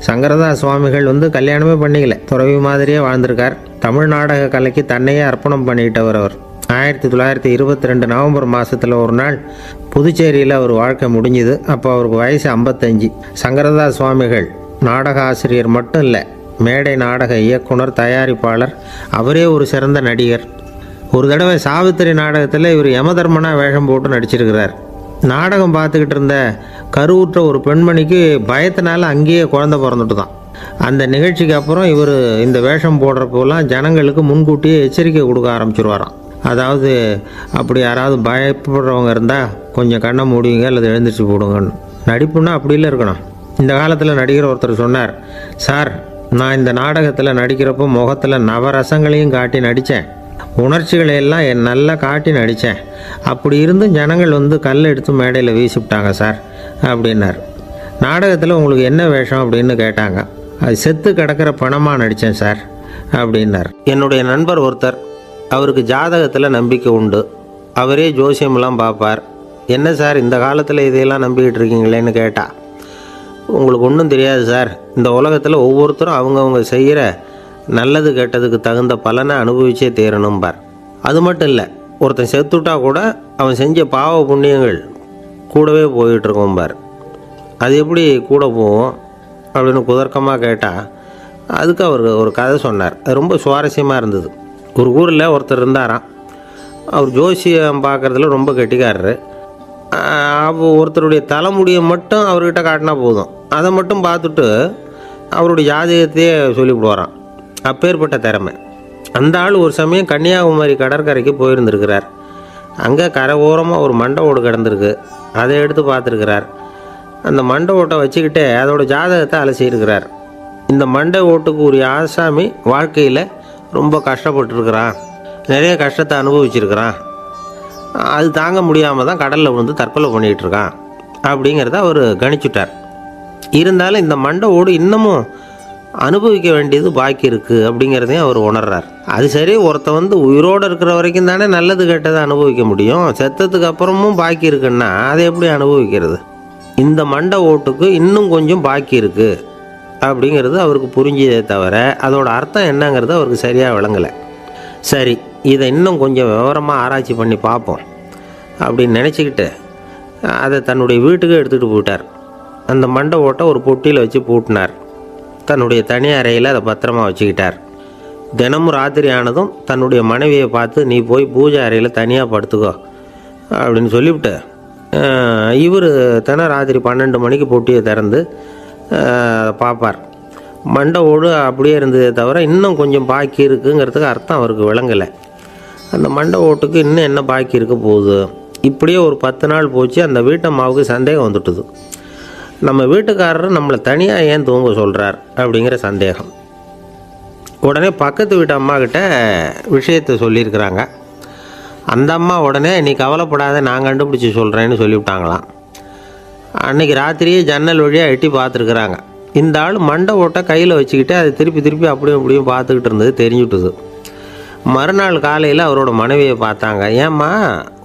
சங்கரதாஸ் சுவாமிகள் கல்யாணமே பண்ணிக்கல, துறவி மாதிரியே வாழ்ந்திருக்கார். தமிழ் நாடக கலைக்கு தன்னையே அர்ப்பணம் பண்ணிட்டவர் அவர். 1922 நவம்பர் மாதத்தில் ஒரு நாள் புதுச்சேரியில் அவர் வாழ்க்கை முடிஞ்சுது. அப்போ அவருக்கு வயசு 55. சங்கரதாஸ் சுவாமிகள் நாடக ஆசிரியர் மட்டும் இல்லை, மேடை நாடக இயக்குனர், தயாரிப்பாளர், அவரே ஒரு சிறந்த நடிகர். ஒரு தடவை சாவித்திரி நாடகத்தில் இவர் யமதர்மனா வேஷம் போட்டு நடிச்சிருக்கிறார். நாடகம் பார்த்துக்கிட்டு இருந்த கருவுற்ற ஒரு பெண்மணிக்கு பயத்தினால அங்கேயே குழந்தை பிறந்துட்டு தான். அந்த நிகழ்ச்சிக்கு அப்புறம் இவர் இந்த வேஷம் போடுறப்போலாம் ஜனங்களுக்கு முன்கூட்டியே எச்சரிக்கை கொடுக்க ஆரம்பிச்சிருவாராம். அதாவது அப்படி யாராவது பயப்படுறவங்க இருந்தால் கொஞ்சம் கண்ணை மூடிங்க அல்லது எழுந்திரிச்சு போடுங்கன்னு. நடிப்புன்னா அப்படிலாம் இருக்கணும். இந்த காலத்தில் நடிகர் ஒருத்தர் சொன்னார், சார் நான் இந்த நாடகத்தில் நடிக்கிறப்போ முகத்தில் நவரசங்களையும் காட்டி நடித்தேன், உணர்ச்சிகளை எல்லாம் நல்லா காட்டி நடித்தேன். அப்படி இருந்தும் ஜனங்கள் கல் எடுத்து மேடையில் வீசிவிட்டாங்க சார் அப்படின்னார். நாடகத்தில் உங்களுக்கு என்ன வேஷம் அப்படின்னு கேட்டாங்க. அது செத்து கிடக்கிற பணமாக நடித்தேன் சார் அப்படின்னார். என்னுடைய நண்பர் ஒருத்தர், அவருக்கு ஜாதகத்தில் நம்பிக்கை உண்டு. அவரே ஜோசியமெல்லாம் பார்ப்பார். என்ன சார் இந்த காலத்தில் இதையெல்லாம் நம்பிக்கிட்டு இருக்கீங்களேன்னு கேட்டா, உங்களுக்கு ஒன்றும் தெரியாது சார், இந்த உலகத்தில் ஒவ்வொருத்தரும் அவங்கவுங்க செய்கிற நல்லது கெட்டதுக்கு தகுந்த பலனை அனுபவிச்சே தேரணும்பார். அது மட்டும் இல்லை, ஒருத்தன் செத்துட்டா கூட அவன் செஞ்ச பாவ புண்ணியங்கள் கூடவே போயிட்டுருக்கோம்பார். அது எப்படி கூட போவோம் அப்படின்னு குதர்க்கமாக கேட்டால் அதுக்கு அவர் ஒரு கதை சொன்னார். அது ரொம்ப சுவாரஸ்யமாக இருந்தது. ஒரு ஊரில் ஒருத்தர் இருந்தாராம். அவர் ஜோசியம் பார்க்குறதுல ரொம்ப கெட்டிக்காரரு. அப்போ ஒருத்தருடைய தலைமுடியை மட்டும் அவர்கிட்ட காட்டினா போதும், அதை மட்டும் பார்த்துட்டு அவருடைய ஜாதகத்தையே சொல்லிவிடுவாராம். அப்பேற்பட்ட திறமை. அந்த ஆள் ஒரு சமயம் கன்னியாகுமரி கடற்கரைக்கு போயிருந்துருக்கிறார். அங்கே கரை ஓரமாக ஒரு மண்டை ஓடு கிடந்திருக்கு. அதை எடுத்து பார்த்துருக்கிறார். அந்த மண்டை ஓட்டை வச்சுக்கிட்டே அதோட ஜாதகத்தை அலசியிருக்கிறார். இந்த மண்டை ஓட்டுக்கு ஒரு ஆசாமி வாழ்க்கையில் ரொம்ப கஷ்டப்பட்டுருக்கிறான், நிறைய கஷ்டத்தை அனுபவிச்சிருக்கிறான், அது தாங்க முடியாமல் தான் கடலில் விழுந்து தற்கொலை பண்ணிகிட்டு இருக்கான் அப்படிங்கிறத அவர் கணிச்சுட்டார். இருந்தாலும் இந்த மண்டை ஓடு இன்னமும் அனுபவிக்க வேண்டியது பாக்கி இருக்குது அப்படிங்கிறதையும் அவர் உணர்றார். அது சரி, ஒருத்த உயிரோடு இருக்கிற வரைக்கும் தானே நல்லது கெட்டதை அனுபவிக்க முடியும். செத்ததுக்கு அப்புறமும் பாக்கி இருக்குன்னா அதை எப்படி அனுபவிக்கிறது? இந்த மண்டை ஓட்டுக்கு இன்னும் கொஞ்சம் பாக்கி இருக்குது அப்படிங்கிறது அவருக்கு புரிஞ்சதே தவிர அதோட அர்த்தம் என்னங்கிறது அவருக்கு சரியாக விளங்கலை. சரி, இதை இன்னும் கொஞ்சம் விவரமாக ஆராய்ச்சி பண்ணி பார்ப்போம் அப்படின்னு நினச்சிக்கிட்டு அதை தன்னுடைய வீட்டுக்கு எடுத்துகிட்டு போயிட்டார். அந்த மண்டை ஓட்டை ஒரு பொட்டியில் வச்சு பூட்டினார். தன்னுடைய தனி அறையில் அதை பத்திரமா வச்சுக்கிட்டார். தினமும் ராத்திரி ஆனதும் தன்னுடைய மனைவியை பார்த்து, நீ போய் பூஜை அறையில் தனியாக படுத்துக்கோ அப்படின்னு சொல்லிவிட்டு இவர் தினம் ராத்திரி 12 மணிக்கு பொட்டியை திறந்து பார்ப்பார். மண்டை ஓடு அப்படியே இருந்ததே தவிர இன்னும் கொஞ்சம் பாக்கி இருக்குங்கிறதுக்கு அர்த்தம் அவருக்கு விளங்கலை. அந்த மண்டை ஓட்டுக்கு இன்னும் என்ன பாக்கி இருக்க போகுது? இப்படியே ஒரு 10 நாள் போச்சு. அந்த வீட்டம்மாவுக்கு சந்தேகம் வந்துட்டுது. நம்ம வீட்டுக்காரர் நம்மளை தனியாக ஏன் தூங்க சொல்கிறார் அப்படிங்கிற சந்தேகம். உடனே பக்கத்து வீட்டு அம்மாக்கிட்ட விஷயத்தை சொல்லியிருக்கிறாங்க. அந்த அம்மா உடனே நீ கவலைப்படாத, நான் கண்டுபிடிச்சி சொல்கிறேன்னு சொல்லிவிட்டாங்களாம். அன்றைக்கி ராத்திரியே ஜன்னல் வழியாக எட்டி பார்த்துருக்குறாங்க. இந்த ஆள் மண்டை ஓட்டை கையில் வச்சுக்கிட்டு அதை திருப்பி திருப்பி அப்படியும் அப்படியும் பார்த்துக்கிட்டு இருந்தது தெரிஞ்சுட்டுது. மறுநாள் காலையில் அவரோட மனைவியை பார்த்தாங்க. ஏம்மா,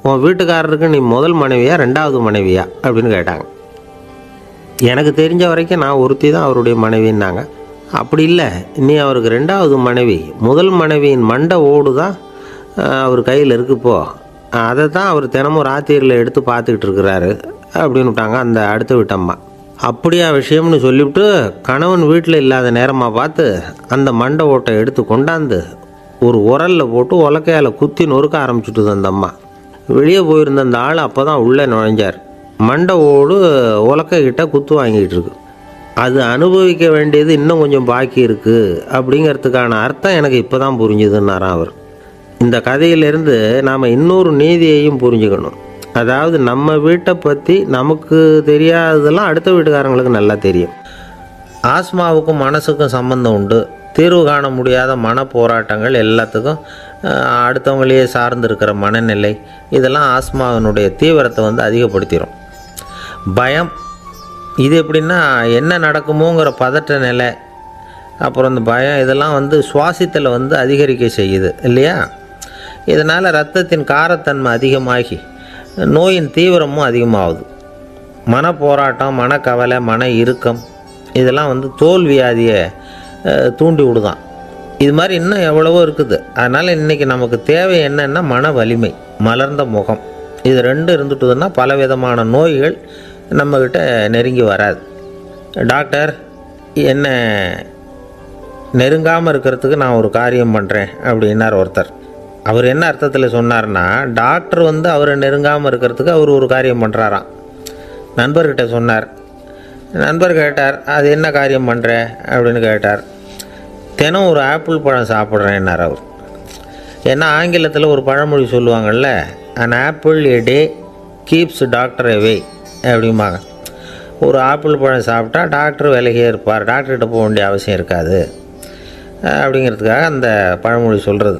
உன் வீட்டுக்காரருக்கு நீ முதல் மனைவியா 2வது மனைவியா அப்படின்னு கேட்டாங்க. எனக்கு தெரிஞ்ச வரைக்கும் நான் ஒருத்தி தான் அவருடைய மனைவின்னாங்க. அப்படி இல்லை, இனி அவருக்கு 2வது மனைவி, முதல் மனைவியின் மண்டை ஓடு தான் அவர் கையில் இருக்குப்போ, அதை தான் அவர் தினமும் ராத்திரியில் எடுத்து பார்த்துக்கிட்டு இருக்கிறாரு அப்படின்னு விட்டாங்க அந்த அடுத்த வீட்டம்மா. அப்படியா விஷயம்னு சொல்லிவிட்டு கணவன் வீட்டில் இல்லாத நேரமாக பார்த்து அந்த மண்டை ஓட்டை எடுத்து கொண்டாந்து ஒரு உரலில் போட்டு உலக்கையால் குத்தி நொறுக்க ஆரம்பிச்சுட்டுது அந்த அம்மா. வெளியே போயிருந்த அந்த ஆள் அப்போ தான் உள்ளே நுழைஞ்சார். மண்டை ஓடு உலக்கைக்கிட்ட குத்து வாங்கிட்டு இருக்கு. அது அனுபவிக்க வேண்டியது இன்னும் கொஞ்சம் பாக்கி இருக்குது அப்படிங்கிறதுக்கான அர்த்தம் எனக்கு இப்போ தான் புரிஞ்சுதுன்னாராம் அவர். இந்த கதையிலேருந்து நாம் இன்னொரு நீதியையும் புரிஞ்சுக்கணும். அதாவது நம்ம வீட்டை பற்றி நமக்கு தெரியாததெல்லாம் அடுத்த வீட்டுக்காரங்களுக்கு நல்லா தெரியும். ஆஸ்மாவுக்கும் மனசுக்கும் சம்பந்தம் உண்டு. தீர்வு காண முடியாத மன போராட்டங்கள் எல்லாத்துக்கும் அடுத்தவங்களையே சார்ந்து இருக்கிற மனநிலை, இதெல்லாம் ஆஸ்மாவினுடைய தீவிரத்தை அதிகப்படுத்திடும். பயம், இது எப்படின்னா என்ன நடக்குமோங்கிற பதற்ற நிலை, அப்புறம் இந்த பயம் இதெல்லாம் சுவாசித்தலை அதிகரிக்க செய்யுது இல்லையா? இதனால் இரத்தத்தின் காரத்தன்மை அதிகமாகி நோயின் தீவிரமும் அதிகமாகுது. மன போராட்டம், மனக்கவலை, மன இறுக்கம் இதெல்லாம் தோல் வியாதியை தூண்டி விடுதான். இது மாதிரி இன்னும் எவ்வளவோ இருக்குது. அதனால் இன்றைக்கி நமக்கு தேவை என்னென்னா மன வலிமை, மலர்ந்த முகம். இது 2 இருந்துட்டுதுன்னா பலவிதமான நோய்கள் நம்மக்கிட்ட நெருங்கி வராது. டாக்டர் என்ன நெருங்காமல் இருக்கிறதுக்கு நான் ஒரு காரியம் பண்ணுறேன் அப்படின்னார் ஒருத்தர். அவர் என்ன அர்த்தத்தில் சொன்னார்னா, டாக்டர் அவரை நெருங்காமல் இருக்கிறதுக்கு அவர் ஒரு காரியம் பண்ணுறாராம். நண்பர்கிட்ட சொன்னார். நண்பர் கேட்டார், அது என்ன காரியம் பண்ணுற அப்படின்னு கேட்டார். தினம் ஒரு ஆப்பிள் பழம் சாப்பிட்றேன்னார் அவர். ஏன்னா ஆங்கிலத்தில் ஒரு பழமொழி சொல்லுவாங்கள்ல, an apple a day keeps doctor away அப்படிம்பாங்க. ஒரு ஆப்பிள் பழம் சாப்பிட்டா டாக்டர் விலகியே இருப்பார், டாக்டர்கிட்ட போக வேண்டிய அவசியம் இருக்காது அப்படிங்கிறதுக்காக அந்த பழமொழி சொல்கிறது.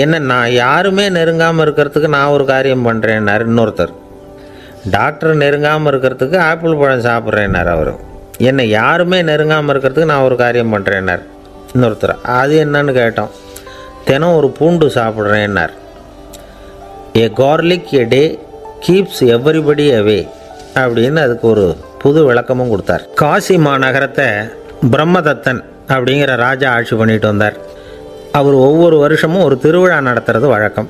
என்ன, நான் யாருமே நெருங்காமல் இருக்கிறதுக்கு நான் ஒரு காரியம் பண்ணுறேன்னார் இன்னொருத்தர். டாக்டர் நெருங்காமல் இருக்கிறதுக்கு ஆப்பிள் பழம் சாப்பிட்றேன்னார் அவர். என்னை யாருமே நெருங்காமல் இருக்கிறதுக்கு நான் ஒரு காரியம் பண்ணுறேன்னார் இன்னொருத்தர். அது என்னன்னு கேட்டோம். தினம் ஒரு பூண்டு சாப்பிட்றேன்னார். ஏ கார்லிக் எ டே கீப்ஸ் எவ்ரிபடி அவே அப்படின்னு அதுக்கு ஒரு புது விளக்கமும் கொடுத்தார். காசி மாநகரத்தை பிரம்மதத்தன் அப்படிங்கிற ராஜா ஆட்சி பண்ணிட்டு வந்தார். அவர் ஒவ்வொரு வருஷமும் ஒரு திருவிழா நடத்துறது வழக்கம்.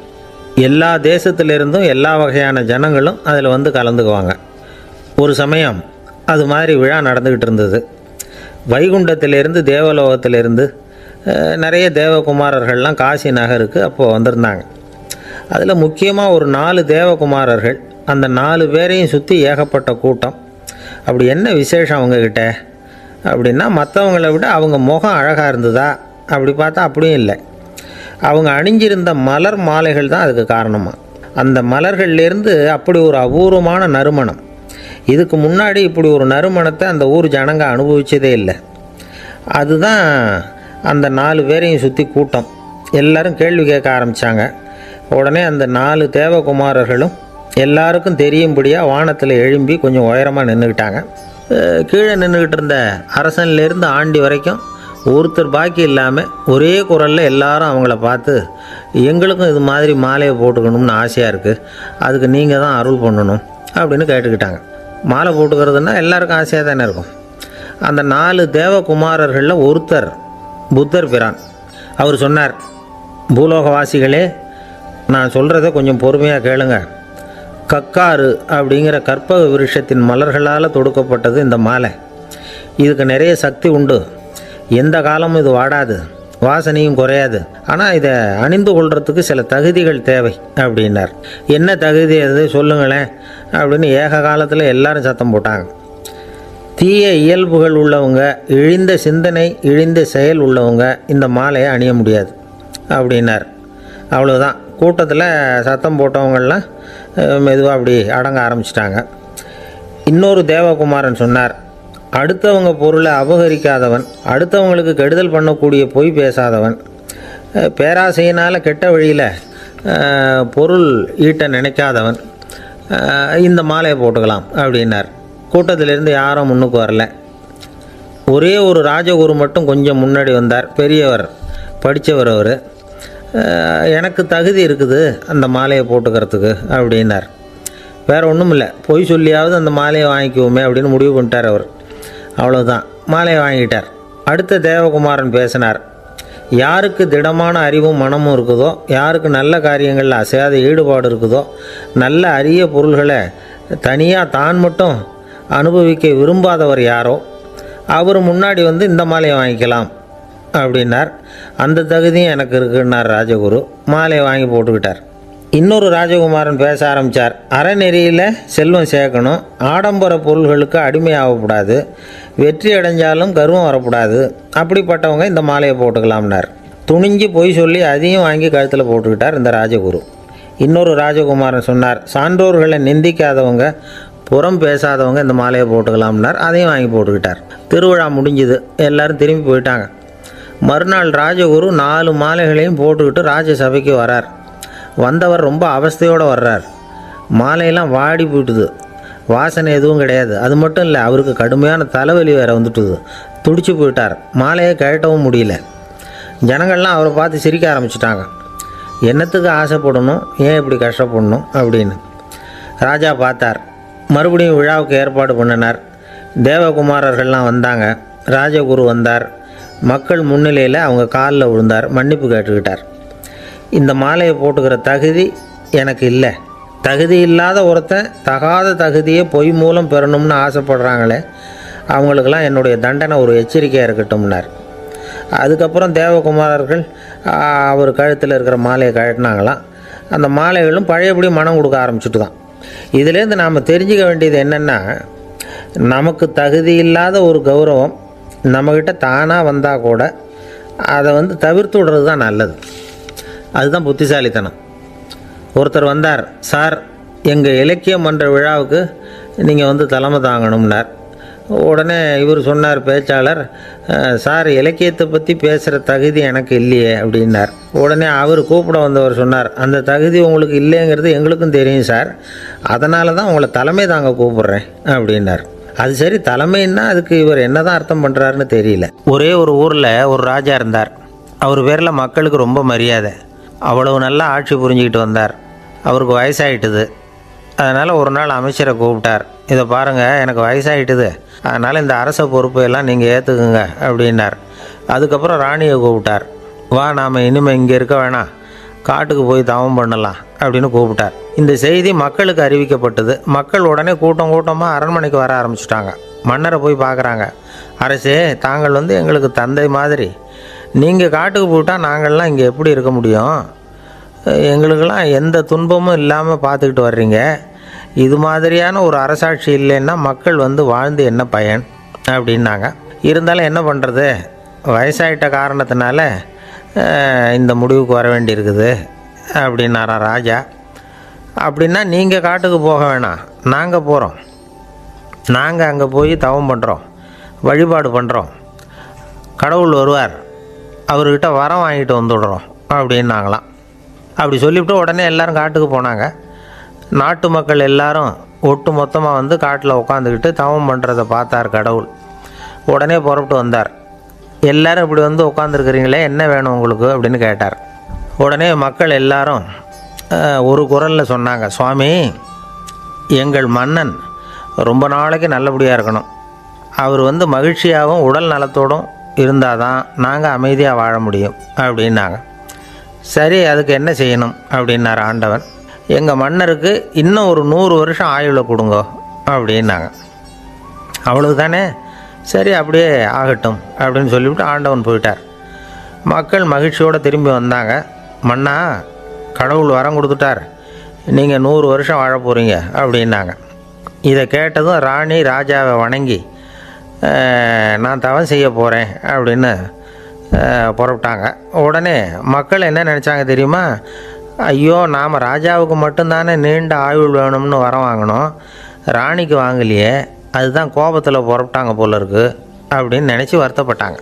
எல்லா தேசத்திலிருந்தும் எல்லா வகையான ஜனங்களும் அதில் கலந்துக்குவாங்க. ஒரு சமயம் அது மாதிரி விழா நடந்துக்கிட்டு இருந்தது. வைகுண்டத்திலேருந்து தேவலோகத்திலேருந்து நிறைய தேவகுமாரர்கள்லாம் காசி நகருக்கு அப்போது வந்திருந்தாங்க. அதில் முக்கியமாக ஒரு 4 தேவகுமாரர்கள். அந்த 4 பேரையும் சுற்றி ஏகப்பட்ட கூட்டம். அப்படி என்ன விசேஷம் அவங்கக்கிட்ட அப்படின்னா, மற்றவங்கள விட அவங்க முகம் அழகாக இருந்ததா அப்படி பார்த்தா அப்படியும் இல்லை. அவங்க அணிஞ்சிருந்த மலர் மாலைகள் தான் அதுக்கு காரணமாக. அந்த மலர்கள்லேருந்து அப்படி ஒரு அபூர்வமான நறுமணம். இதுக்கு முன்னாடி இப்படி ஒரு நறுமணத்தை அந்த ஊர் ஜனங்க அனுபவிச்சதே இல்லை. அதுதான் அந்த 4 பேரையும் சுற்றி கூட்டம். எல்லோரும் கேள்வி கேட்க ஆரம்பித்தாங்க. உடனே அந்த 4 தேவகுமாரர்களும் எல்லாருக்கும் தெரியும்படியாக வானத்தில் எழும்பி கொஞ்சம் உயரமாக நின்றுக்கிட்டாங்க. கீழே நின்றுக்கிட்டு இருந்த அரசன்லேருந்து ஆண்டி வரைக்கும் ஒருத்தர் பாக்கி இல்லாமல் ஒரே குரலில் எல்லாரும் அவங்கள பார்த்து, எங்களுக்கும் இது மாதிரி மாலையை போட்டுக்கணும்னு ஆசையாக இருக்குது, அதுக்கு நீங்கள் தான் அருள் பண்ணணும் அப்படின்னு கேட்டுக்கிட்டாங்க. மாலை போட்டுக்கிறதுனா எல்லாருக்கும் ஆசையாக தானே இருக்கும். அந்த 4 தேவகுமாரர்களில் ஒருத்தர் புத்தர் பிரான். அவர் சொன்னார், பூலோகவாசிகளே, நான் சொல்கிறத கொஞ்சம் பொறுமையாக கேளுங்க. கக்காரு அப்படிங்கிற கற்பக விருஷத்தின் மலர்களால் தொடுக்கப்பட்டது இந்த மாலை. இதுக்கு நிறைய சக்தி உண்டு. எந்த காலமும் இது வாடாது, வாசனையும் குறையாது. ஆனால் இதை அணிந்து கொள்றதுக்கு சில தகுதிகள் தேவை அப்படின்னார். என்ன தகுதி அது சொல்லுங்களேன் அப்படின்னு ஏக காலத்தில் எல்லாரும் சத்தம் போட்டாங்க. தீய இயல்புகள் உள்ளவங்க, இழிந்த சிந்தனை, இழிந்த செயல் உள்ளவங்க இந்த மாலையை அணிய முடியாது அப்படின்னார். அவ்வளோதான். கூட்டத்தில் சத்தம் போட்டவங்கள்லாம் மெதுவாக அப்படி அடங்க ஆரம்பிச்சிட்டாங்க. இன்னொரு தேவகுமாரன் சொன்னார், அடுத்தவங்க பொருளை அபகரிக்காதவன், அடுத்தவங்களுக்கு கெடுதல் பண்ணக்கூடிய பொய் பேசாதவன், பேராசையினால் கெட்ட வழியில் பொருள் ஈட்ட நினைக்காதவன் இந்த மாலையை போட்டுக்கலாம் அப்படின்னார். கூட்டத்திலிருந்து யாரும் முன்னுக்கு வரல. ஒரே ஒரு ராஜகுரு மட்டும் கொஞ்சம் முன்னாடி வந்தார். பெரியவர், படித்தவர். அவர், எனக்கு தகுதி இருக்குது அந்த மாலையை போட்டுக்கிறதுக்கு அப்படின்னார். வேறு ஒன்றும் இல்லை, பொய் சொல்லியாவது அந்த மாலையை வாங்கிக்குவோமே அப்படின்னு முடிவு பண்ணிட்டார் அவர். அவ்வளோதான், மாலையை வாங்கிட்டார். அடுத்த தேவகுமாரன் பேசினார். யாருக்கு திடமான அறிவும் மனமும் இருக்குதோ, யாருக்கு நல்ல காரியங்களில் அசையாத ஈடுபாடு இருக்குதோ, நல்ல அரிய பொருள்களை தனியாக தான் மட்டும் அனுபவிக்க விரும்பாதவர் யாரோ அவர் முன்னாடி வந்து இந்த மாலையை வாங்கிக்கலாம் அப்படின்னார். அந்த தகுதியும் எனக்கு இருக்குன்னார் ராஜகுரு. மாலையை வாங்கி போட்டுக்கிட்டார். இன்னொரு ராஜகுமாரன் பேச ஆரம்பித்தார். அறநெறியில் செல்வம் சேர்க்கணும், ஆடம்பர பொருள்களுக்கு அடிமையாகக்கூடாது, வெற்றி அடைஞ்சாலும் கர்வம் வரக்கூடாது, அப்படிப்பட்டவங்க இந்த மாலையை போட்டுக்கலாம்னார். துணிஞ்சு பொய் சொல்லி அதையும் வாங்கி கழுத்தில் போட்டுக்கிட்டார் இந்த ராஜகுரு. இன்னொரு ராஜகுமாரன் சொன்னார், சான்றோர்களை நிந்திக்காதவங்க, புறம் பேசாதவங்க இந்த மாலையை போட்டுக்கலாம்னார். அதையும் வாங்கி போட்டுக்கிட்டார். திருவிழா முடிஞ்சுது, எல்லோரும் திரும்பி போயிட்டாங்க. மறுநாள் ராஜகுரு 4 மாலைகளையும் போட்டுக்கிட்டு ராஜசபைக்கு வரார். வந்தவர் ரொம்ப அவஸ்தையோடு வர்றார். மாலையெல்லாம் வாடி போயிட்டுது, வாசனை எதுவும் கிடையாது. அது மட்டும் இல்லை, அவருக்கு கடுமையான தலைவலி வேறு வந்துட்டுது. துடிச்சு போயிட்டார். மாலையை கழட்டவும் முடியல. ஜனங்கள்லாம் அவரை பார்த்து சிரிக்க ஆரம்பிச்சிட்டாங்க. என்னத்துக்கு ஆசைப்படணும், ஏன் இப்படி கஷ்டப்படணும் அப்படின்னு. ராஜா பார்த்தார். மறுபடியும் விழாவுக்கு ஏற்பாடு பண்ணினார். தேவகுமாரர்கள்லாம் வந்தாங்க. ராஜகுரு வந்தார். மக்கள் முன்னிலையில் அவங்க காலில் விழுந்தார், மன்னிப்பு கேட்டுக்கிட்டார். இந்த மாலையை போட்டுக்கிற தகுதி எனக்கு இல்லை. தகுதி இல்லாத ஒருத்தன் தகாத தகுதியை பொய் மூலம் பெறணும்னு ஆசைப்படுறாங்களே, அவங்களுக்கெல்லாம் என்னுடைய தண்டனை ஒரு எச்சரிக்கையாக இருக்கட்டும்னார். அதுக்கப்புறம் தேவகுமாரர்கள் அவர் கழுத்தில் இருக்கிற மாலையை கழட்டினாங்களாம். அந்த மாலைகளும் பழையபடி மனம் கொடுக்க ஆரம்பிச்சுட்டு தான். இதுலேருந்து நாம் தெரிஞ்சுக்க வேண்டியது என்னென்னா, நமக்கு தகுதி இல்லாத ஒரு கௌரவம் நம்மக்கிட்ட தானாக வந்தால் கூட அதை வந்து தவிர்த்து விடுறது தான் நல்லது. அதுதான் புத்திசாலித்தனம். ஒருத்தர் வந்தார். சார், எங்கள் இலக்கிய மன்ற விழாவுக்கு நீங்கள் வந்து தலைமை தாங்கணும்னார். உடனே இவர் சொன்னார், பேச்சாளர், சார் இலக்கியத்தை பற்றி பேசுகிற தகுதி எனக்கு இல்லையே அப்படின்னார். உடனே அவர் கூப்பிட வந்தவர் சொன்னார், அந்த தகுதி உங்களுக்கு இல்லைங்கிறது எங்களுக்கும் தெரியும் சார், அதனால தான் உங்களை தலைமை தாங்க கூப்பிட்றேன் அப்படின்னார். அது சரி, தலைமைன்னா அதுக்கு இவர் என்ன தான் அர்த்தம் பண்ணுறாருன்னு தெரியல. ஒரே ஒரு ஊரில் ஒரு ராஜா இருந்தார். அவர் பேரில் மக்களுக்கு ரொம்ப மரியாதை. அவ்வளவு நல்லா ஆட்சி புரிஞ்சுக்கிட்டு வந்தார். அவருக்கு வயசாகிட்டுது. அதனால் ஒரு நாள் அமைச்சரை கூப்பிட்டார். இதை பாருங்கள், எனக்கு வயசாகிட்டுது, அதனால் இந்த அரச பொறுப்பையெல்லாம் நீங்கள் ஏற்றுக்குங்க அப்படின்னார். அதுக்கப்புறம் ராணியை கூப்பிட்டார். வா, நாம் இனிமேல் இங்கே இருக்க வேணாம், காட்டுக்கு போய் தவம் பண்ணலாம் அப்படின்னு கூப்பிட்டார். இந்த செய்தி மக்களுக்கு அறிவிக்கப்பட்டது. மக்கள் உடனே கூட்டமாக அரண்மனைக்கு வர ஆரம்பிச்சிட்டாங்க. மன்னரை போய் பார்க்குறாங்க. அரசே, தாங்கள் வந்து எங்களுக்கு தந்தை மாதிரி. நீங்கள் காட்டுக்கு போயிட்டால் நாங்கள்லாம் இங்கே எப்படி இருக்க முடியும்? எங்களுக்கெல்லாம் எந்த துன்பமும் இல்லாமல் பார்த்துக்கிட்டு வர்றீங்க. இது மாதிரியான ஒரு அரசாட்சி இல்லைன்னா மக்கள் வந்து வாழ்ந்து என்ன பயன் அப்படின்னாங்க. இருந்தாலும் என்ன பண்ணுறது, வயசாயிட்ட காரணத்தினால இந்த முடிவுக்கு வர வேண்டியிருக்குது அப்படின்னாரா ராஜா. அப்படின்னா நீங்கள் காட்டுக்கு போக வேணாம், நாங்கள் போகிறோம். நாங்கள் அங்கே போய் தவம் பண்ணுறோம், வழிபாடு பண்ணுறோம். கடவுள் வருவார், அவர்கிட்ட வரம் வாங்கிட்டு வந்துடுறோம் அப்படின்னாங்களாம். அப்படி சொல்லிவிட்டு உடனே எல்லோரும் காட்டுக்கு போனாங்க. நாட்டு மக்கள் எல்லாரும் ஒட்டு மொத்தமாக வந்து காட்டில் உட்காந்துக்கிட்டு தவம் பண்ணுறதை பார்த்தார் கடவுள். உடனே புறப்பட்டு வந்தார். எல்லோரும் இப்படி வந்து உட்காந்துருக்குறீங்களே, என்ன வேணும் உங்களுக்கு அப்படின்னு கேட்டார். உடனே மக்கள் எல்லாரும் ஒரு குரலில் சொன்னாங்க, சுவாமி, எங்கள் மன்னன் ரொம்ப நாளைக்கு நல்லபடியாக இருக்கணும். அவர் வந்து மகிழ்ச்சியாகவும் உடல் நலத்தோடும் இருந்தால் தான் நாங்கள் அமைதியாக வாழ முடியும் அப்படின்னாங்க. சரி, அதுக்கு என்ன செய்யணும் அப்படின்னார் ஆண்டவன். எங்கள் மன்னருக்கு இன்னும் ஒரு 100 வருஷம் ஆயுளை கொடுங்க அப்படின்னாங்க. அவ்வளவு தானே, சரி அப்படியே ஆகட்டும் அப்படின்னு சொல்லிவிட்டு ஆண்டவன் போயிட்டார். மக்கள் மகிழ்ச்சியோடு திரும்பி வந்தாங்க. மன்னா, கடவுள் வரம் கொடுத்துட்டார், நீங்கள் 100 வருஷம் வாழ போகிறீங்க அப்படின்னாங்க. இதை கேட்டதும் ராணி ராஜாவை வணங்கி, நான் தவம் செய்ய போகிறேன் அப்படின்னு புறப்பட்டாங்க. உடனே மக்கள் என்ன நினச்சாங்க தெரியுமா? ஐயோ, நாம் ராஜாவுக்கு மட்டும்தானே நீண்ட ஆயுள் வேணும்னு வரம் வாங்கினோம், ராணிக்கு வாங்கலையே, அதுதான் கோபத்தில் புறப்பட்டாங்க போல இருக்குது அப்படின்னு நினச்சி வருத்தப்பட்டாங்க.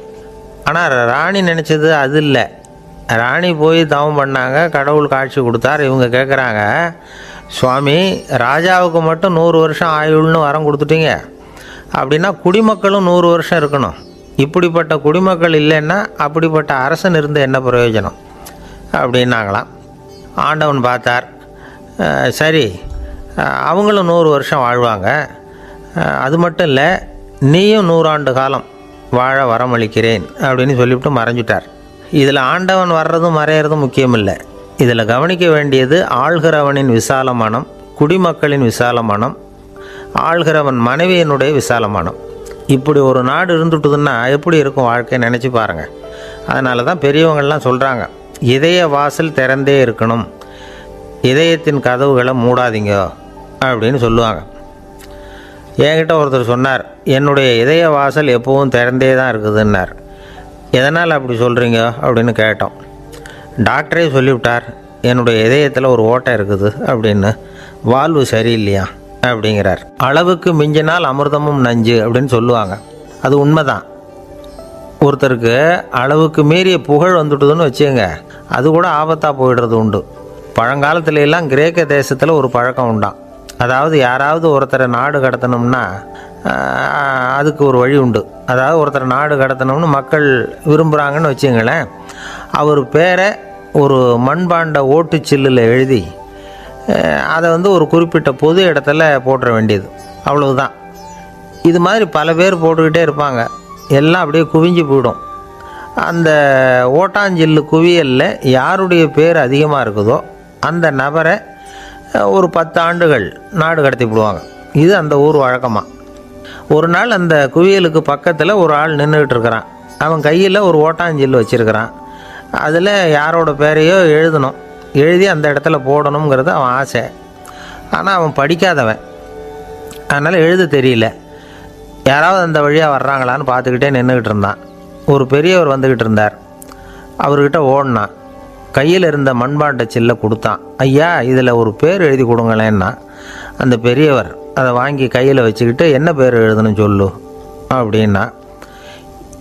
ஆனால் ராணி நினச்சது அது இல்லை. ராணி போய் தவம் பண்ணாங்க, கடவுள் காட்சி கொடுத்தார். இவங்க கேட்குறாங்க, சுவாமி, ராஜாவுக்கு மட்டும் 100 வருஷம் ஆயுள்னு வரம் கொடுத்துட்டீங்க, அப்படின்னா குடிமக்களும் 100 வருஷம் இருக்கணும். இப்படிப்பட்ட குடிமக்கள் இல்லைன்னா அப்படிப்பட்ட அரசன் இருந்து என்ன பிரயோஜனம் அப்படின்னாங்களாம். ஆண்டவன் பார்த்தார். சரி, அவங்களும் 100 வருஷம் வாழ்வாங்க, அது மட்டும் இல்லை, நீயும் 100 ஆண்டு காலம் வாழ வரமளிக்கிறேன் அப்படின்னு சொல்லிவிட்டு மறைஞ்சிட்டார். இதில் ஆண்டவன் வர்றதும் மறையிறதும் முக்கியம் இல்லை. இதில் கவனிக்க வேண்டியது ஆள்கிறவனின் விசால மனம், குடிமக்களின் விசால மனம், ஆள்கிறவன் மனைவியினுடைய விசால மனம். இப்படி ஒரு நாடு இருந்துட்டுதுன்னா எப்படி இருக்கும் வாழ்க்கை நினச்சி பாருங்கள். அதனால தான் பெரியவங்கள்லாம் சொல்கிறாங்க, இதய வாசல் திறந்தே இருக்கணும், இதயத்தின் கதவுகளை மூடாதீங்க அப்படின்னு சொல்லுவாங்க. என்கிட்ட ஒருத்தர் சொன்னார், என்னுடைய இதய வாசல் எப்போவும் திறந்தே தான் இருக்குதுன்னார். எதனால் அப்படி சொல்கிறீங்க அப்படின்னு கேட்டோம். டாக்டரே சொல்லிவிட்டார், என்னுடைய இதயத்தில் ஒரு ஓட்டை இருக்குது அப்படின்னு, வால்வு சரியில்லையா அப்படிங்கிறார். அளவுக்கு மிஞ்சினால் அமிர்தமும் நஞ்சு அப்படின்னு சொல்லுவாங்க. அது உண்மைதான். ஒருத்தருக்கு அளவுக்கு மீறிய புகழ் வந்துட்டுதுன்னு வச்சுங்க, அது கூட ஆபத்தாக போயிடுறது உண்டு. பழங்காலத்துல எல்லாம் கிரேக்க தேசத்தில் ஒரு பழக்கம் உண்டாம். அதாவது யாராவது ஒருத்தரை நாடு கடத்தணும்னா அதுக்கு ஒரு வழி உண்டு. அதாவது ஒருத்தரை நாடு கடத்தணும்னு மக்கள் விரும்புகிறாங்கன்னு வச்சுங்களேன், அவர் பேரை ஒரு மண்பாண்ட ஓட்டுச்சில்லில் எழுதி அதை ஒரு குறிப்பிட்ட பொது இடத்துல போட்டுற வேண்டியது, அவ்வளவுதான். இது மாதிரி பல பேர் போட்டுக்கிட்டே இருப்பாங்க, எல்லாம் அப்படியே குவிஞ்சு போயிடும். அந்த ஓட்டாஞ்சில்லு குவியலில் யாருடைய பேர் அதிகமாக இருக்குதோ அந்த நபரை ஒரு 10 ஆண்டுகள் நாடு கடத்தி விடுவாங்க. இது அந்த ஊர் வழக்கமாக. ஒரு நாள் அந்த குவியலுக்கு பக்கத்தில் ஒரு ஆள் நின்றுக்கிட்டு இருக்கிறான். அவன் கையில் ஒரு ஓட்டாஞ்சில்லு வச்சுருக்கிறான். அதில் யாரோட பேரையோ எழுதணும், எழுதி அந்த இடத்துல போடணுங்கிறது அவன் ஆசை. ஆனால் அவன் படிக்காதவன், அதனால் எழுத தெரியல. யாராவது அந்த வழியாக வர்றாங்களான்னு பார்த்துக்கிட்டே நின்றுக்கிட்டு இருந்தான். ஒரு பெரியவர் வந்துக்கிட்டு இருந்தார். அவர்கிட்ட ஓடினான், கையில் இருந்த மண்பாண்ட சில்லை கொடுத்தான். ஐயா, இதில் ஒரு பேர் எழுதி கொடுங்களேன்னா. அந்த பெரியவர் அதை வாங்கி கையில் வச்சுக்கிட்டு, என்ன பேர் எழுதணும் சொல்லு அப்படின்னா.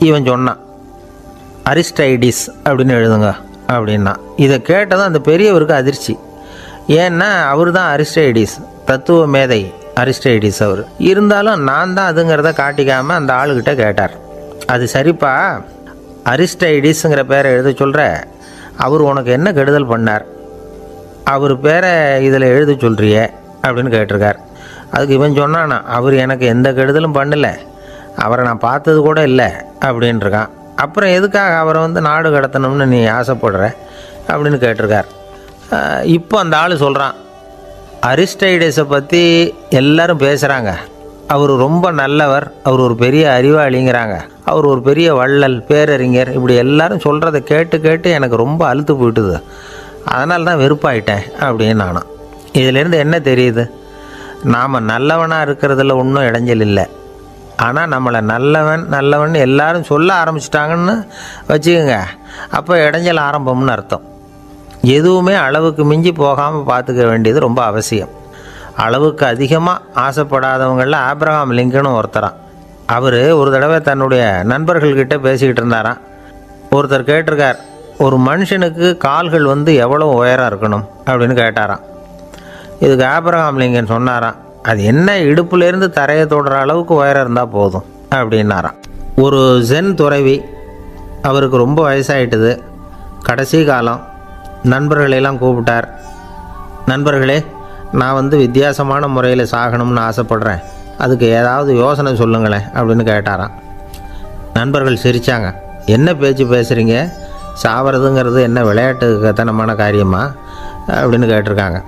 இவன் சொன்னான், அரிஸ்டைடிஸ் அப்படின்னு எழுதுங்க அப்படின்னா. இதை கேட்டதும் அந்த பெரியவருக்கு அதிர்ச்சி. ஏன்னா அவர் தான் அரிஸ்டைடிஸ், தத்துவ மேதை அரிஸ்டைடிஸ் அவர். இருந்தாலும் நான் தான் அதுங்கிறத காட்டிக்காமல் அந்த ஆளுகிட்ட கேட்டார், அது சரிப்பா, அரிஸ்டைடிஸுங்கிற பேரை எழுத சொல்கிற, அவர் உனக்கு என்ன கெடுதல் பண்ணார், அவர் பேரை இதில் எழுத சொல்கிறியே அப்படின்னு கேட்டிருக்கார். அதுக்கு இவன் சொன்னானா, அவர் எனக்கு எந்த கெடுதலும் பண்ணலை, அவரை நான் பார்த்தது கூட இல்லை அப்படின்ட்டுருக்கான். அப்புறம் எதுக்காக அவரை நாடு கடத்தணும்னு நீ ஆசைப்படுற அப்படின்னு கேட்டிருக்கார். இப்போ அந்த ஆள் சொல்கிறான், அரிஸ்டைடஸை பற்றி எல்லாரும் பேசுகிறாங்க, அவர் ரொம்ப நல்லவர், அவர் ஒரு பெரிய அறிவாளிங்கிறாங்க, அவர் ஒரு பெரிய வள்ளல், பேரறிஞர், இப்படி எல்லாரும் சொல்கிறத கேட்டு கேட்டு எனக்கு ரொம்ப அலுத்து போயிட்டுது, அதனால தான் வெறுப்பாயிட்டேன் அப்படின்னு நானும். இதிலேருந்து என்ன தெரியுது, நாம் நல்லவனாக இருக்கிறதுல ஒன்றும் இடைஞ்சல் இல்லை. ஆனால் நம்மளை நல்லவன் நல்லவன் எல்லாரும் சொல்ல ஆரம்பிச்சிட்டாங்கன்னு வச்சுக்கோங்க, அப்போ இடைஞ்சல் ஆரம்பம்னு அர்த்தம். எதுவுமே அளவுக்கு மிஞ்சி போகாமல் பார்த்துக்க வேண்டியது ரொம்ப அவசியம். அளவுக்கு அதிகமாக ஆசைப்படாதவங்களில் ஆப்ரஹாம் லிங்கனும் ஒருத்தரான். அவர் ஒரு தடவை தன்னுடைய நண்பர்கள்கிட்ட பேசிக்கிட்டு இருந்தாராம். ஒருத்தர் கேட்டிருக்கார், ஒரு மனுஷனுக்கு கால்கள் எவ்வளோ உயரம் இருக்கணும் அப்படின்னு கேட்டாராம். இதுக்கு ஆப்ரஹாம் லிங்கன் சொன்னாராம், அது என்ன, இடுப்புலேருந்து தரையை தொடுற அளவுக்கு உயரம் இருந்தால் போதும் அப்படின்னாராம். ஒரு ஜென் துறவி, அவருக்கு ரொம்ப வயசாகிட்டுது, கடைசி காலம். நண்பர்களெல்லாம் கூப்பிட்டார். நண்பர்களே, நான் வித்தியாசமான முறையில் சாகணும்னு ஆசைப்படுறேன், அதுக்கு ஏதாவது யோசனை சொல்லுங்களேன் அப்படின்னு கேட்டாராம். நண்பர்கள் சிரித்தாங்க. என்ன பேச்சு பேசுகிறீங்க, சாவறதுங்கிறது என்ன விளையாட்டு கத்தனமான காரியமா அப்படின்னு கேட்டிருக்காங்க.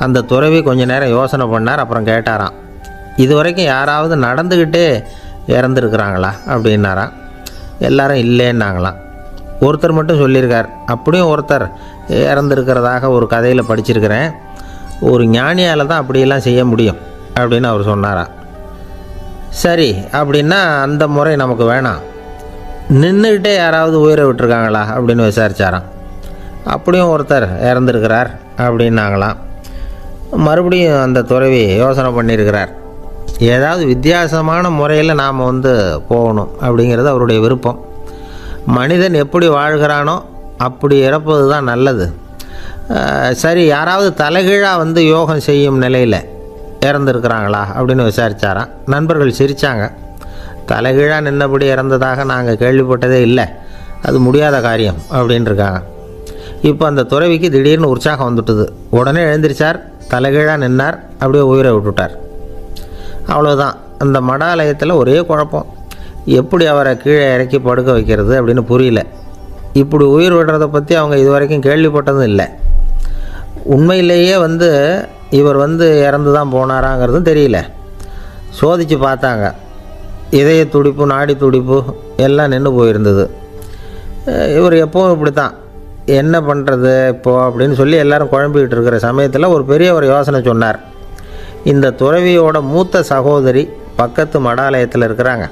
அந்த துறவி கொஞ்ச நேரம் யோசனை பண்ணார். அப்புறம் கேட்டாராம், இது வரைக்கும் யாராவது நடந்துக்கிட்டே இறந்துருக்குறாங்களா அப்படின்னாராம். எல்லாரும் இல்லைன்னாங்களாம். ஒருத்தர் மட்டும் சொல்லியிருக்கார், அப்படியும் ஒருத்தர் இறந்துருக்கிறதாக ஒரு கதையில் படிச்சிருக்கிறேன், ஒரு ஞானியால் தான் அப்படியெல்லாம் செய்ய முடியும் அப்படின்னு அவர் சொன்னாராம். சரி, அப்படின்னா அந்த முறை நமக்கு வேணாம், நின்றுக்கிட்டே யாராவது உயிரை விட்டுருக்காங்களா அப்படின்னு விசாரித்தாராம். அப்படியும் ஒருத்தர் இறந்துருக்கிறார் அப்படின்னாங்களாம். மறுபடியும் அந்த துறவி யோசனை பண்ணியிருக்கிறார், ஏதாவது வித்தியாசமான முறையில் நாம் போகணும் அப்படிங்கிறது அவருடைய விருப்பம். மனிதன் எப்படி வாழ்கிறானோ அப்படி இறப்பது தான் நல்லது. சரி, யாராவது தலைகீழாக யோகம் செய்யும் நிலையில் இறந்துருக்கிறாங்களா அப்படின்னு விசாரித்தாராம். நண்பர்கள் சிரித்தாங்க. தலைகீழாக நின்னபடி இறந்ததாக நாங்கள் கேள்விப்பட்டதே இல்லை, அது முடியாத காரியம் அப்படின்ட்டுருக்காங்க. இப்போ அந்த துறவிக்கு திடீர்னு உற்சாகம் வந்துட்டுது. உடனே எழுந்திரிச்சார், தலைகீழாக நின்னார், அப்படியே உயிரை விட்டுட்டார். அவ்வளோதான். அந்த மடாலயத்தில் ஒரே குழப்பம். எப்படி அவரை கீழே இறக்கி படுக்க வைக்கிறது அப்படின்னு புரியல. இப்படி உயிர் விடுறதை பற்றி அவங்க இது வரைக்கும் கேள்விப்பட்டதும் இல்லை. உண்மையிலேயே இவர் இறந்து தான் போனாராங்கிறதும் தெரியல. சோதித்து பார்த்தாங்க. இதய துடிப்பு, நாடி துடிப்பு எல்லாம் நின்று போயிருந்தது. இவர் எப்பவும் இப்படி தான், என்ன பண்ணுறது இப்போது அப்படின்னு சொல்லி எல்லோரும் குழம்பிக்கிட்டு இருக்கிற சமயத்தில் ஒரு பெரிய ஒரு யோசனை சொன்னார். இந்த துறவியோட மூத்த சகோதரி பக்கத்து மடாலயத்தில் இருக்கிறாங்க,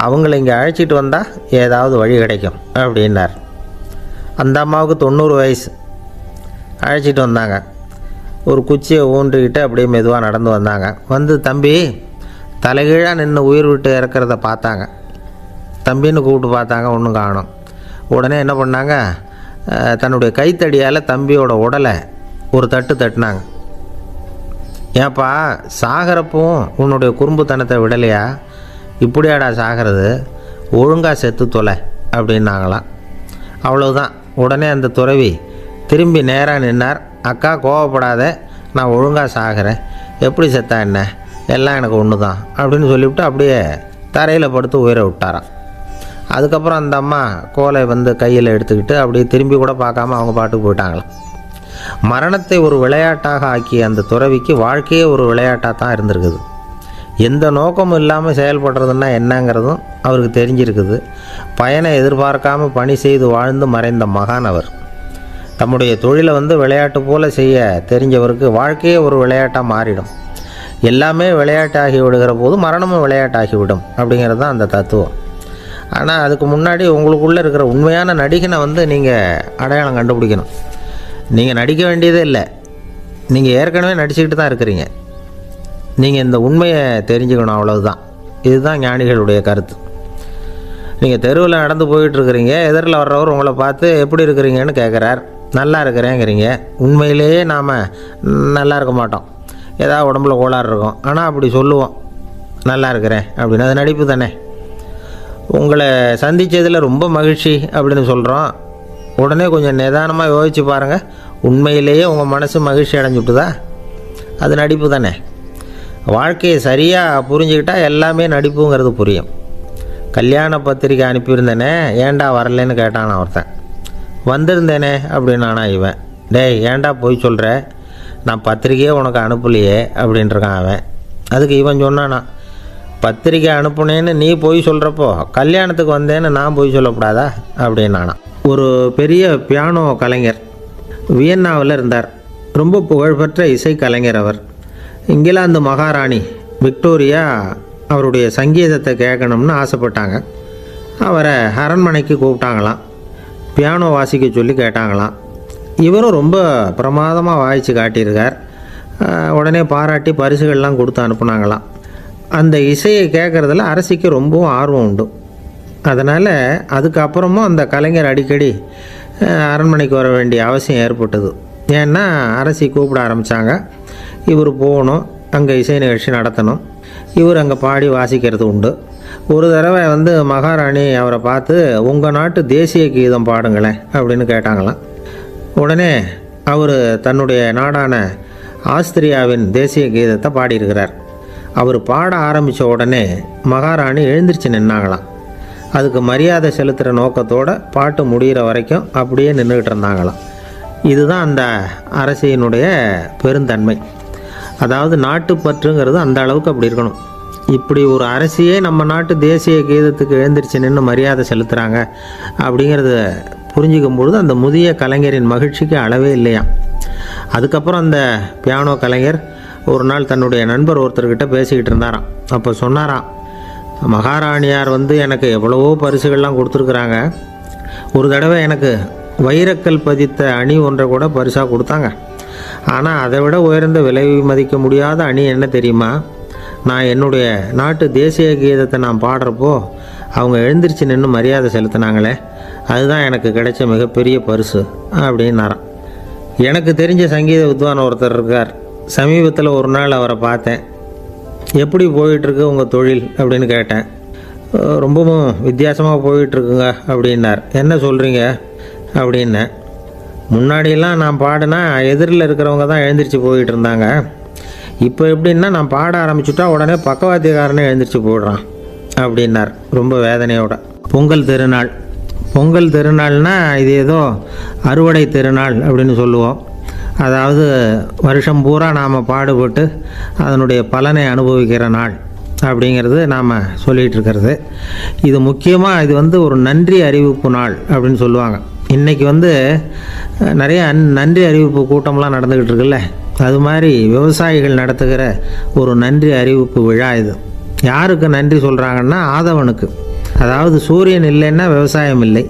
அவங்கள இங்கே அழைச்சிட்டு வந்தால் ஏதாவது வழி கிடைக்கும் அப்படின்னார். அந்த அம்மாவுக்கு 90 வயசு. அழைச்சிட்டு வந்தாங்க. ஒரு குச்சியை ஊன்றிக்கிட்டு அப்படியே மெதுவாக நடந்து வந்தாங்க. தம்பி தலைகீழாக நின்று உயிர் விட்டு இறக்கிறத பார்த்தாங்க. தம்பின்னு கூப்பிட்டு பார்த்தாங்க, ஒன்றும் காணோம். உடனே என்ன பண்ணாங்க, தன்னுடைய கைத்தடியால் தம்பியோட உடலை ஒரு தட்டினாங்க. ஏப்பா சாகிறப்பவும் உன்னுடைய குறும்புத்தனத்தை விடலையா? இப்படியாடா சாகிறது, ஒழுங்காக செத்து தொலை அப்படின்னாங்களாம். அவ்வளவுதான். உடனே அந்த துறவி திரும்பி நேராக நின்னார். அக்கா கோவப்படாத, நான் ஒழுங்காக சாகிறேன், எப்படி செத்தா என்ன, எல்லாம் எனக்கு ஒன்று தான் அப்படின்னு சொல்லிவிட்டு அப்படியே தரையில் படுத்து உயிரை விட்டாராம். அதுக்கப்புறம் அந்த அம்மா கோலை கையில் எடுத்துக்கிட்டு அப்படியே திரும்பி கூட பார்க்காம அவங்க பாட்டுக்கு போயிட்டாங்களாம். மரணத்தை ஒரு விளையாட்டாக ஆக்கிய அந்த துறவிக்கு வாழ்க்கையே ஒரு விளையாட்டாக தான் இருந்திருக்குது. எந்த நோக்கமும் இல்லாமல் செயல்படுறதுன்னா என்னங்கிறதும் அவருக்கு தெரிஞ்சிருக்குது. பயனை எதிர்பார்க்காமல் பணி செய்து வாழ்ந்து மறைந்த மகான் அவர். தம்முடைய தொழிலை விளையாட்டு போல் செய்ய தெரிஞ்சவருக்கு வாழ்க்கையே ஒரு விளையாட்டாக மாறிடும். எல்லாமே விளையாட்டாகி விடுகிற போது மரணமும் விளையாட்டாகிவிடும் அப்படிங்கிறது தான் அந்த தத்துவம். ஆனால் அதுக்கு முன்னாடி உங்களுக்குள்ளே இருக்கிற உண்மையான நடிகனை நீங்கள் அடையாளம் கண்டுபிடிக்கணும். நீங்கள் நடிக்க வேண்டியதே இல்லை, நீங்கள் ஏற்கனவே நடிச்சுக்கிட்டு தான் இருக்கிறீங்க. நீங்கள் இந்த உண்மையை தெரிஞ்சுக்கணும், அவ்வளவுதான். இதுதான் ஞானிகளுடைய கருத்து. நீங்கள் தெருவில் நடந்து போயிட்டுருக்கிறீங்க, எதிரில் வர்றவர் உங்களை பார்த்து எப்படி இருக்கிறீங்கன்னு கேட்குறார். நல்லா இருக்கிறேங்கிறீங்க. உண்மையிலேயே நாம் நல்லா இருக்க மாட்டோம், ஏதாவது உடம்புல கோளாறு இருக்கும். ஆனால் அப்படி சொல்லுவோம், நல்லா இருக்கிறேன் அப்படின்னு. அது நடிப்பு தானே. உங்களை சந்தித்ததில் ரொம்ப மகிழ்ச்சி அப்படின்னு சொல்கிறோம். உடனே கொஞ்சம் நிதானமாக யோசித்து பாருங்கள், உண்மையிலேயே உங்கள் மனசு மகிழ்ச்சி அடைஞ்சுட்டுதா? அது நடிப்பு தானே. வாழ்க்கையை சரியாக புரிஞ்சுக்கிட்டால் எல்லாமே நடிப்புங்கிறது புரியும். கல்யாண பத்திரிக்கை அனுப்பியிருந்தேனே, ஏன்டா வரலன்னு கேட்டான் ஒருத்தன். வந்திருந்தேனே அப்படின்னானா இவன். டேய் ஏன்டா போய் சொல்கிற, நான் பத்திரிக்கையே உனக்கு அனுப்பலையே அப்படின்ட்டுருக்கான் அவன். அதுக்கு இவன் சொன்னானா, பத்திரிக்கை அனுப்புனேன்னு நீ போய் சொல்கிறப்போ கல்யாணத்துக்கு வந்தேன்னு நான் போய் சொல்லக்கூடாதா அப்படின்னானா. ஒரு பெரிய பியானோ கலைஞர் வியன்னாவில் இருந்தார். ரொம்ப புகழ்பெற்ற இசை கலைஞர் அவர். இங்கிலாந்து மகாராணி விக்டோரியா அவருடைய சங்கீதத்தை கேட்கணும்னு ஆசைப்பட்டாங்க. அவரை அரண்மனைக்கு கூப்பிட்டாங்களாம். பியானோ வாசிக்க சொல்லி கேட்டாங்களாம். இவரும் ரொம்ப பிரமாதமாக வாய்ச்சி காட்டியிருக்கார். உடனே பாராட்டி பரிசுகள்லாம் கொடுத்து அனுப்புனாங்களாம். அந்த இசையை கேட்குறதுல அரசிக்கு ரொம்பவும் ஆர்வம் உண்டு. அதனால் அதுக்கப்புறமும் அந்த கலைஞர் அடிக்கடி அரண்மனைக்கு வர வேண்டிய அவசியம் ஏற்பட்டது. ஏன்னா அரசி கூப்பிட ஆரம்பித்தாங்க. இவர் போகணும், அங்கே இசை நிகழ்ச்சி நடத்தணும். இவர் அங்கே பாடி வாசிக்கிறது உண்டு. ஒரு தடவை மகாராணி அவரை பார்த்து, உங்கள் நாட்டு தேசிய கீதம் பாடுங்களேன் அப்படின்னு கேட்டாங்களாம். உடனே அவர் தன்னுடைய நாடான ஆஸ்திரியாவின் தேசிய கீதத்தை பாடியிருக்கிறார். அவர் பாட ஆரம்பித்த உடனே மகாராணி எழுந்திரிச்சு நின்னாங்களாம். அதுக்கு மரியாதை செலுத்துகிற நோக்கத்தோடு பாட்டு முடிகிற வரைக்கும் அப்படியே நின்றுக்கிட்டு இருந்தாங்களாம். இதுதான் அந்த அரசியினுடைய பெருந்தன்மை. அதாவது நாட்டுப்பற்றுங்கிறது அந்த அளவுக்கு அப்படி இருக்கணும். இப்படி ஒரு அரசியே நம்ம நாட்டு தேசிய கீதத்துக்கு எழுந்திரிச்சு நின்று மரியாதை செலுத்துகிறாங்க அப்படிங்கிறத புரிஞ்சிக்கும் பொழுது அந்த முதிய கலைஞரின் மகிழ்ச்சிக்கு அளவே இல்லையாம். அதுக்கப்புறம் அந்த பியானோ கலைஞர் ஒரு நாள் தன்னுடைய நண்பர் ஒருத்தர்கிட்ட பேசிக்கிட்டு இருந்தாராம். அப்போ சொன்னாராம், மகாராணியார் எனக்கு எவ்வளவோ பரிசுகள்லாம் கொடுத்துருக்குறாங்க. ஒரு தடவை எனக்கு வைரக்கல் பதித்த அணி ஒன்றை கூட பரிசாக கொடுத்தாங்க. ஆனால் அதை விட உயர்ந்த விலை மதிக்க முடியாத அணி என்ன தெரியுமா? நான் என்னுடைய நாட்டு தேசிய கீதத்தை நான் பாடுறப்போ அவங்க எழுந்திரிச்சு நின்று மரியாதை செலுத்தினாங்களே, அதுதான் எனக்கு கிடைச்ச மிகப்பெரிய பரிசு அப்படின்னாராம். எனக்கு தெரிஞ்ச சங்கீத வித்வான் ஒருத்தர் இருக்கார். சமீபத்தில் ஒரு நாள் அவரை பார்த்தேன். எப்படி போயிட்டுருக்கு உங்கள் தொழில் அப்படின்னு கேட்டேன். ரொம்பவும் வித்தியாசமாக போயிட்டுருக்குங்க அப்படின்னார். என்ன சொல்கிறீங்க அப்படின்னேன். முன்னாடியெல்லாம் நான் பாடினா எதிரில் இருக்கிறவங்க தான் எழுந்திரிச்சு போயிட்டு இருந்தாங்க. இப்போ எப்படின்னா நான் பாட ஆரம்பிச்சுட்டா உடனே பக்கவாத்தியக்காரனே எழுந்திரிச்சு போயிடுறான் அப்படின்னார் ரொம்ப வேதனையோட. பொங்கல் திருநாள், பொங்கல் திருநாள்னா இது ஏதோ அறுவடை திருநாள் அப்படின்னு சொல்லுவோம். அதாவது வருஷம் பூரா நாம் பாடுபட்டு அதனுடைய பலனை அனுபவிக்கிற நாள் அப்படிங்கிறது நாம் சொல்லிகிட்டு இருக்கிறது. இது முக்கியமாக இது ஒரு நன்றி அறிவிப்பு நாள் அப்படின்னு சொல்லுவாங்க. இன்றைக்கி நிறைய நன்றி அறிவிப்பு கூட்டம்லாம் நடந்துக்கிட்டு இருக்குல்ல, அது மாதிரி விவசாயிகள் நடத்துகிற ஒரு நன்றி அறிவிப்பு விழா இது. யாருக்கு நன்றி சொல்கிறாங்கன்னா ஆதவனுக்கு. அதாவது சூரியன் இல்லைன்னா விவசாயம் இல்லை.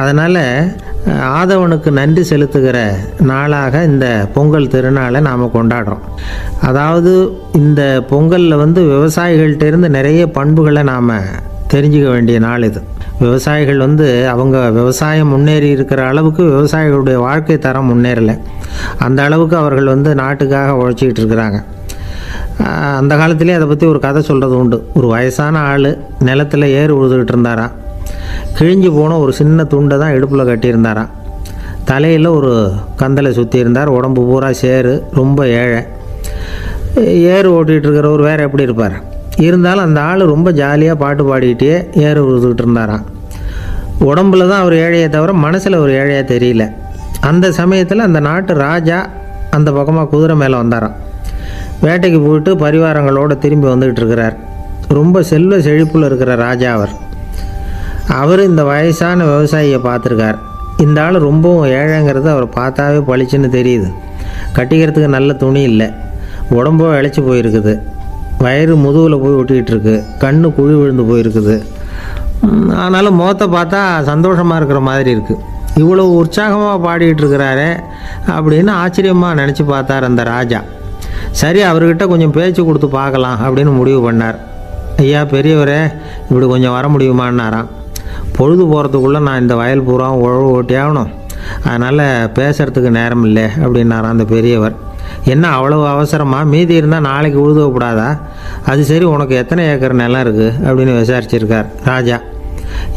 அதனால் ஆதவனுக்கு நன்றி செலுத்துகிற நாளாக இந்த பொங்கல் திருநாளை நாம் கொண்டாடுறோம். அதாவது இந்த பொங்கலில் விவசாயிகள்கிட்டேருந்து நிறைய பண்புகளை நாம் தெரிஞ்சுக்க வேண்டிய நாள் இது. விவசாயிகள் அவங்க விவசாயம் முன்னேறி இருக்கிற அளவுக்கு விவசாயிகளுடைய வாழ்க்கை தரம் முன்னேறலை. அந்த அளவுக்கு அவர்கள் நாட்டுக்காக உழைச்சிக்கிட்டு இருக்கிறாங்க. அந்த காலத்திலே அதை பற்றி ஒரு கதை சொல்கிறது உண்டு. ஒரு வயசான ஆள் நிலத்தில் ஏறு உழுதுகிட்டு இருந்தாராம். கிழிஞ்சு போன ஒரு சின்ன துண்டை தான் இடுப்பில் கட்டியிருந்தாராம். தலையில் ஒரு கந்தலை சுற்றி இருந்தார். உடம்பு பூரா சேரு, ரொம்ப ஏழை. ஏறு ஓட்டிகிட்டு இருக்கிறவர் வேறு எப்படி இருப்பார்? இருந்தாலும் அந்த ஆள் ரொம்ப ஜாலியாக பாட்டு பாடிக்கிட்டே ஏறு உழுதுகிட்டு இருந்தாராம். உடம்புல தான் அவர் ஏழையை தவிர மனசில் ஒரு ஏழையாக தெரியல. அந்த சமயத்தில் அந்த நாட்டு ராஜா அந்த பக்கமாக குதிரை மேலே வந்தாராம். வேட்டைக்கு போயிட்டு பரிவாரங்களோடு திரும்பி வந்துக்கிட்டு இருக்கிறார். ரொம்ப செல்வ செழிப்பில் இருக்கிற ராஜா அவர் இந்த வயசான விவசாயியை பார்த்துருக்கார். இந்த ஆள் ரொம்பவும் ஏழைங்கிறது அவர் பார்த்தாவே பளிச்சுன்னு தெரியுது. கட்டிக்கிறதுக்கு நல்ல துணி இல்லை, உடம்போ இழைச்சி போயிருக்குது, வயிறு முதுகில் போய் ஒட்டிக்கிட்டு இருக்கு, கண்ணு குழி விழுந்து போயிருக்குது. ஆனாலும் முகத்தை பார்த்தா சந்தோஷமாக இருக்கிற மாதிரி இருக்குது. இவ்வளோ உற்சாகமாக பாடிக்கிட்டு இருக்கிறாரே அப்படின்னு ஆச்சரியமாக நினச்சி பார்த்தார் அந்த ராஜா. சரி, அவர்கிட்ட கொஞ்சம் பேச்சு கொடுத்து பார்க்கலாம் அப்படின்னு முடிவு பண்ணார். ஐயா பெரியவரே, இப்படி கொஞ்சம் வர முடியுமான்னாராம். பொழுது போகிறதுக்குள்ளே நான் இந்த வயல் பூரா உழவு ஓட்டி ஆகணும், அதனால் பேசுகிறதுக்கு நேரம் இல்லை அப்படின்னாராம் அந்த பெரியவர். என்ன அவ்வளவு அவசரமாக? மீதி இருந்தால் நாளைக்கு உழுதக்கூடாதா? அது சரி, உனக்கு எத்தனை ஏக்கர் நிலம் இருக்குது அப்படின்னு விசாரிச்சிருக்கார் ராஜா.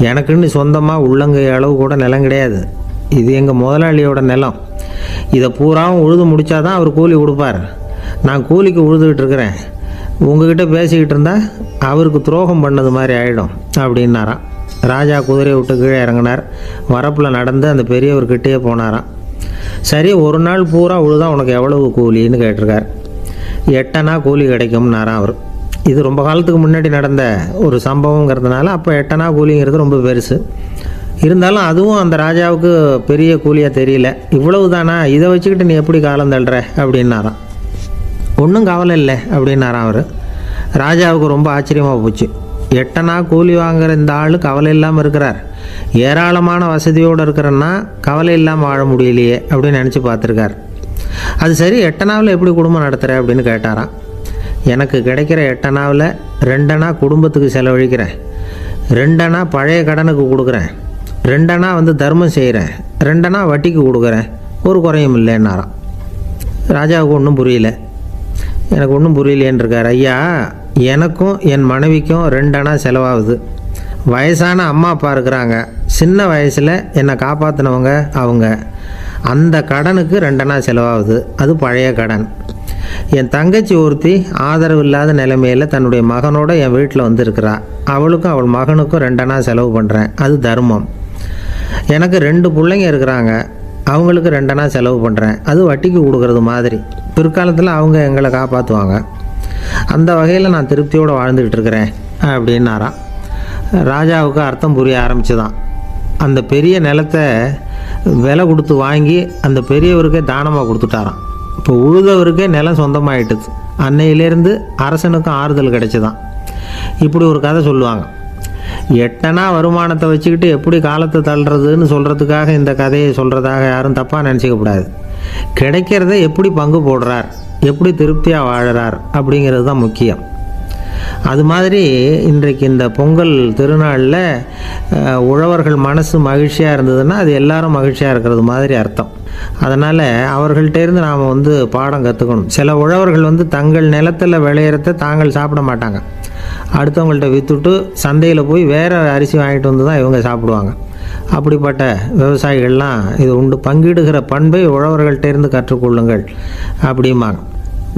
எனக்குன்னு சொந்தமாக உள்ளங்கை அளவு கூட நிலம் கிடையாது. இது எங்கள் முதலாளியோட நிலம். இதை பூராவும் உழுது முடித்தாதான் அவர் கூலி கொடுப்பார். நான் கூலிக்கு உழுதுகிட்டு இருக்கிறேன். உங்ககிட்ட பேசிக்கிட்டு இருந்தால் அவருக்கு துரோகம் பண்ணது மாதிரி ஆகிடும் அப்படின்னாராம். ராஜா குதிரையை விட்டு கீழே இறங்கினார். வரப்பில் நடந்து அந்த பெரியவர்கிட்டே போனாராம். சரி, ஒரு நாள் பூரா உழுதா உனக்கு எவ்வளவு கூலின்னு கேட்டிருக்கார். 8 அணா கூலி கிடைக்கும்னாராம் அவர். இது ரொம்ப காலத்துக்கு முன்னாடி நடந்த ஒரு சம்பவங்கிறதுனால அப்போ 8 அணா கூலிங்கிறது ரொம்ப பெருசு. இருந்தாலும் அதுவும் அந்த ராஜாவுக்கு பெரிய கூலியாக தெரியல. இவ்வளவு தானா, இதை வச்சுக்கிட்டு நீ எப்படி காலம் தள்ளுற அப்படின்னாராம். ஒன்றும் கவலை இல்லை அப்படின்னாராம் அவர். ராஜாவுக்கு ரொம்ப ஆச்சரியமாக போச்சு. 8 அணா கூலி வாங்குகிற இந்த ஆள் கவலை இல்லாமல் இருக்கிறார், ஏராளமான வசதியோடு இருக்கிறன்னா கவலை இல்லாமல் வாழ முடியலையே அப்படின்னு நினச்சி பார்த்துருக்கார். அது சரி, 8 அணாவில் எப்படி குடும்பம் நடத்துகிற அப்படின்னு கேட்டாராம். எனக்கு கிடைக்கிற 8 அணாவில் 2 அணா குடும்பத்துக்கு செலவழிக்கிறேன், 2 அணா பழைய கடனுக்கு கொடுக்குறேன், 2 அணா தர்மம் செய்கிறேன், 2 அணா வட்டிக்கு கொடுக்குறேன், ஒரு குறையும் இல்லைன்னாராம். ராஜாவுக்கு ஒன்றும் புரியல. எனக்கு ஒன்றும் புரியலேன்னு இருக்கார். ஐயா, எனக்கும் என் மனைவிக்கும் 2 அணா செலவாகுது. வயசான அம்மா அப்பா இருக்கிறாங்க, சின்ன வயசில் என்னை காப்பாற்றினவங்க அவங்க. அந்த கடனுக்கு 2 அணா செலவாகுது, அது பழைய கடன். என் தங்கச்சி ஒருத்தி ஆதரவு இல்லாத நிலைமையில் தன்னுடைய மகனோட என் வீட்டில் இருக்கிறா. அவளுக்கும் அவள் மகனுக்கும் 2 அணா செலவு பண்ணுறேன், அது தர்மம். எனக்கு 2 பிள்ளைங்க இருக்கிறாங்க, அவங்களுக்கு 2 அணா செலவு பண்ணுறேன், அது வட்டிக்கு கொடுக்கறது மாதிரி. பிற்காலத்தில் அவங்க எங்களை காப்பாற்றுவாங்க. அந்த வகையில் நான் திருப்தியோடு வாழ்ந்துக்கிட்டு இருக்கிறேன் அப்படின்னாராம். ராஜாவுக்கு அர்த்தம் புரிய ஆரம்பிச்சுதான். அந்த பெரிய நிலத்தை விலை கொடுத்து வாங்கி அந்த பெரியவருக்கே தானமாக கொடுத்துட்டாராம். இப்போ உழுதவருக்கே நிலம் சொந்தமாயிட்டுது. அன்னையிலேருந்து அரசனுக்கும் ஆறுதல் கிடைச்சிதான். இப்படி ஒரு கதை சொல்லுவாங்க. 8 அணா வருமானத்தை வச்சுக்கிட்டு எப்படி காலத்தை தள்ளுறதுன்னு சொல்கிறதுக்காக இந்த கதையை சொல்கிறதாக யாரும் தப்பாக நினச்சிக்கக்கூடாது. கிடைக்கிறத எப்படி பங்கு போடுறார், எப்படி திருப்தியாக வாழறார் அப்படிங்கிறது தான் முக்கியம். அது மாதிரி இன்றைக்கு இந்த பொங்கல் திருநாளில் உழவர்கள் மனசு மகிழ்ச்சியாக இருந்ததுன்னா அது எல்லாரும் மகிழ்ச்சியாக இருக்கிறது மாதிரி அர்த்தம். அதனால் அவர்கள்ட்டேருந்து நாம் பாடம் கற்றுக்கணும். சில உழவர்கள் தங்கள் நிலத்தில் விளையிறத தாங்கள் சாப்பிட மாட்டாங்க, அடுத்தவங்கள்ட்ட விற்றுட்டு சந்தையில் போய் வேறு அரிசி வாங்கிட்டு வந்து தான் இவங்க சாப்பிடுவாங்க. அப்படிப்பட்ட விவசாயிகள்லாம் இது உண்டு. பங்கிடுகிற பண்பை உழவர்கள்ட்டேருந்து கற்றுக்கொள்ளுங்கள் அப்படிம்பாங்க.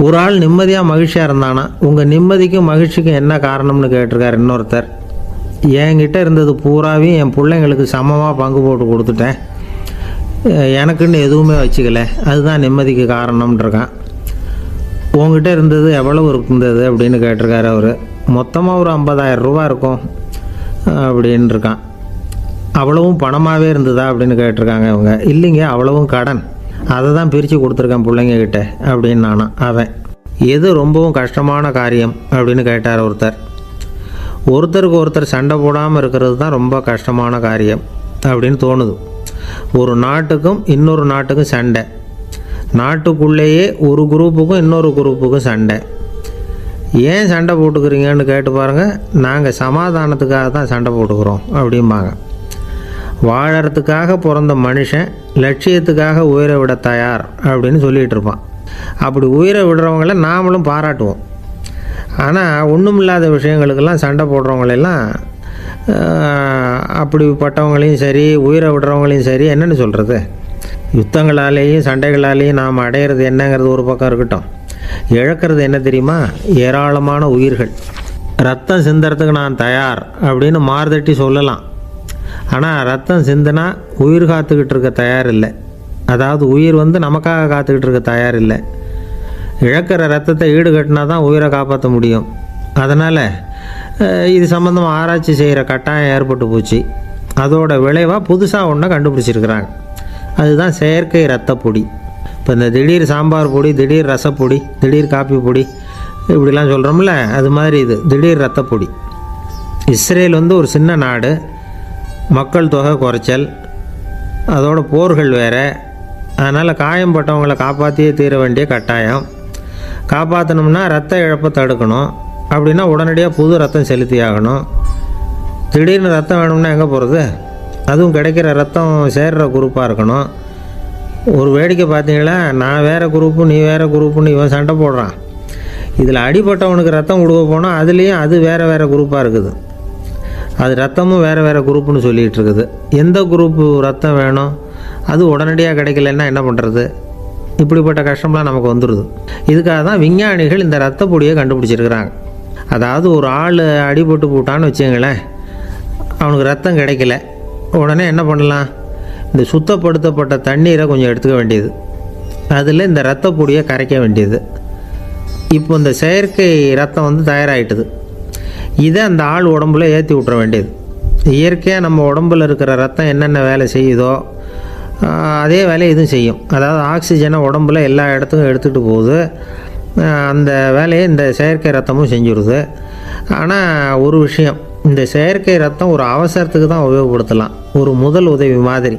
ஒரு ஆள் நிம்மதியாக மகிழ்ச்சியாக இருந்தானா, உங்கள் நிம்மதிக்கும் மகிழ்ச்சிக்கும் என்ன காரணம்னு கேட்டிருக்கார் இன்னொருத்தர். என்கிட்ட இருந்தது பூராவையும் என் பிள்ளைங்களுக்கு சமமாக பங்கு போட்டு கொடுத்துட்டேன், எனக்குன்னு எதுவுமே வச்சுக்கல, அதுதான் நிம்மதிக்கு காரணம்ன்றிருக்கான். உங்ககிட்ட இருந்தது எவ்வளவு இருந்தது அப்படின்னு கேட்டிருக்காரு அவர். மொத்தமாக ஒரு 50,000 ரூபா இருக்கும் அப்படின்னு இருக்கான். அவ்வளவும் பணமாகவே இருந்ததா அப்படின்னு கேட்டிருக்காங்க அவங்க. இல்லைங்க, அவ்வளவும் கடன், அதை தான் பிரித்து கொடுத்துருக்கேன் பிள்ளைங்கக்கிட்ட அப்படின்னு நானா. அவன் எது ரொம்பவும் கஷ்டமான காரியம் அப்படின்னு கேட்டார் ஒருத்தர். ஒருத்தருக்கு ஒருத்தர் சண்டை போடாமல் இருக்கிறது தான் ரொம்ப கஷ்டமான காரியம் அப்படின்னு தோணுது. ஒரு நாட்டுக்கும் இன்னொரு நாட்டுக்கும் சண்டை, நாட்டுக்குள்ளேயே ஒரு குரூப்புக்கும் இன்னொரு குரூப்புக்கும் சண்டை. ஏன் சண்டை போட்டுக்கிறீங்கன்னு கேட்டு பாருங்கள். நாங்கள் சமாதானத்துக்காக தான் சண்டை போட்டுக்கிறோம் அப்படிம்பாங்க. வாழறதுக்காக பிறந்த மனுஷன் லட்சியத்துக்காக உயிரை விட தயார் அப்படின்னு சொல்லிகிட்டு இருப்பான். அப்படி உயிரை விடுறவங்கள நாமளும் பாராட்டுவோம். ஆனால் ஒன்றும் இல்லாத விஷயங்களுக்கெல்லாம் சண்டை போடுறவங்களெல்லாம், அப்படிப்பட்டவங்களையும் சரி உயிரை விடுறவங்களையும் சரி என்னென்னு சொல்கிறது, யுத்தங்களாலேயும் சண்டைகளாலேயும் நாம் அடையிறது என்னங்கிறது ஒரு பக்கம் இருக்கட்டும், இழக்கிறது என்ன தெரியுமா? ஏராளமான உயிர்கள். ரத்தம் சிந்துறதுக்கு நான் தயார் அப்படின்னு மார்தட்டி சொல்லலாம். ஆனால் ரத்தம் சிந்தினா உயிர் காத்துக்கிட்டு இருக்க தயார் இல்லை. அதாவது உயிர் நமக்காக காத்துக்கிட்டு இருக்க தயார் இல்லை. இழக்கிற ரத்தத்தை ஈடுகட்டினா தான் உயிரை காப்பாற்ற முடியும். அதனால் இது சம்மந்தமாக ஆராய்ச்சி செய்கிற கட்டாயம் ஏற்பட்டு போச்சு. அதோட விளைவாக புதுசாக ஒன்றை கண்டுபிடிச்சிருக்கிறாங்க. அதுதான் செயற்கை ரத்தப்பொடி. இப்போ இந்த திடீர் சாம்பார் பொடி, திடீர் ரசப்பொடி, திடீர் காப்பி பொடி இப்படிலாம் சொல்கிறோம்ல, அது மாதிரி இது திடீர் ரத்தப்பொடி. இஸ்ரேல் ஒரு சின்ன நாடு, மக்கள் தொகை குறைச்சல், அதோட போர்கள் வேறு. அதனால் காயம்பட்டவங்களை காப்பாற்றியே தீர வேண்டிய கட்டாயம். காப்பாற்றணும்னா ரத்த இழப்பை தடுக்கணும். அப்படின்னா உடனடியாக புது ரத்தம் செலுத்தி ஆகணும். திடீர்னு ரத்தம் வேணும்னா எங்கே போகிறது? அதுவும் கிடைக்கிற ரத்தம் சேர்கிற குரூப்பாக இருக்கணும். ஒரு வேடிக்கை பார்த்தீங்களா, நான் வேறு குரூப்பு நீ வேறு குரூப்புன்னு இவன் சண்டை போடுறான். இதில் அடிப்பட்டவனுக்கு ரத்தம் கொடுக்க போனால் அதுலேயும் அது வேறு வேறு குரூப்பாக இருக்குது. அது ரத்தமும் வேறு வேறு குரூப்புன்னு சொல்லிகிட்டு இருக்குது. எந்த குரூப்பு ரத்தம் வேணும், அது உடனடியாக கிடைக்கலன்னா என்ன பண்ணுறது? இப்படிப்பட்ட கஷ்டம்லாம் நமக்கு வந்துடுது. இதுக்காக தான் விஞ்ஞானிகள் இந்த ரத்த பொடியை கண்டுபிடிச்சிருக்கிறாங்க. அதாவது ஒரு ஆள் அடிபட்டு போட்டான்னு வச்சுங்களேன், அவனுக்கு ரத்தம் கிடைக்கல, உடனே என்ன பண்ணலாம்? இந்த சுத்தப்படுத்தப்பட்ட தண்ணீரை கொஞ்சம் எடுத்துக்க வேண்டியது, அதில் இந்த ரத்த பொடியை கரைக்க வேண்டியது. இப்போ இந்த செயற்கை ரத்தம் தயாராகிட்டுது. இதை அந்த ஆள் உடம்புல ஏற்றி விட்டுற வேண்டியது. இயற்கையாக நம்ம உடம்பில் இருக்கிற ரத்தம் என்னென்ன வேலை செய்யுதோ அதே வேலையை இதுவும் செய்யும். அதாவது ஆக்சிஜனை உடம்புல எல்லா இடத்துக்கும் எடுத்துகிட்டு போகுது. அந்த வேலையை இந்த செயற்கை ரத்தமும் செஞ்சுருது. ஆனால் ஒரு விஷயம், இந்த செயற்கை ரத்தம் ஒரு அவசரத்துக்கு தான் உபயோகப்படுத்தலாம், ஒரு முதல் உதவி மாதிரி.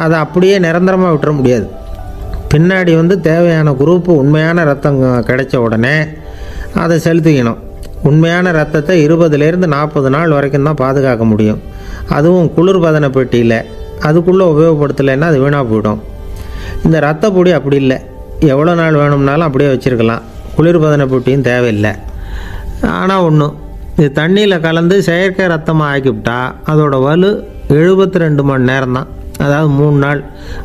அதை அப்படியே நிரந்தரமாக விட்டுற முடியாது. பின்னாடி தேவையான குரூப்பு உண்மையான ரத்தம் கிடைச்ச உடனே அதை செலுத்திக்கணும். உண்மையான ரத்தத்தை 20லேருந்து 40 நாள் வரைக்கும் தான் பாதுகாக்க முடியும். அதுவும் குளிர்பதன பெட்டியில். அதுக்குள்ளே உபயோகப்படுத்தலைன்னா அது வீணாக போயிடும். இந்த ரத்த பொடி அப்படி இல்லை, எவ்வளோ நாள் வேணும்னாலும் அப்படியே வச்சுருக்கலாம். குளிர்பதன பெட்டியும் தேவையில்லை. ஆனால் ஒன்று, இது தண்ணியில் கலந்து செயற்கை ரத்தமாக ஆக்கிவிட்டா அதோட வலு 72 மணி நேரம் தான். அதாவது 3 நாள்.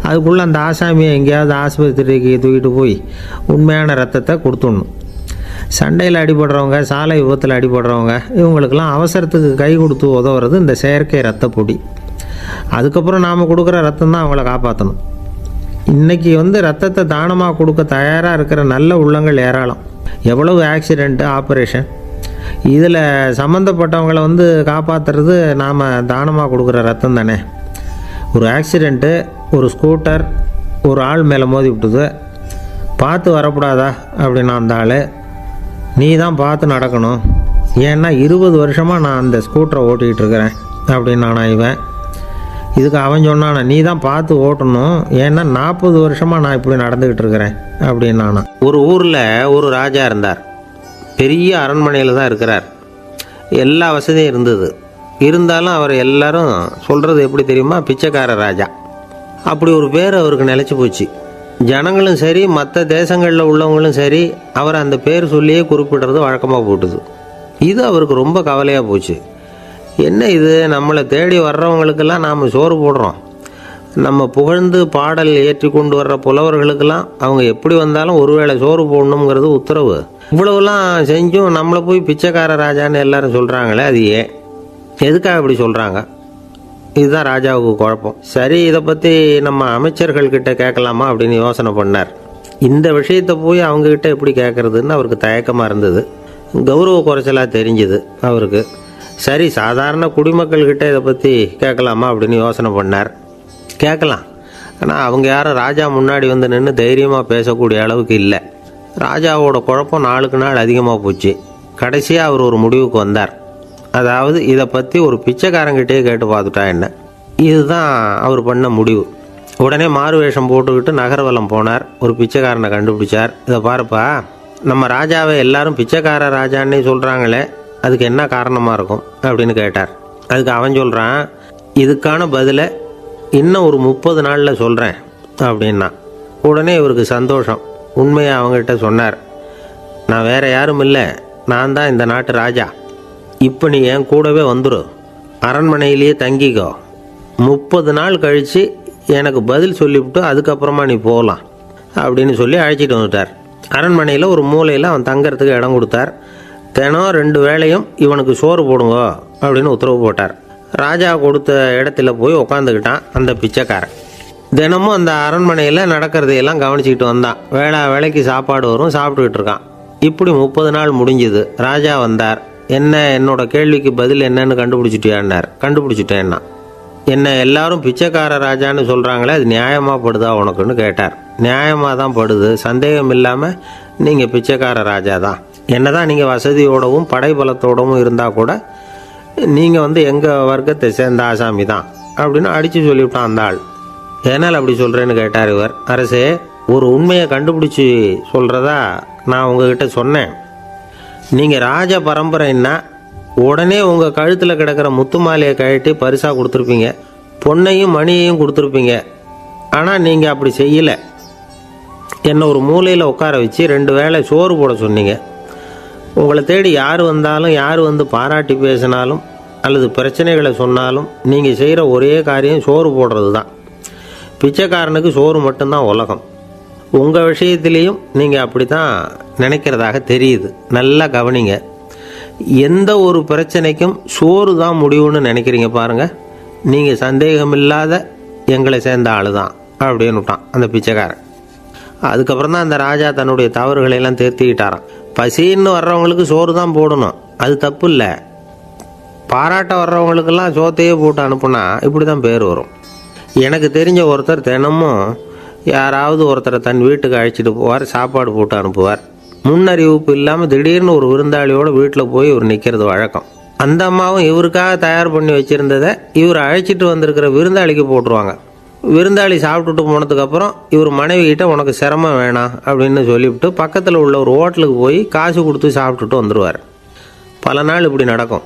அதுக்குள்ளே அந்த ஆசாமியை எங்கேயாவது ஆஸ்பத்திரிக்கு தூக்கிட்டு போய் உண்மையான ரத்தத்தை கொடுத்துடணும். சண்டையில் அடிபடுறவங்க, சாலை விபத்தில் அடிபடுறவங்க, இவங்களுக்கெல்லாம் அவசரத்துக்கு கை கொடுத்து உதவுறது இந்த செயற்கை ரத்த பொடி. அதுக்கப்புறம் நாம் கொடுக்குற ரத்தம் தான் அவங்கள காப்பாற்றணும். இன்றைக்கி ரத்தத்தை தானமாக கொடுக்க தயாராக இருக்கிற நல்ல உள்ளங்கள் ஏராளம். எவ்வளவு ஆக்சிடெண்ட்டு, ஆப்ரேஷன், இதில் சம்மந்தப்பட்டவங்களை காப்பாற்றுறது நாம் தானமாக கொடுக்குற ரத்தம் தானே. ஒரு ஆக்சிடெண்ட்டு, ஒரு ஸ்கூட்டர் ஒரு ஆள் மேலே மோதி விட்டுது, பார்த்து வரக்கூடாதா அப்படின்னா அந்த ஆள், நீ தான் பார்த்து நடக்கணும், ஏன்னா 20 வருஷமாக நான் அந்த ஸ்கூட்டரை ஓட்டிகிட்டு இருக்கிறேன் அப்படின்னு நானா இவன். இதுக்கு அவன் சொன்னானா, நீ தான் பார்த்து ஓட்டணும், ஏன்னா 40 வருஷமாக நான் இப்படி நடந்துக்கிட்டு இருக்கிறேன் அப்படின்னு நானா. ஒரு ஊரில் ஒரு ராஜா இருந்தார். பெரிய அரண்மனையில் தான் இருக்கிறார். எல்லா வசதியும் இருந்தது. இருந்தாலும் அவர் எல்லாரும் சொல்கிறது எப்படி தெரியுமா? பிச்சைக்கார ராஜா. அப்படி ஒரு பேர் அவருக்கு நிலச்சி போச்சு. ஜனங்களும் சரி, மற்ற தேசங்களில் உள்ளவங்களும் சரி, அவர் அந்த பேர் சொல்லியே குறிப்பிடுறது வழக்கமாக போட்டுது. இது அவருக்கு ரொம்ப கவலையாக போச்சு. என்ன இது, நம்மளை தேடி வர்றவங்களுக்கெல்லாம் நாம் சோறு போடுறோம், நம்ம புகழ்ந்து பாடல் ஏற்றி கொண்டு வர்ற புலவர்களுக்கெல்லாம் அவங்க எப்படி வந்தாலும் ஒருவேளை சோறு போடணுங்கிறது உத்தரவு. இவ்வளவுலாம் செஞ்சும் நம்மளை போய் பிச்சைக்கார ராஜான்னு எல்லாரும் சொல்கிறாங்களே, அது ஏன் எதுக்காக இப்படி சொல்கிறாங்க? இதுதான் ராஜாவுக்கு குழப்பம். சரி, இதை பற்றி நம்ம அமைச்சர்கள்கிட்ட கேட்கலாமா அப்படின்னு யோசனை பண்ணார். இந்த விஷயத்தை போய் அவங்கக்கிட்ட எப்படி கேட்குறதுன்னு அவருக்கு தயக்கமாக இருந்தது. கௌரவ குறைச்சலாக தெரிஞ்சுது அவருக்கு. சரி, சாதாரண குடிமக்கள்கிட்ட இதை பற்றி கேட்கலாமா அப்படின்னு யோசனை பண்ணார். கேட்கலாம், ஆனால் அவங்க யாரும் ராஜா முன்னாடி வந்து நின்று தைரியமாக பேசக்கூடிய அளவுக்கு இல்லை. ராஜாவோட குழப்பம் நாளுக்கு நாள் அதிகமாக போச்சு. கடைசியாக அவர் ஒரு முடிவுக்கு வந்தார். அதாவது இதை பற்றி ஒரு பிச்சைக்காரங்கிட்டே கேட்டு பார்த்துட்டா என்ன. இதுதான் அவர் பண்ண முடிவு. உடனே மாறு வேஷம் போட்டுக்கிட்டு நகர்வலம் போனார். ஒரு பிச்சைக்காரனை கண்டுபிடிச்சார். இதை பாருப்பா, நம்ம ராஜாவை எல்லாரும் பிச்சைக்கார ராஜான்னே சொல்கிறாங்களே, அதுக்கு என்ன காரணமாக இருக்கும் அப்படின்னு கேட்டார். அதுக்கு அவன் சொல்கிறான், இதுக்கான பதிலை இன்னும் ஒரு 30 நாளில் சொல்கிறேன் அப்படின்னா. உடனே இவருக்கு சந்தோஷம். உண்மையை அவங்ககிட்ட சொன்னார். நான் வேறு யாரும் இல்லை, நான் தான் இந்த நாட்டு ராஜா. இப்போ நீ என் கூடவே வந்துடு, அரண்மனையிலேயே தங்கிக்கோ. 30 நாள் கழித்து எனக்கு பதில் சொல்லிவிட்டு அதுக்கப்புறமா நீ போகலாம் அப்படின்னு சொல்லி அழைச்சிட்டு வந்துட்டார். அரண்மனையில் ஒரு மூலையில் அவன் தங்கறதுக்கு இடம் கொடுத்தார். தினம் 2 வேளையும் இவனுக்கு சோறு போடுங்க அப்படின்னு உத்தரவு போட்டார். ராஜா கொடுத்த இடத்துல போய் உக்காந்துக்கிட்டான் அந்த பிச்சைக்காரன். தினமும் அந்த அரண்மனையில் நடக்கிறதையெல்லாம் கவனிச்சிக்கிட்டு வந்தான். வேளைக்கு சாப்பாடு வரும், சாப்பிட்டுக்கிட்டு இருக்கான். இப்படி 30 நாள் முடிஞ்சுது. ராஜா வந்தார். என்ன, என்னோட கேள்விக்கு பதில் என்னன்னு கண்டுபிடிச்சிட்டியான்னார். கண்டுபிடிச்சிட்டேன்னா. என்ன எல்லாரும் பிச்சைக்கார ராஜான்னு சொல்கிறாங்களே, அது நியாயமாக படுதா உனக்குன்னு கேட்டார். நியாயமாக தான் படுது, சந்தேகம் இல்லாமல் நீங்கள் பிச்சைக்கார ராஜா தான். என்ன தான் நீங்கள் வசதியோடவும் படைபலத்தோடவும் இருந்தால் கூட நீங்கள் எங்கள் வர்க்கத்தை சேர்ந்த ஆசாமி தான் அப்படின்னு அடித்து சொல்லிவிட்டான் அந்த ஆள். ஏனால் அப்படி சொல்கிறேன்னு கேட்டார் இவர். அரசே, ஒரு உண்மையை கண்டுபிடிச்சி சொல்கிறதா நான் உங்ககிட்ட சொன்னேன். நீங்கள் ராஜ பரம்பரைன்னா உடனே உங்கள் கழுத்தில் கிடக்கிற முத்து மாலையை கழட்டி பரிசாக கொடுத்துருப்பீங்க, பொண்ணையும் மணியையும் கொடுத்துருப்பீங்க. ஆனால் நீங்கள் அப்படி செய்யலை. என்னை ஒரு மூலையில் உட்கார வச்சு 2 வேளை சோறு போட சொன்னீங்க. உங்களை தேடி யார் வந்தாலும், யார் வந்து பாராட்டி பேசினாலும் அல்லது பிரச்சனைகளை சொன்னாலும் நீங்கள் செய்கிற ஒரே காரியம் சோறு போடுறது தான். பிச்சைக்காரனுக்கு சோறு மட்டும்தான் உலகம். உங்கள் விஷயத்திலையும் நீங்கள் அப்படி தான் நினைக்கிறதாக தெரியுது. நல்லா கவனிங்க. எந்த ஒரு பிரச்சனைக்கும் சோறு தான் முடிவுன்னு நினைக்கிறீங்க பாருங்கள். நீங்கள் சந்தேகமில்லாத எங்களை சேர்ந்த ஆள் தான் அப்படின்னு விட்டான் அந்த பிச்சைக்காரன். அதுக்கப்புறம் தான் அந்த ராஜா தன்னுடைய தவறுகளையெல்லாம் திருத்திக்கிட்டாராம். பசின்னு வர்றவங்களுக்கு சோறு தான் போடணும், அது தப்பு இல்லை. பாராட்ட வர்றவங்களுக்கெல்லாம் சோத்தையே போட்டு அனுப்புனா இப்படி தான் பேர் வரும். எனக்கு தெரிஞ்ச ஒருத்தர் தினமும் யாராவது ஒருத்தரை தன் வீட்டுக்கு அழைச்சிட்டு போவார், சாப்பாடு போட்டு அனுப்புவார். முன்னறிவிப்பு இல்லாமல் திடீர்னு ஒரு விருந்தாளியோட வீட்டில் போய் இவர் நிற்கிறது வழக்கம். அந்த அம்மாவும் இவருக்காக தயார் பண்ணி வச்சுருந்ததை இவர் அழைச்சிட்டு வந்திருக்கிற விருந்தாளிக்கு போட்டுருவாங்க. விருந்தாளி சாப்பிட்டுட்டு போனதுக்கப்புறம் இவர் மனைவிகிட்ட உனக்கு சிரமம் வேணாம் அப்படின்னு சொல்லிவிட்டு பக்கத்தில் உள்ள ஒரு ஹோட்டலுக்கு போய் காசு கொடுத்து சாப்பிட்டுட்டு வந்துடுவார். பல நாள் இப்படி நடக்கும்.